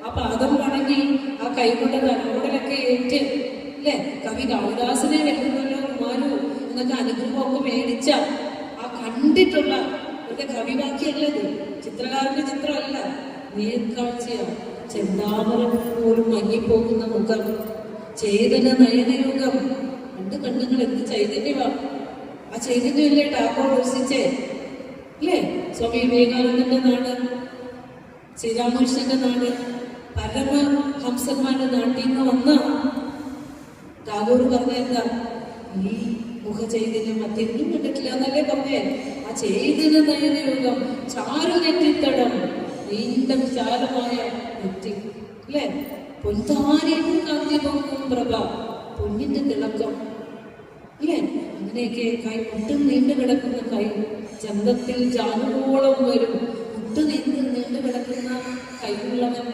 ആ പാദം വണങ്ങി ആ കൈകൊണ്ട് തലോടലൊക്കെ ഏറ്റ് അല്ലേ. കവി കാളിദാസനെ വെല്ലുന്നല്ലോ കുമാരു എന്നൊക്കെ അനുഗ്രഹമൊക്കെ മേടിച്ച ആ കണ്ടിട്ടുള്ള ഒരു കവിവാക്യല്ലത്, ചിത്രകാരന്റെ ചിത്രമല്ല, നേർക്കാഴ്ചയാണ്. ചെന്താമരം പോലും മങ്ങിപ്പോകുന്ന മുഖം, ചേതന നയനയുഗം. രണ്ട് കണ്ണുകൾ എന്ത് ചൈതന്യമാണ്! ആ ചൈതന്യമല്ലേ ടാഗോർ ദർശിച്ചേ അല്ലേ? സ്വാമി വിവേകാനന്ദന്റെ നാട് ശ്രീരാമകൃഷ്ണന്റെ നാട് പരമഹംസന്മാരുടെ നാട്ടിൽ നിന്ന് വന്ന ടാഗോർ പറഞ്ഞ എന്താ, ഈ മുഖചൈതന്യം മറ്റെന്നും കണ്ടിട്ടില്ല എന്നല്ലേ പറഞ്ഞേ. ആ ചൈതന്യ നയനയോഗം ചാരു നെറ്റിത്തടം, നീണ്ട വിശാലമായ നെറ്റി അല്ലേ, പൊൻതാരിയും കാന്തി പൊങ്ങും പ്രഭ, പൊന്നിന്റെ തിളക്കം അല്ലേ, അങ്ങനെയൊക്കെ കൈ മുട്ടും നീണ്ടു കിടക്കുന്ന കൈ, ചന്തത്തിൽ ജാനുവോളം വരും, മുട്ടു നീണ്ടു കിടക്കുന്ന കൈയുള്ളവൻ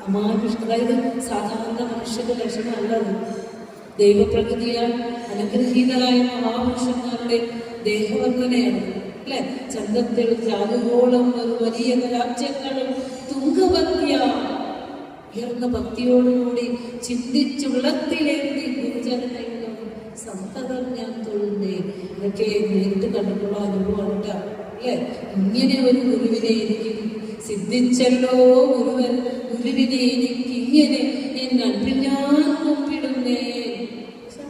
അമാനുഷ, അതായത് സാധാരണ മനുഷ്യന്റെ ലക്ഷണമല്ലത്. ദൈവപ്രകൃതിയാൽ അനുഗ്രഹീതരായ മഹാപുരുഷന്മാരുടെ ദേഹവർണ്ണനയാണ് അല്ലെ. ചന്തത്തിൽ ജാനുവോളം ഒരു വലിയ കലാപ്യങ്ങളും തുങ്കഭക്തിയ, ഉയർന്ന ഭക്തിയോടുകൂടി ചിന്തിച്ചുള്ളത്തിലേന്തി ഗുരുചരണങ്ങളും സന്തതം ഞാൻ തൊഴുന്നേ. ഇതൊക്കെ നേരിട്ട് കണ്ടിട്ടുള്ള അനുഭവമാണ് അല്ലെ. ഇങ്ങനെ ഒരു ഗുരുവിനെ എനിക്ക് സിദ്ധിച്ചല്ലോ, ഗുരുവിനെ എനിക്ക് ഇങ്ങനെ നന്ദി ഞാൻ കുമ്പിടുന്നേ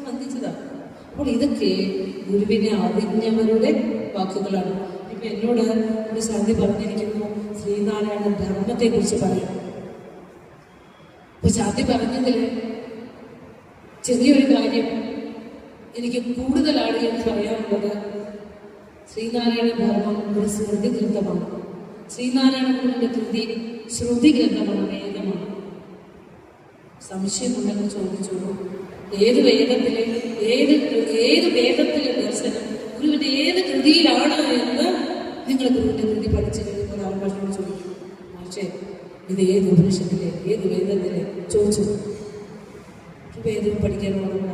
വന്ദിച്ചതാ. അപ്പോൾ ഇതൊക്കെ ഗുരുവിനെ അറിഞ്ഞവരുടെ വാക്കുകളാണ്. ഇപ്പൊ എന്നോട് ഒരു സാധ്യ പറഞ്ഞിരിക്കുന്നു ശ്രീനാരായണ ധർമ്മത്തെ കുറിച്ച് പറയാം. അപ്പൊ സാധ്യ പറഞ്ഞതിൽ ചെറിയൊരു കാര്യം എനിക്ക് കൂടുതൽ ആളുകൾ പറയാനുള്ളത്, ശ്രീനാരായണ ധർമ്മം ഒരു ശ്രുതി ഗ്രന്ഥമാണ്. ശ്രീനാരായണ ഗുരുവിന്റെ കൃതി ശ്രുതി ഗ്രന്ഥമാണ്, വേദമാണ്. സംശയമുണ്ടെന്ന് ചോദിച്ചോളൂ. ഏത് വേദത്തിലെ ഏത് വേദത്തിലെ ദർശനം ഗുരുവിന്റെ ഏത് കൃതിയിലാണ് എന്ന് നിങ്ങൾ ഗുരുവിന്റെ കൃതി പഠിച്ചു കഴിയുമ്പോൾ ആൾക്കാരോട് ചോദിക്കും, പക്ഷേ ഇത് ഏത് ഉപനിഷത്തിലെ ഏത് വേദത്തിലെ ചോദിച്ചു. വേദവും പഠിക്കാൻ ഓടുക.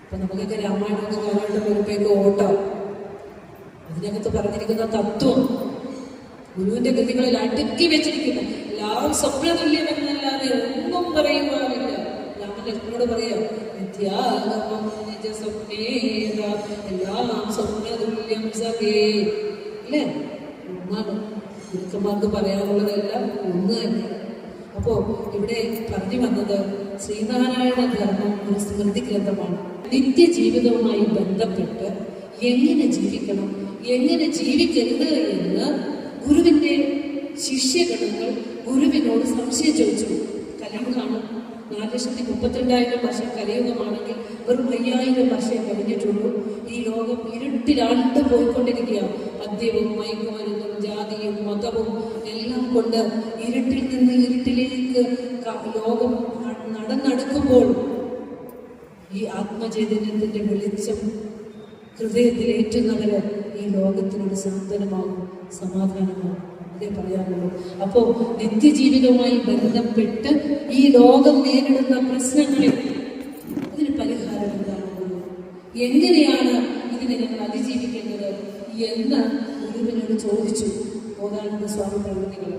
അപ്പൊ നമുക്കൊക്കെ രാമായണമൊക്കെ കാലഘട്ടം വരുമ്പോഴേക്ക് ഓട്ടം. അതിനകത്ത് പറഞ്ഞിരിക്കുന്ന തത്വം ഗുരുവിന്റെ കൃതികളിൽ അടുക്കി വെച്ചിരിക്കുന്നു. എല്ലാം സ്വപ്നതുല്യമെന്നല്ലാതെ ഒന്നും പറയുവാനില്ല. രാമലക്ഷ്മണോട് പറയാം, എല്ലാം സ്വപ്നതുല്യം സഖേ അല്ലേ. ഒന്നാണ് ഗുരുക്കന്മാർക്ക് പറയാനുള്ളതെല്ലാം ഒന്ന് തന്നെ. അപ്പോ ഇവിടെ പറഞ്ഞു വന്നത് ശ്രീനാരായണ ധർമ്മം ഒരു സ്മൃതി ഗ്രന്ഥമാണ്. നിത്യജീവിതവുമായി ബന്ധപ്പെട്ട് എങ്ങനെ ജീവിക്കണം, എങ്ങനെ ജീവിക്കരുത് എന്ന് ഗുരുവിന്റെ ശിഷ്യഗണങ്ങൾ ഗുരുവിനോട് സംശയം ചോദിച്ചു. കലിയുഗമാണ്, 4,32,000 വർഷം കലിയുഗമാണെങ്കിൽ വെറും 5,000 വർഷം കഴിഞ്ഞിട്ടുള്ളൂ. ഈ ലോകം ഇരുട്ടിലാണ്ട് പോയിക്കൊണ്ടിരിക്കുക. മദ്യവും മയക്കുമരുന്നും ജാതിയും മതവും എല്ലാം കൊണ്ട് ഇരുട്ടിൽ നിന്ന് ഇരുട്ടിലേക്ക് ലോകം നടന്നെടുക്കുമ്പോൾ ഈ ആത്മചൈതന്യത്തിന്റെ വെളിച്ചം ഹൃദയത്തിലേറ്റുന്നവര് ഈ ലോകത്തിനൊരു സാന്ത്വനമാകും, സമാധാനമാകും. അതേ പറയാനുള്ളൂ. അപ്പോ നിത്യജീവിതവുമായി ബന്ധപ്പെട്ട് ഈ ലോകം നേരിടുന്ന പ്രശ്നങ്ങളിൽ ഇതിന് പരിഹാരം എന്താണുള്ളത്, എങ്ങനെയാണ് ഇതിനെ ഞങ്ങൾ അതിജീവിക്കേണ്ടത് എന്ന് ഗുരുവിനോട് ചോദിച്ചു ബോധാനന്ദ സ്വാമി പ്രവൃത്തികൾ.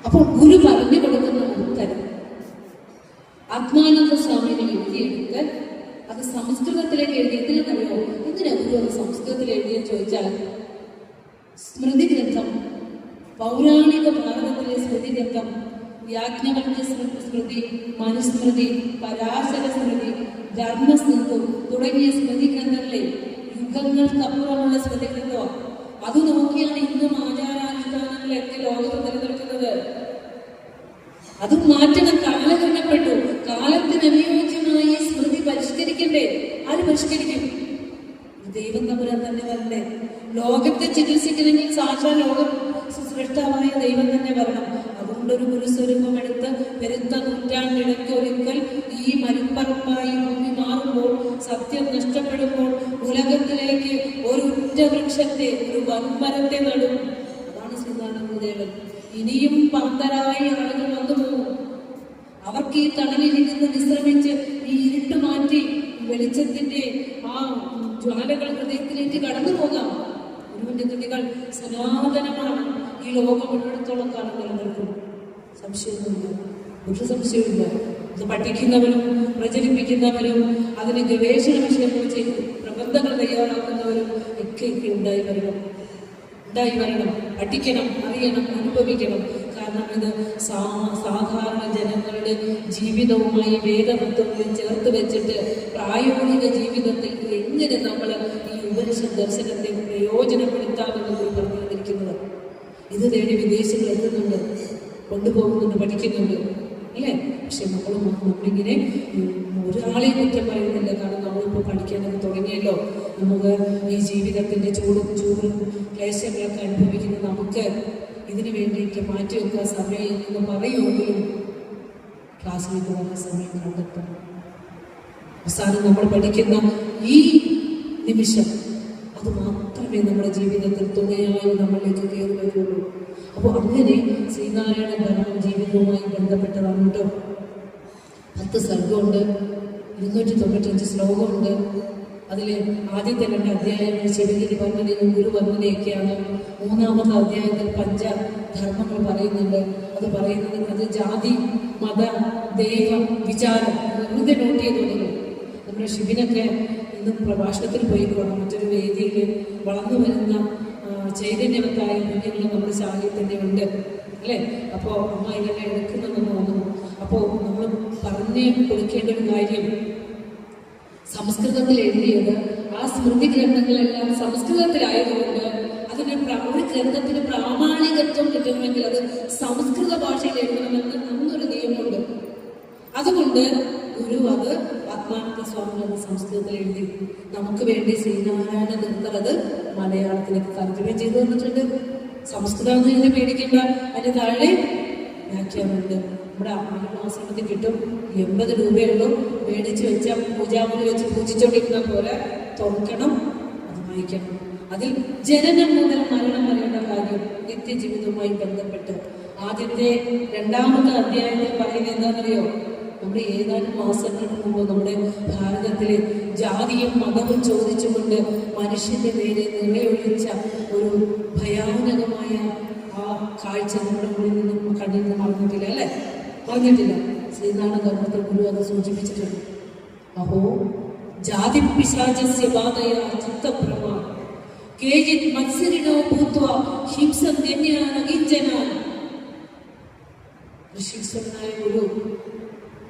അപ്പോൾ ഗുരു പറഞ്ഞു കൊടുക്കുന്ന ഉത്തരം ആത്മാനന്ദ സ്വാമികൾ എഴുതിയെടുത്ത് അത് സംസ്കൃതത്തിലേക്ക് എഴുതി. എന്തിനെന്നറിയോ, എന്തിനാ ഗുരു അത് സംസ്കൃതത്തിൽ എഴുതിയെന്ന് ചോദിച്ചാൽ, സ്മൃതി ഗ്രന്ഥം, പൗരാണിക ഭാരതത്തിലെ സ്മൃതി ഗ്രന്ഥം, യാജ്ഞവൽക്യ സ്മൃതി, മനുസ്മൃതി, പരാശര സ്മൃതി, ധർമ്മസ്മൃതി തുടങ്ങിയ സ്മൃതി ഗ്രന്ഥങ്ങളിലെ യുഗങ്ങൾക്കപ്പുറമുള്ള സ്മൃതി ഗ്രന്ഥമാണ്. അത് നോക്കിയാണ് ഇന്നും ആചാരാനുഷ്ഠാനങ്ങളൊക്കെ ലോകത്ത് നിലനിൽക്കുന്നത്. അതും മാറ്റണം, കാലഘട്ടപ്പെട്ടു. കാലത്തിന് അനുയോജ്യമായി സ്മൃതി പരിഷ്കരിക്കണ്ടേ? ആര് പരിഷ്കരിക്കും? ദൈവം തമ്പുരാൻ തന്നെ വരണ്ടേ? ലോകത്തെ ചികിത്സിക്കണമെങ്കിൽ സാക്ഷാൽ ലോകം സൃഷ്ടാവായ ദൈവം തന്നെ വരണം. അതുകൊണ്ടൊരു ഗുരുസ്വരൂപം എടുത്ത് പെരുത്ത നൂറ്റാണ്ടിടയ്ക്ക് ഒരിക്കൽ ഈ മരുപ്പറമ്പായി ഭൂമി മാറുമ്പോൾ, സത്യം നഷ്ടപ്പെടുമ്പോൾ ഉലകത്തിലേക്ക് ഒരു ഉറ്റ വൃക്ഷത്തെ, ഒരു വൻമരത്തെ നടും. അതാണ് ശ്രീനാരായണ ഗുരുദേവൻ. ഇനിയും പന്തരായി ആളുകൾ വന്നു പോകും. അവർക്ക് ഈ തണലിൽ നിന്ന് വിശ്രമിച്ച് ഈ ഇരുട്ട് മാറ്റി വെളിച്ചത്തിന്റെ ആ ജ്വാലകൾ ഹൃദയത്തിലേക്ക് കടന്നു പോകാം. ഗുരുവിന്റെ കൃതികൾ സനാതനമാണ്. ഈ ലോകം ഉള്ളിടത്തോളം കാലം നിലനിൽക്കും. സംശയമൊന്നുമില്ല, ഒരു സംശയമില്ല. ഇത് പഠിക്കുന്നവരും പ്രചരിപ്പിക്കുന്നവരും അതിന് ഗവേഷണ വിഷയങ്ങൾ ചെയ്ത് പ്രബന്ധങ്ങൾ തയ്യാറാക്കുന്നവരും ഒക്കെ ഉണ്ടായി വരണം. പഠിക്കണം, അറിയണം, അനുഭവിക്കണം. കാരണം ഇത് സാധാരണ ജനങ്ങളുടെ ജീവിതവുമായി വേദതത്വങ്ങളിൽ ചേർത്ത് വെച്ചിട്ട് പ്രായോഗിക ജീവിതത്തിൽ എങ്ങനെ നമ്മൾ ഈ ഉപനിഷത്ത് ദർശനത്തെ പ്രയോജനപ്പെടുത്താമെന്ന് പറഞ്ഞു തന്നിരിക്കുന്നത്. ഇത് തേടി വിദേശികൾ എത്തുന്നുണ്ട്, കൊണ്ടുപോകുന്നുണ്ട്, പഠിക്കുന്നുണ്ട്, അല്ലേ? പക്ഷെ നമ്മളിങ്ങനെ ഒരാളെയും കുറ്റം പറയുന്നില്ല. കാരണം നമ്മളിപ്പോൾ പഠിക്കാനൊക്കെ തുടങ്ങിയല്ലോ. നമുക്ക് ഈ ജീവിതത്തിൻ്റെ ചൂടും ക്ലേശങ്ങളൊക്കെ അനുഭവിക്കുന്ന നമുക്ക് ഇതിനു വേണ്ടിയിട്ട് മാറ്റിവെക്കാൻ സമയം എന്ന് പറയുമെങ്കിലും ക്ലാസ്സിലേക്ക് വരാൻ സമയം കണ്ടെത്തണം. അവസാനം നമ്മൾ പഠിക്കുന്ന ഈ നിമിഷം അത് മാത്രമേ നമ്മുടെ ജീവിതത്തിൽ തുണയായി നമ്മളിലേക്ക് കയറി വരുള്ളൂ. അപ്പോൾ അങ്ങനെ ശ്രീനാരായണ ധർമ്മം ജീവിതവുമായി ബന്ധപ്പെട്ടതാണ് കേട്ടോ. 10 സർഗമുണ്ട്, 295 ശ്ലോകമുണ്ട്. അതിൽ ആദ്യത്തെ 2 അധ്യായങ്ങൾ ശിവഗിരി വർണ്ണനയും ഗുരുവർണ്ണനയൊക്കെയാണ്. 3-ാമത്തെ അധ്യായത്തിൽ പഞ്ചധർമ്മങ്ങൾ പറയുന്നുണ്ട്. അത് ജാതി, മത, ദൈവ, വിചാരം. വെറുതെ നോട്ട് ചെയ്തോളൂ. നമ്മുടെ ശിവനൊക്കെ ഇന്ന് പ്രഭാഷണത്തിൽ പോയിക്കോണം. മറ്റൊരു വേദിയിൽ വളർന്നു വരുന്ന ചൈതന്യവത്തായ കുഞ്ഞുങ്ങൾ നമ്മുടെ ശാഖയിൽ തന്നെ ഉണ്ട്, അല്ലേ? അപ്പോൾ അമ്മ ഇതെല്ലാം എടുക്കുന്നുണ്ടെന്ന് തോന്നുന്നു. അപ്പോൾ നമ്മൾ പറഞ്ഞു കൊടുക്കേണ്ട ഒരു കാര്യം, സംസ്കൃതത്തിൽ എഴുതിയത് ആ സ്മൃതി ഗ്രന്ഥങ്ങളെല്ലാം സംസ്കൃതത്തിലായതുകൊണ്ട് ഒരു ഗ്രന്ഥത്തിന് പ്രാമാണികത്വം കിട്ടണമെങ്കിൽ അത് സംസ്കൃത ഭാഷയിൽ എഴുതണമെന്ന് അന്നൊരു നിയമമുണ്ട്. അതുകൊണ്ട് ഗുരു അത് ആത്മാനന്ദ സ്വാമി അത് സംസ്കൃതത്തിൽ എഴുതി. നമുക്ക് വേണ്ടി ശ്രീനാരായണ നിർത്തൽ അത് മലയാളത്തിലേക്ക് തർജ്ജമ ചെയ്തു തന്നിട്ടുണ്ട്. സംസ്കൃതം ഇതിനെ പേടിക്കേണ്ട, അതിന് താഴെ വ്യാഖ്യാനമുണ്ട്. നമ്മുടെ ആശ്രമത്തിൽ കിട്ടും. 80 രൂപയുള്ളൂ. മേടിച്ച് വെച്ച പൂജാമുറി വെച്ച് പൂജിച്ചോണ്ടിരുന്ന പോലെ തുറക്കണം, അത് വായിക്കണം. അതിൽ ജനനം മുതൽ മരണം വരെയുള്ള കാര്യം നിത്യജീവിതവുമായി ബന്ധപ്പെട്ട് ആദ്യത്തെ 2-ാമത്തെ അധ്യായത്തിൽ പറയുന്നത് എന്താണെന്നറിയോ? നമ്മുടെ ഏതാനും മാസങ്ങൾക്ക് മുമ്പ് നമ്മുടെ ഭാരതത്തിലെ ജാതിയും മതവും ചോദിച്ചുകൊണ്ട് മനുഷ്യന്റെ നേരെ നിറയൊഴിച്ച ഒരു ഭയാനകമായ ആ കാഴ്ച നമ്മുടെ മുന്നിൽ നിന്നും കണ്ണിൽ നിന്ന് മറന്നിട്ടില്ല, അല്ലേ? പറഞ്ഞിട്ടില്ല. ശ്രീനാരായണ ധർമ്മത്തിൽ ഗുരു അത് സൂചിപ്പിച്ചിട്ടുണ്ട്. അഹോ ജാതി പിശാചസ്യ ബാധയാ ചിത്തഭ്രമ കേചിത് മത്സരിണോ ഭൂത്വ ഹിംസന്യന്യാനഗിഞ്ജനാൻ. ഋഷീശ്വരനായ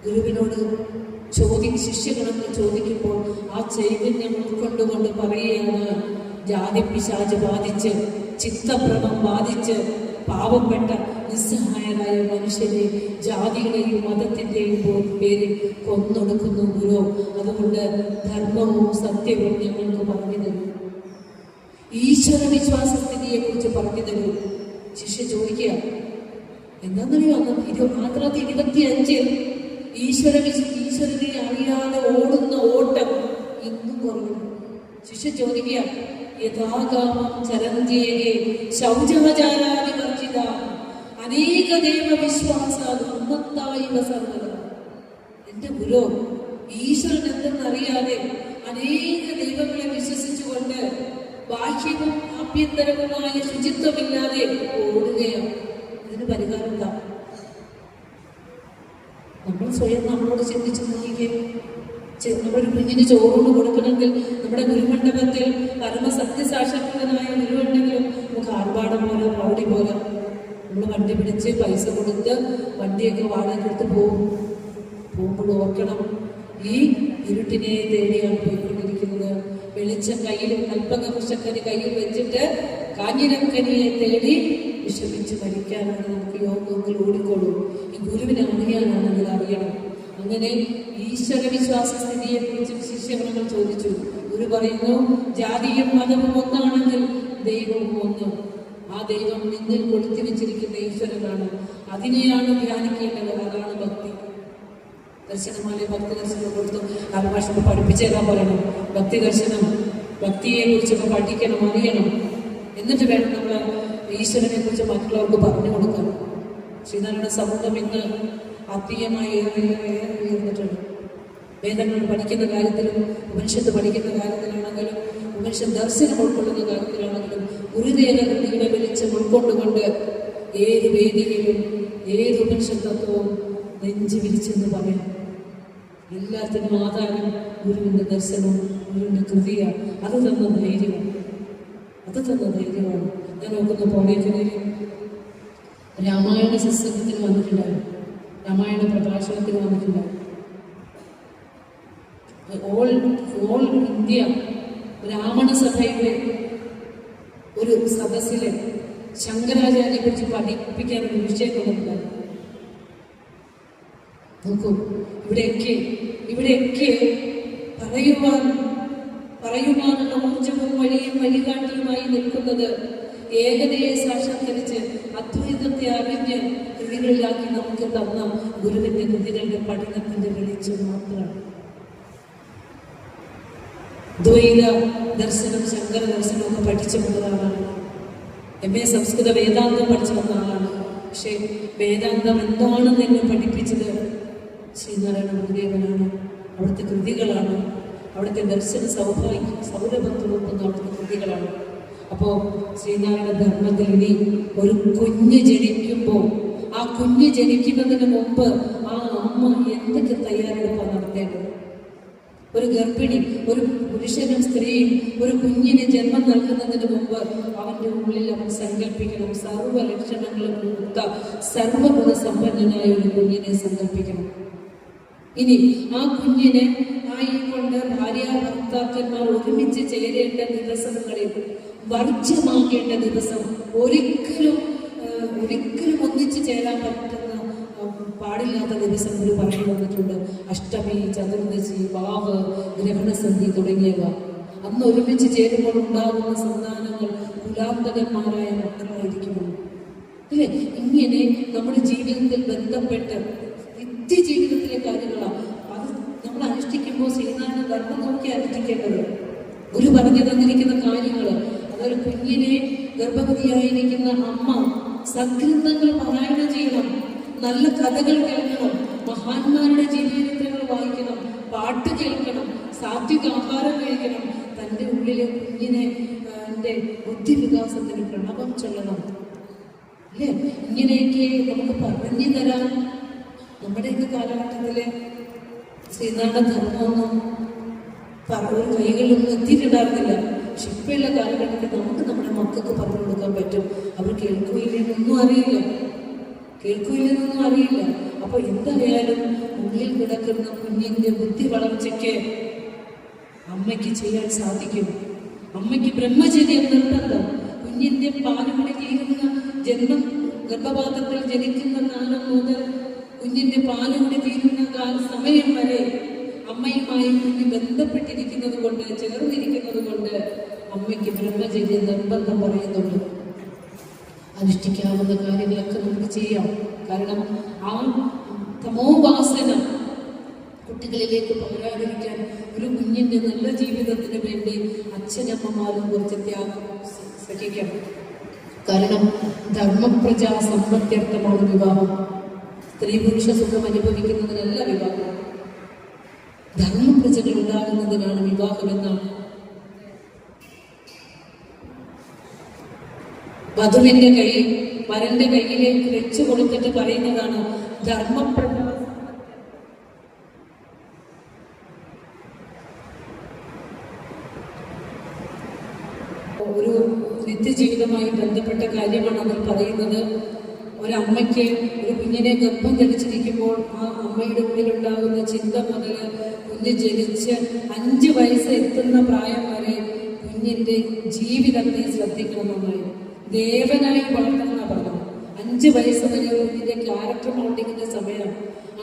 ഗുരുവിനോട് ശിഷ്യഗണങ്ങൾ ചോദിക്കുമ്പോൾ ആ ചൈതന്യം ഉൾക്കൊണ്ടുകൊണ്ട് പറയുകയാണ്, ജാതി പിശാച് ബാധിച്ച് ചിത്തഭ്രമം ബാധിച്ച് പാവപ്പെട്ട നിസ്സഹായരായ മനുഷ്യരെ ജാതിയുടെയും മതത്തിൻ്റെയും പേരിൽ കൊന്നൊടുക്കുന്നു ഗുരു. അതുകൊണ്ട് ധർമ്മവും സത്യവും ഞങ്ങൾക്ക് പറഞ്ഞു തരും. ഈശ്വര വിശ്വാസസ്ഥിതിയെ കുറിച്ച് പറഞ്ഞു തരൂ. ശിഷ്യ ചോദിക്കുക, എന്താണെന്നറിയോ? 25 ഈശ്വരനെ അറിയാതെ ഓടുന്ന ഓട്ടം ഇന്നും കുറഞ്ഞു. ശിഷ്യ ചോദിക്കുക, യഥാകാമം ചരന്തിയെ ശൗചാചാരാദിവർജിത അനേക ദൈവ വിശ്വാസാത് ഉമ്മത്തായി സർവത. എന്റെ ഗുരു, ഈശ്വരൻ എന്തെന്നറിയാതെ അനേക ദൈവങ്ങളെ വിശ്വസിച്ചുകൊണ്ട് ബാഹ്യവും ആഭ്യന്തരവുമായ ശുചിത്വമില്ലാതെ ഓടുകയാണ്. ഇതിന് പരിഹാരം എന്താ? നമ്മൾ സ്വയം നമ്മളോട് ചിന്തിച്ച് നോക്കിക്കേ. നമ്മളൊരു കുഞ്ഞിന് ചോറൂണ് കൊടുക്കണമെങ്കിൽ നമ്മുടെ ഗുരുമണ്ഡപത്തിൽ പരമസത്യസാക്ഷാത്കൃതനായ ഗുരുവുണ്ടെങ്കിലും നമുക്ക് ആർഭാടം പോലെ പ്രൗഢി പോലെ നമ്മൾ വണ്ടി പിടിച്ച് പൈസ കൊടുത്ത് വണ്ടിയൊക്കെ വാടകയ്ക്കെടുത്ത് പോകുമ്പോൾ ഓർക്കണം, ഈ ഇരുട്ടിനെ തേടിയാണ് പോയിക്കൊണ്ടിരിക്കുന്നത്. വെളിച്ചം കയ്യിൽ കൽപ്പകവൃക്ഷക്കനി കയ്യിൽ വെച്ചിട്ട് കാഞ്ഞിരക്കനിയെ തേടി വിഷമിച്ച് മരിക്കാനാണ് നമുക്ക് യോഗങ്ങൾ ഓടിക്കോളൂ. ഈ ഗുരുവിനെ അറിയാനാണെങ്കിൽ അറിയണം. അങ്ങനെ ഈശ്വര വിശ്വാസ സ്ഥിതിയെ കുറിച്ച് ശിഷ്യഗണങ്ങൾ ചോദിച്ചു. ഗുരു പറയുന്നു, ജാതിയും മതവും ഒന്നാണെങ്കിൽ ദൈവവും ഒന്ന്. ആ ദൈവം നിന്നിൽ കൊളുത്തി വെച്ചിരിക്കുന്ന ഈശ്വരനാണ്. അതിനെയാണ് ധ്യാനിക്കേണ്ടത്. അതാണ് ഭക്തി. ദർശനമാലെ ഭക്തി ദർശനം കൊടുത്തു ആത്മാഷ് പഠിപ്പിച്ചു തരാൻ പറയണം. ഭക്തി ദർശനം, ഭക്തിയെ കുറിച്ചൊക്കെ പഠിക്കണം, അറിയണം. എന്നിട്ട് വേണം നമ്മൾ ഈശ്വരനെ കുറിച്ച് മറ്റുള്ളവർക്ക് പറഞ്ഞു കൊടുക്കാൻ. ശ്രീനാരായണ സമൂഹം ഇന്ന് ആത്മീയമായി ഏറെ ഉയർന്നിട്ടുണ്ട്. വേദങ്ങൾ പഠിക്കുന്ന കാര്യത്തിലും ഉപനിഷത്ത് പഠിക്കുന്ന കാര്യത്തിലാണെങ്കിലും ഉപനിഷത്ത് ദർശനം ഉൾക്കൊള്ളുന്ന കാര്യത്തിലാണെങ്കിലും ഗുരുദേവ കൃതിയുടെ വെളിച്ചം ഉൾക്കൊണ്ടുകൊണ്ട് ഏത് വേദിയിലും ഏത് ഉപനിഷത്തത്വവും നെഞ്ചു വിരിച്ചെന്ന് പറയാം. എല്ലാത്തിനും ആധാരം ഗുരുവിൻ്റെ ദർശനവും ഗുരുവിൻ്റെ കൃതിയാണ്. അത് തന്ന ധൈര്യമാണ്. ഞാൻ നോക്കുന്ന പോണേക്കനയിൽ രാമായണ സത്സംഗത്തിന് വന്നിട്ടുണ്ടായിരുന്നു, രാമായണ പ്രഭാഷണത്തിന് വന്നിട്ടുണ്ടായിരുന്നു. ഓൾ ഇന്ത്യ ബ്രാഹ്മണ സഭയുടെ ഒരു സദസ്സിലെ ശങ്കരാചാര്യനെ കുറിച്ച് പഠിപ്പിക്കാൻ ഒരു വിഷയം കൊണ്ടുണ്ടായിരുന്നു. നോക്കൂ, ഇവിടെയൊക്കെ പറയുവാനുള്ള ഊർജവും വഴിയും വഴികാട്ടിയുമായി നിൽക്കുന്നത് ഏകതയെ സാക്ഷാത്കരിച്ച് അദ്വൈതത്തെ അറിഞ്ഞ് കൃതികളിലാക്കി നമുക്ക് തന്ന ഗുരുവിന്റെ കൃതികളുടെ പഠനത്തിന്റെ വെളിച്ചം മാത്രമാണ്. ദ്വൈത ദർശനം, ശങ്കര ദർശനം ഒക്കെ പഠിച്ചു വന്നതാണ്. MA സംസ്കൃത വേദാന്തം പഠിച്ചു വന്ന ആളാണ്. പക്ഷേ വേദാന്തം എന്താണെന്ന് എന്നെ പഠിപ്പിച്ചത് ശ്രീനാരായണ ഗുരുദേവനാണ്. അവിടുത്തെ കൃതികളാണ്, അവിടുത്തെ ദർശന സൗരഭം തുറക്കുന്ന അവിടുത്തെ കൃതികളാണ്. അപ്പോൾ ശ്രീനാരായണ ധർമ്മത്തിൽ ഇനി ഒരു കുഞ്ഞ് ജനിക്കുമ്പോൾ, ആ കുഞ്ഞ് ജനിക്കുന്നതിന് മുമ്പ് ആ അമ്മ എന്തൊക്കെ തയ്യാറെടുപ്പാണ് നടത്തേണ്ടത്? ഒരു ഗർഭിണി, ഒരു പുരുഷനും സ്ത്രീയും ഒരു കുഞ്ഞിന് ജന്മം നൽകുന്നതിന് മുമ്പ് അവൻ്റെ ഉള്ളിൽ അവൻ സങ്കല്പിക്കണം, സർവ്വ ലക്ഷണങ്ങളും കൊടുത്ത സർവ്വഗുണസമ്പന്നനായ ഒരു കുഞ്ഞിനെ സങ്കല്പിക്കണം. ഇനി ആ കുഞ്ഞിനെ ആയിക്കൊണ്ട് ഭാര്യാഭർത്താക്കന്മാർ ഒരുമിച്ച് ചേരേണ്ട ദിവസങ്ങളിൽ, വർജ്യമാക്കേണ്ട ദിവസം, ഒരിക്കലും ഒന്നിച്ചു ചേരാൻ പാടില്ലാത്ത ദിവസം ഒരു പറഞ്ഞു വന്നിട്ടുണ്ട്. അഷ്ടമി, ചതുർദശി, വാവ്, ഗ്രഹണസന്ധി തുടങ്ങിയവ. അന്ന് ഒരുമിച്ച് ചേരുമ്പോൾ ഉണ്ടാകുന്ന സന്താനങ്ങൾ കുലാന്തകന്മാരായ മക്കളായിരിക്കുമോ? അല്ലേ? ഇങ്ങനെ നമ്മുടെ ജീവിതത്തിൽ ബന്ധപ്പെട്ട് നിത്യജീവിതത്തിലെ കാര്യങ്ങളാണ്. അത് നമ്മൾ അനുഷ്ഠിക്കുമ്പോൾ ശ്രീനാരായണ ധർമ്മം നോക്കി അനുഷ്ഠിക്കേണ്ടത്. ഗുരു പറഞ്ഞു തന്നിരിക്കുന്ന കാര്യങ്ങൾ, അതൊരു കുഞ്ഞിനെ ഗർഭവതിയായിരിക്കുന്ന അമ്മ സദ്ഗ്രന്ഥങ്ങൾ പാരായണം ചെയ്യണം, നല്ല കഥകൾ കേൾക്കണം, മഹാന്മാരുടെ ജീവചരിത്രങ്ങൾ വായിക്കണം, പാട്ട് കേൾക്കണം, സാത്വിക ആഹാരം കഴിക്കണം, തൻ്റെ ഉള്ളിലെ കുഞ്ഞിനെ ബുദ്ധിവികാസത്തിന് പ്രണവം ചൊല്ലണം. അല്ലേ? ഇങ്ങനെയൊക്കെ നമുക്ക് പറഞ്ഞു തരാൻ നമ്മുടെയൊക്കെ കാലഘട്ടത്തിലെ ശ്രീനാരായണ ധർമ്മമൊന്നും ഒരു കൈകളിലൊന്നും എത്തിയിട്ടുണ്ടായിരുന്നില്ല. പക്ഷെ ഇപ്പോഴുള്ള കാലഘട്ടത്തിൽ നമുക്ക് നമ്മുടെ മക്കൾക്ക് പറഞ്ഞു കൊടുക്കാൻ പറ്റും. അവർ കേൾക്കുകയില്ലെന്നൊന്നും അറിയില്ല. അപ്പൊ എന്തായാലും ഉള്ളിൽ കിടക്കുന്ന കുഞ്ഞിന്റെ ബുദ്ധി വളർച്ചയ്ക്ക് അമ്മയ്ക്ക് ചെയ്യാൻ സാധിക്കും. അമ്മയ്ക്ക് ബ്രഹ്മചര്യം നിർബന്ധം. കുഞ്ഞിന്റെ പാലുകൂടി തീരുന്ന ജന്മം, ഗർഭപാത്രത്തിൽ ജനിക്കുന്ന കാലം മുതൽ കുഞ്ഞിന്റെ പാലുകൂടി തീരുന്ന സമയം വരെ അമ്മയുമായി കുഞ്ഞ് ബന്ധപ്പെട്ടിരിക്കുന്നത് കൊണ്ട്, ചേർന്നിരിക്കുന്നത് കൊണ്ട് അമ്മയ്ക്ക് ബ്രഹ്മചര്യം നിർബന്ധം പറയുന്നുണ്ട്. അനുഷ്ഠിക്കാവുന്ന കാര്യങ്ങളൊക്കെ നമുക്ക് ചെയ്യാം. കാരണം ആ തമോവാസന കുട്ടികളിലേക്ക് പകരാതിരിക്കാൻ ഒരു കുഞ്ഞിൻ്റെ നല്ല ജീവിതത്തിന് വേണ്ടി അച്ഛനമ്മമാരും കുറച്ച് ത്യാഗം സഹിക്കണം. കാരണം ധർമ്മപ്രജാ സമ്പത്യർത്ഥമാണ് വിവാഹം. സ്ത്രീ പുരുഷ സുഖം അനുഭവിക്കുന്നതിനല്ല വിവാഹം, ധർമ്മപ്രജകൾ ഉണ്ടാകുന്നതിനാണ് വിവാഹമെന്നാണ് വധുവിന്റെ കൈ വരന്റെ കയ്യിലേക്ക് വെച്ചു കൊടുത്തിട്ട് പറയുന്നതാണ് ധർമ്മപ്രജ. ഒരു നിത്യജീവിതമായി ബന്ധപ്പെട്ട കാര്യമാണ് അതിൽ പറയുന്നത്. ഒരമ്മയ്ക്ക് ഒരു കുഞ്ഞിനെ ഗർഭം ധരിച്ചിരിക്കുമ്പോൾ ആ അമ്മയുടെ ഉള്ളിലുണ്ടാകുന്ന ചിന്ത മുതൽ കുഞ്ഞ് ജനിച്ച് 5 വയസ്സ് എത്തുന്ന പ്രായം വരെ കുഞ്ഞിൻ്റെ ജീവിതത്തെ ശ്രദ്ധിക്കണമെന്നായി ദേവനായി വളർത്തണമെന്നാണ് പറഞ്ഞത്. 5 വയസ്സ് വരെ കുഞ്ഞിൻ്റെ ക്യാരക്ടർ മോൾഡിങ്ങിൻ്റെ സമയം.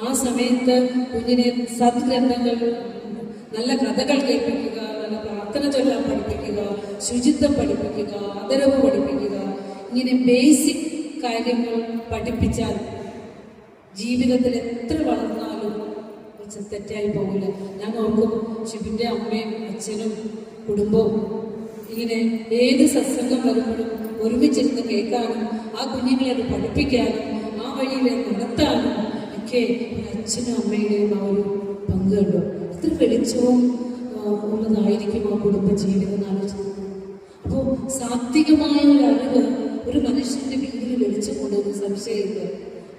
ആ സമയത്ത് കുഞ്ഞിനെ സദ്ഗ്രന്ഥങ്ങൾ, നല്ല കഥകൾ കേൾപ്പിക്കുക, നല്ല പ്രാർത്ഥന ചൊല്ലാൻ പഠിപ്പിക്കുക, ശുചിത്വം പഠിപ്പിക്കുക, ആദരവ് പഠിപ്പിക്കുക, ഇങ്ങനെ ബേസിക് കാര്യങ്ങൾ പഠിപ്പിച്ചാൽ ജീവിതത്തിൽ എത്ര വളർന്നാലും തെറ്റായി പോകില്ല. ഞാൻ ഓർക്കും, ഷിബിൻ്റെ അമ്മയും അച്ഛനും കുടുംബവും ഇങ്ങനെ ഏത് സത്സംഗം വരുമ്പോഴും ഒരുമിച്ചിരുന്ന് കേൾക്കാനും ആ കുഞ്ഞുങ്ങളെ അത് പഠിപ്പിക്കാനും ആ വഴിയിൽ നടത്താനും ഒക്കെ അച്ഛനും അമ്മയുടെയും ആ ഒരു പങ്ക് കണ്ടു. എത്ര വെളിച്ചവും ഉള്ളതായിരിക്കും ആ കുടുംബ ജീവിതം ആലോചിച്ചത്. അപ്പോൾ സാത്വികമായ ഒരു അറിവ് ഒരു മനുഷ്യന്റെ വീട്ടിൽ വെളിച്ചം കൊണ്ടുവന്ന് സംശയമില്ല.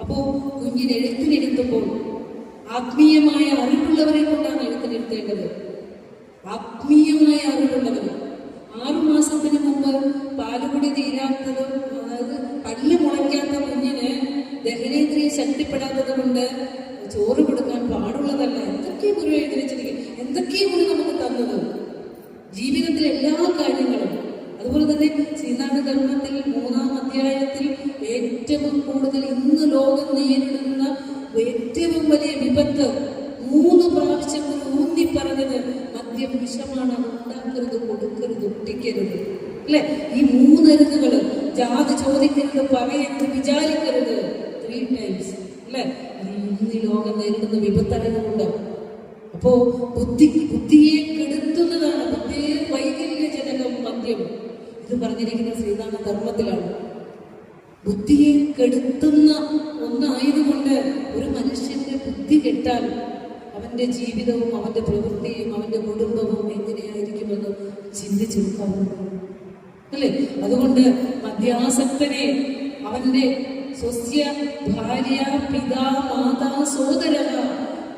അപ്പോൾ കുഞ്ഞിന് എഴുത്തിനിരുത്തുമ്പോൾ ആത്മീയമായ അറിവുള്ളവരെ കൊണ്ടാണ് എഴുത്തിനിരുത്തേണ്ടത്. ആത്മീയമായ അറിവുള്ളവർ. 6 മാസത്തിന് മുമ്പ് പാലുകുടി തീരാത്തതും, അതായത് പല്ല് മുളയ്ക്കാത്ത കുഞ്ഞിന് ദഹനേന്ദ്രിയ ശക്തിപ്പെടാത്തത് കൊണ്ട് ചോറ് കൊടുക്കാൻ പാടുള്ളതല്ല. എന്തൊക്കെ ഗുരു എഴുതി വെച്ചിരിക്കും, എന്തൊക്കെ ഗുരു നമുക്ക് തന്നത്, ജീവിതത്തിലെ എല്ലാ കാര്യങ്ങളും. അതുപോലെ തന്നെ ശ്രീനാരായണ ധർമ്മത്തിൽ 3-ാം അധ്യായം അല്ലെ? ഈ മൂന്നരുതുകള്, ജാതി ചോദിക്കരുത്, പറയരുത്, വിചാരിക്കരുത്, 3 times അല്ലെ? ഇന്ന് ഈ ലോകം നേരിടുന്ന വിപത്തരങ്ങളുണ്ട്. അപ്പോ ബുദ്ധിയെ കെടുത്തുന്നതാണ്, ബുദ്ധിയെ വൈകല്യജനകം മദ്യം. ഇത് പറഞ്ഞിരിക്കുന്ന ശ്രീനാഥ ധർമ്മത്തിലാണ്. ബുദ്ധിയെ കെടുത്തുന്ന ഒന്നായതുകൊണ്ട് ഒരു മനുഷ്യന്റെ ബുദ്ധി കെട്ടാൽ അവന്റെ ജീവിതവും അവന്റെ പ്രവൃത്തിയും അവന്റെ കുടുംബവും എങ്ങനെയായിരിക്കുമെന്ന് ചിന്തിച്ചെടുക്കാവുന്നു അല്ലേ? അതുകൊണ്ട് മദ്യാസക്തനെ അവന്റെ സ്വസ്യ ഭാര്യ പിതാ മാതാ സോദര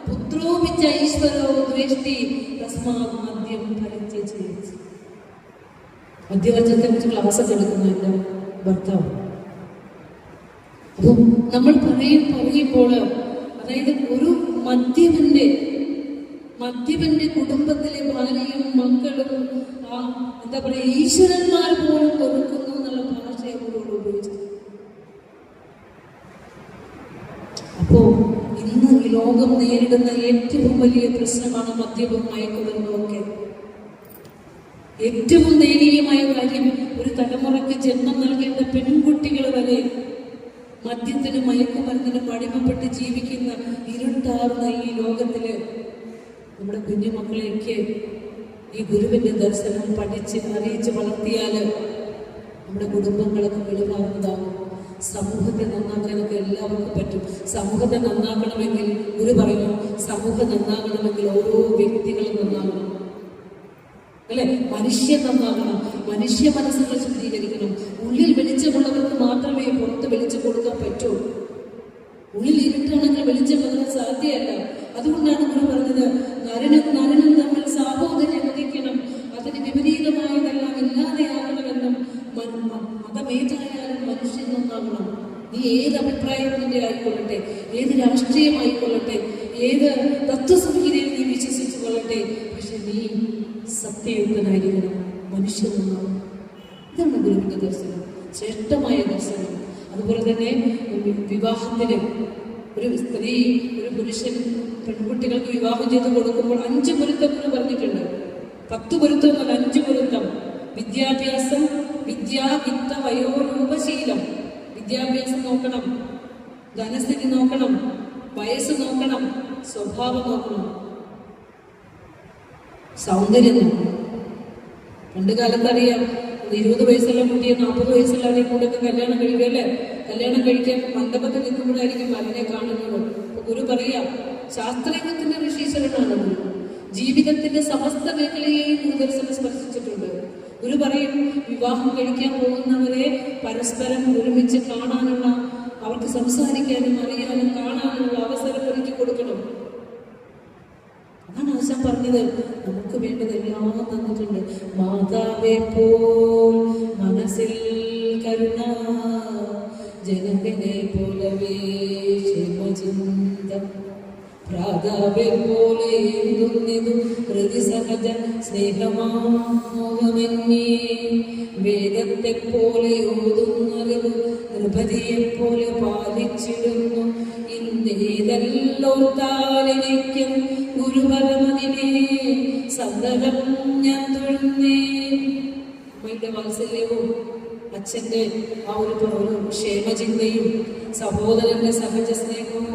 പുത്രോപിച്ച ഈശ്വരോ ദ്വേഷ്ടി തസ്മാ മദ്യം പരിത്യജേത്. മദ്യവർജനത്തെ കുറിച്ച് ക്ലാസ്സൊക്കെ എടുക്കുന്ന എൻ്റെ ഭർത്താവ്. അപ്പം നമ്മൾ പറയുമ്പോൾ അതായത് ഒരു മദ്യപന്റെ കുടുംബത്തിലെ ഭാര്യയും മക്കളും എന്താ പറയുക, ഈശ്വരന്മാർ പോലും കൊടുക്കുന്നു എന്നുള്ള ഭാഷയെ അവരോട് ഉപയോഗിച്ചത്. അപ്പോ ഇന്ന് ഈ ലോകം നേരിടുന്ന ഏറ്റവും വലിയ പ്രശ്നമാണ് മദ്യവും മയക്കുമരുന്നും ഒക്കെ. ഏറ്റവും ദയനീയമായ കാര്യം, ഒരു തലമുറയ്ക്ക് ജന്മം നൽകേണ്ട പെൺകുട്ടികൾ വരെ മദ്യത്തിനും മയക്കുമരുന്നിനും അടിമപ്പെട്ട് ജീവിക്കുന്ന ഇരുട്ടാർന്ന ഈ ലോകത്തില് നമ്മുടെ കുഞ്ഞുമക്കളെയൊക്കെ ഈ ഗുരുവിന്റെ ദർശനം പഠിച്ച് അറിയിച്ച് വളർത്തിയാൽ നമ്മുടെ കുടുംബങ്ങളൊക്കെ വെളിവാകുന്നതാകും. സമൂഹത്തെ നന്നാക്കാനൊക്കെ എല്ലാവർക്കും പറ്റും. സമൂഹത്തെ നന്നാക്കണമെങ്കിൽ ഗുരു പറയുന്നു, സമൂഹം നന്നാകണമെങ്കിൽ ഓരോ വ്യക്തികളും നന്നാകണം അല്ലെ? മനുഷ്യൻ നന്നാകണം, മനുഷ്യ മനസ്സുകൾ ശുദ്ധീകരിക്കണം. ഉള്ളിൽ വെളിച്ചമുള്ളവർക്ക് മാത്രമേ പുറത്ത് വെളിച്ചം കൊടുക്കാൻ പറ്റൂ. ഉള്ളിൽ ഇരുട്ടാണെങ്കിൽ വെളിച്ചം പകരാൻ സാധ്യമല്ല. അതുകൊണ്ടാണ് ഗുരു പറഞ്ഞത്, നരനും തമ്മിൽ സാഹോദര്യം അനുവദിക്കണം, അതിന് വിപരീതമായതെല്ലാം ഇല്ലാതെയാകണമെന്നും, മതമേതായാലും മനുഷ്യൻ നന്നാകണം. നീ ഏത് അഭിപ്രായത്തിന്റെ ആയിക്കൊള്ളട്ടെ, ഏത് രാഷ്ട്രീയമായിക്കൊള്ളട്ടെ, ഏത് തത്വസംഹിതയിൽ നീ വിശ്വസിച്ചു കൊള്ളട്ടെ, പക്ഷെ നീ സത്യയുക്തനായിരിക്കണം, മനുഷ്യൻ നന്നാകണം. ഇതാണ് ഗുരുവിന്റെ ദർശനം, ശ്രേഷ്ഠമായ ദർശനം. അതുപോലെ തന്നെ വിവാഹത്തിന് ഒരു സ്ത്രീ ഒരു പുരുഷൻ പെൺകുട്ടികൾക്ക് വിവാഹം ചെയ്ത് കൊടുക്കുമ്പോൾ 5 പൊരുത്തം എന്ന് പറഞ്ഞിട്ടുണ്ട്. 10 പൊരുത്തം എന്നല്ല, 5 പൊരുത്തം. വിദ്യാഭ്യാസം, വിദ്യാവിത്ത വയോരൂപശീലം. വിദ്യാഭ്യാസം നോക്കണം, ധനസ്ഥിതി നോക്കണം, വയസ്സ് നോക്കണം, സ്വഭാവം നോക്കണം, സൗന്ദര്യം നോക്കണം. പണ്ട് കാലത്ത് അറിയാം, 20 വയസ്സുള്ള കുട്ടിയെ 40 വയസ്സുള്ള കൂടെയൊക്കെ കല്യാണം കഴിക്കല്ലേ? കല്യാണം കഴിക്കാൻ മണ്ഡപത്തിൽ നിൽക്കുമ്പോഴായിരിക്കും അതിനെ കാണുന്നത്. ഗുരു പറയാം, ശാസ്ത്രജ്ഞത്തിന്റെ ഋഷീശ്വരനാണ് ഗുരു. ജീവിതത്തിന്റെ സമസ്ത മേഖലയെയും ഗുരുദർശനം സ്പർശിച്ചിട്ടുണ്ട്. ഗുരു പറയും, വിവാഹം കഴിക്കാൻ പോകുന്നവരെ പരസ്പരം ഒരുമിച്ച് കാണാനുള്ള, അവർക്ക് സംസാരിക്കാനും അറിയാനും കാണാനുള്ള അവസരം ഒരുക്കി കൊടുക്കണം. അതാണ് ആശാൻ പറഞ്ഞത്, നമുക്ക് വേണ്ടതെല്ലാം തന്നിട്ടുണ്ട്. മാതാവേ പോൽ മനസ്സിൽ കരുണ, ജനകനെ പോലവേ ക്ഷമചിന്തം, പ്രാതാവേ പോലെ എന്തുന്നിതു ഹൃദി സഹജ സ്നേഹമാവമെന്നേ, വേദത്തെ പോലെ ഓതുന്നറിവ് നൃപതിയെപ്പോലെ പാലിച്ചിടുന്നു, ഇന്നേതല്ലോത്താലെനിക്കും ഗുരുപരമതിനെ സദരം ഞാൻ തൊഴുന്നേ. അമ്മയുടെ വാത്സല്യവും അച്ഛൻ്റെ ആ ഒരു ക്ഷേമചിന്തയും സഹോദരന്റെ സഹജ സ്നേഹവും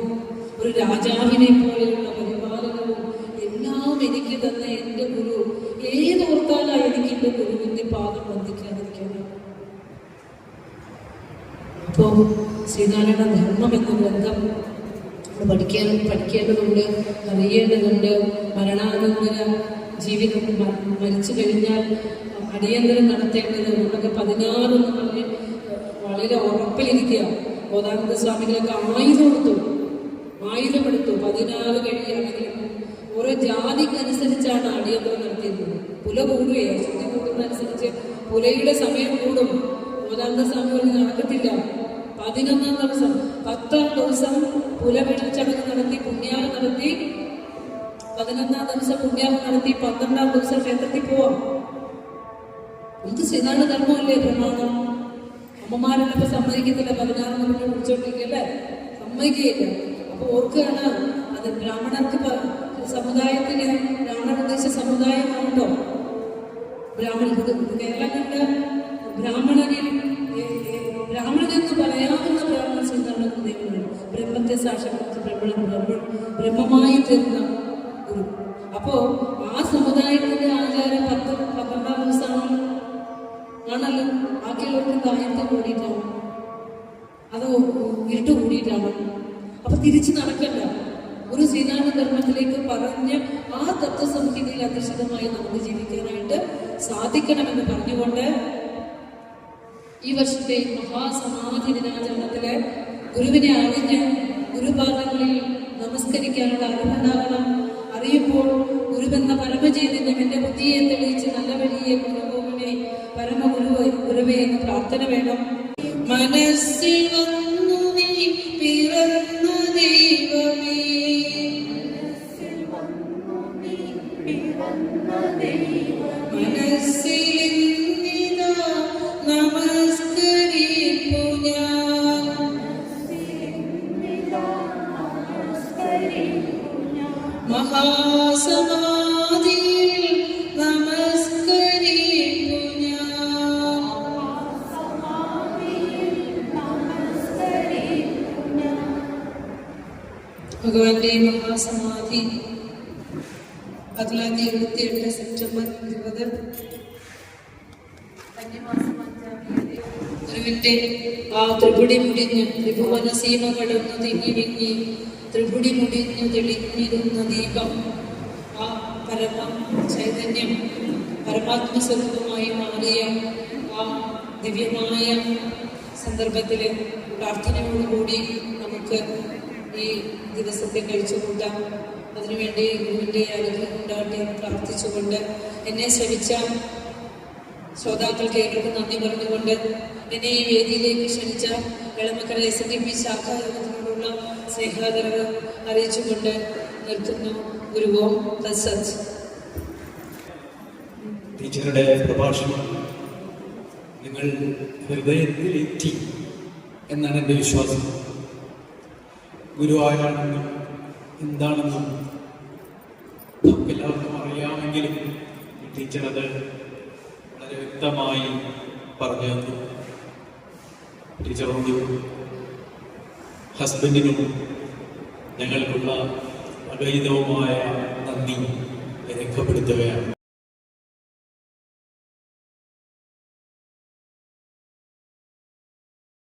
ഒരു രാജാവിനെ പോലെയുള്ള പരിപാലനവും എല്ലാം എനിക്ക് തന്ന എൻ്റെ ഗുരു. ഏതോർത്താലാണ് എനിക്ക് എൻ്റെ ഗുരുവിൻ്റെ പാദം വന്ദിക്കാതിരിക്കണം. അപ്പോൾ ശ്രീനാരായണ ധർമ്മം എന്ന ഗ്രന്ഥം പഠിക്കേണ്ടതുണ്ട്, അറിയേണ്ടതുണ്ട്. മരണാനന്തര ജീവിതം, മരിച്ചു കഴിഞ്ഞാൽ അടിയന്തരം നടത്തേണ്ടത് നമ്മളൊക്കെ 16 എന്ന് പറഞ്ഞ് വളരെ ഉറപ്പിലിരിക്കുക. ബോധാനന്ദ സ്വാമികളൊക്കെ ആയുധമെടുത്തു 16 കഴിയുകയാണെങ്കിൽ ഓരോ ജാതിക്കനുസരിച്ചാണ് അടിയന്തരം നടത്തിയിരുന്നത്. പുല കൂടുകയാണ്, ശുദ്ധി കൂടുന്നതനുസരിച്ച് പുലയുടെ സമയം കൂടും. ബോധാനന്ദ സ്വാമികൾ നടക്കത്തില്ല. 11-ാം ദിവസം 10-ാം ദിവസം പുലവെള്ളി ചടങ്ങ് നടത്തി, പുണ്യാഹം നടത്തി, 11-ാം ദിവസം പുണ്യാഹം നടത്തി, 12-ാം ദിവസം ക്ഷേത്രത്തിൽ പോവാം. നമുക്ക് ശ്രീനാരായണ ധർമ്മമല്ലേ പ്രമാണം. അമ്മമാരെല്ലാം സമ്മതിക്കത്തില്ല, 16 മിനിറ്റ് കുടിച്ചോണ്ടിരിക്കല്ലേ, സമ്മതിക്കുകയില്ല. അപ്പൊ ഓർക്കുകയാണ്, അത് ബ്രാഹ്മണർക്ക് സമുദായത്തിന്, ബ്രാഹ്മണ ഉദ്ദേശ സമുദായമാണല്ലോ ബ്രാഹ്മണ. കേരളം കണ്ട് ബ്രാഹ്മണനെന്ന് പറയാവുന്ന ബ്രാഹ്മണ ശ്രീനാരായണ ഗുരുദേവനാണ് ബ്രഹ്മത്തെ സാക്ഷാത്കരിച്ച് ബ്രഹ്മമായി തീർന്ന ഗുരു. അപ്പോ ആ സമുദായത്തിന്റെ ആചാരം 12 ദിവസമാണ് ആണല്ലോ. ബാക്കിയുള്ളവർക്ക് ആയിരത്തെ കൂടിയിട്ടാണ്, അത് ഇരുട്ട് കൂടിയിട്ടാണ്. അപ്പൊ തിരിച്ചു നടക്കണ്ട, ഒരു ശ്രീനാരായണ ധർമ്മത്തിലേക്ക് പറഞ്ഞ് ആ തത്വസംഹിതയിൽ അധിഷ്ഠിതമായി നമുക്ക് ജീവിക്കാനായിട്ട് സാധിക്കണമെന്ന് പറഞ്ഞുകൊണ്ട് ഈ വർഷത്തെ മഹാസമാധി ദിനാചരണത്തില് ഗുരുവിനെ അറിഞ്ഞ് ഗുരുപാദങ്ങളിൽ നമസ്കരിക്കാനുള്ള അർഹനാകണം. അറിയുമ്പോൾ ഗുരുവെന്ന പരമചൈതന്യം എന്റെ ബുദ്ധിയെ തെളിയിച്ച് നല്ല വഴിയെ കൊണ്ടുപോകണേ ഗുരുവേ എന്ന പ്രാർത്ഥന വേണം. മനസ്സിൽ വന്നു നീ പിറന്ന ദൈവമേ, മനസ്സിലിന്നിതാ നമസ്കരിപ്പു ഞാൻ, മഹാസമാധിയിൽ നമസ്കരിപ്പു ഞാൻ. ഭഗവാന്റെ മഹാസമാധി 1978 സെപ്റ്റംബർ 20 കന്നിമാസം 5-ാം തീയതി ഗുരുവിന്റെ ആ ത്രിപുടി മുടിഞ്ഞ് ത്രിഭുവന സീമ കടന്നു തിങ്ങിവിങ്ങി ത്രിപുടി മുടിഞ്ഞു തെളിഞ്ഞിരുന്ന ദീപം, ആ പരമ ചൈതന്യം പരമാത്മസ്വരൂപമായി മാറിയ ആ ദിവ്യമായ സന്ദർഭത്തില് പ്രാർത്ഥനയോടുകൂടി നമുക്ക് ഈ ദിവസത്തെ കഴിച്ചുകൂട്ടാം. അതിനുവേണ്ടി ഗുരുവിൻ്റെ അനുഗ്രഹം ഉണ്ടാകട്ടെ എന്ന് പ്രാർത്ഥിച്ചുകൊണ്ട് എന്നെ ശ്രമിച്ച ശ്രോതാക്കൾക്ക് ഏവർക്കും നന്ദി പറഞ്ഞുകൊണ്ട് എന്നെ ഈ വേദിയിലേക്ക് ക്ഷണിച്ച എളമക്കര SNDP ശാഖാ യോഗത്തിനോടുള്ള സ്നേഹാദരവ് അറിയിച്ചുകൊണ്ട് നിർത്തുന്നു. ഗുരുവോ തത്സത്. ടീച്ചറുടെ പ്രഭാഷണം നിങ്ങൾ ഹൃദയത്തിലെത്തി എന്നാണ് എൻ്റെ വിശ്വാസം. ഗുരു ആരാണെന്നും എന്താണെന്നും നമുക്കെല്ലാവർക്കും അറിയാമെങ്കിലും ടീച്ചർ അത് വളരെ വ്യക്തമായി പറഞ്ഞു തന്നു. ടീച്ചറോടും ഹസ്ബൻഡിനും ഞങ്ങൾക്കുള്ള അഗൈതവുമായ നന്ദി രേഖപ്പെടുത്തുകയാണ്.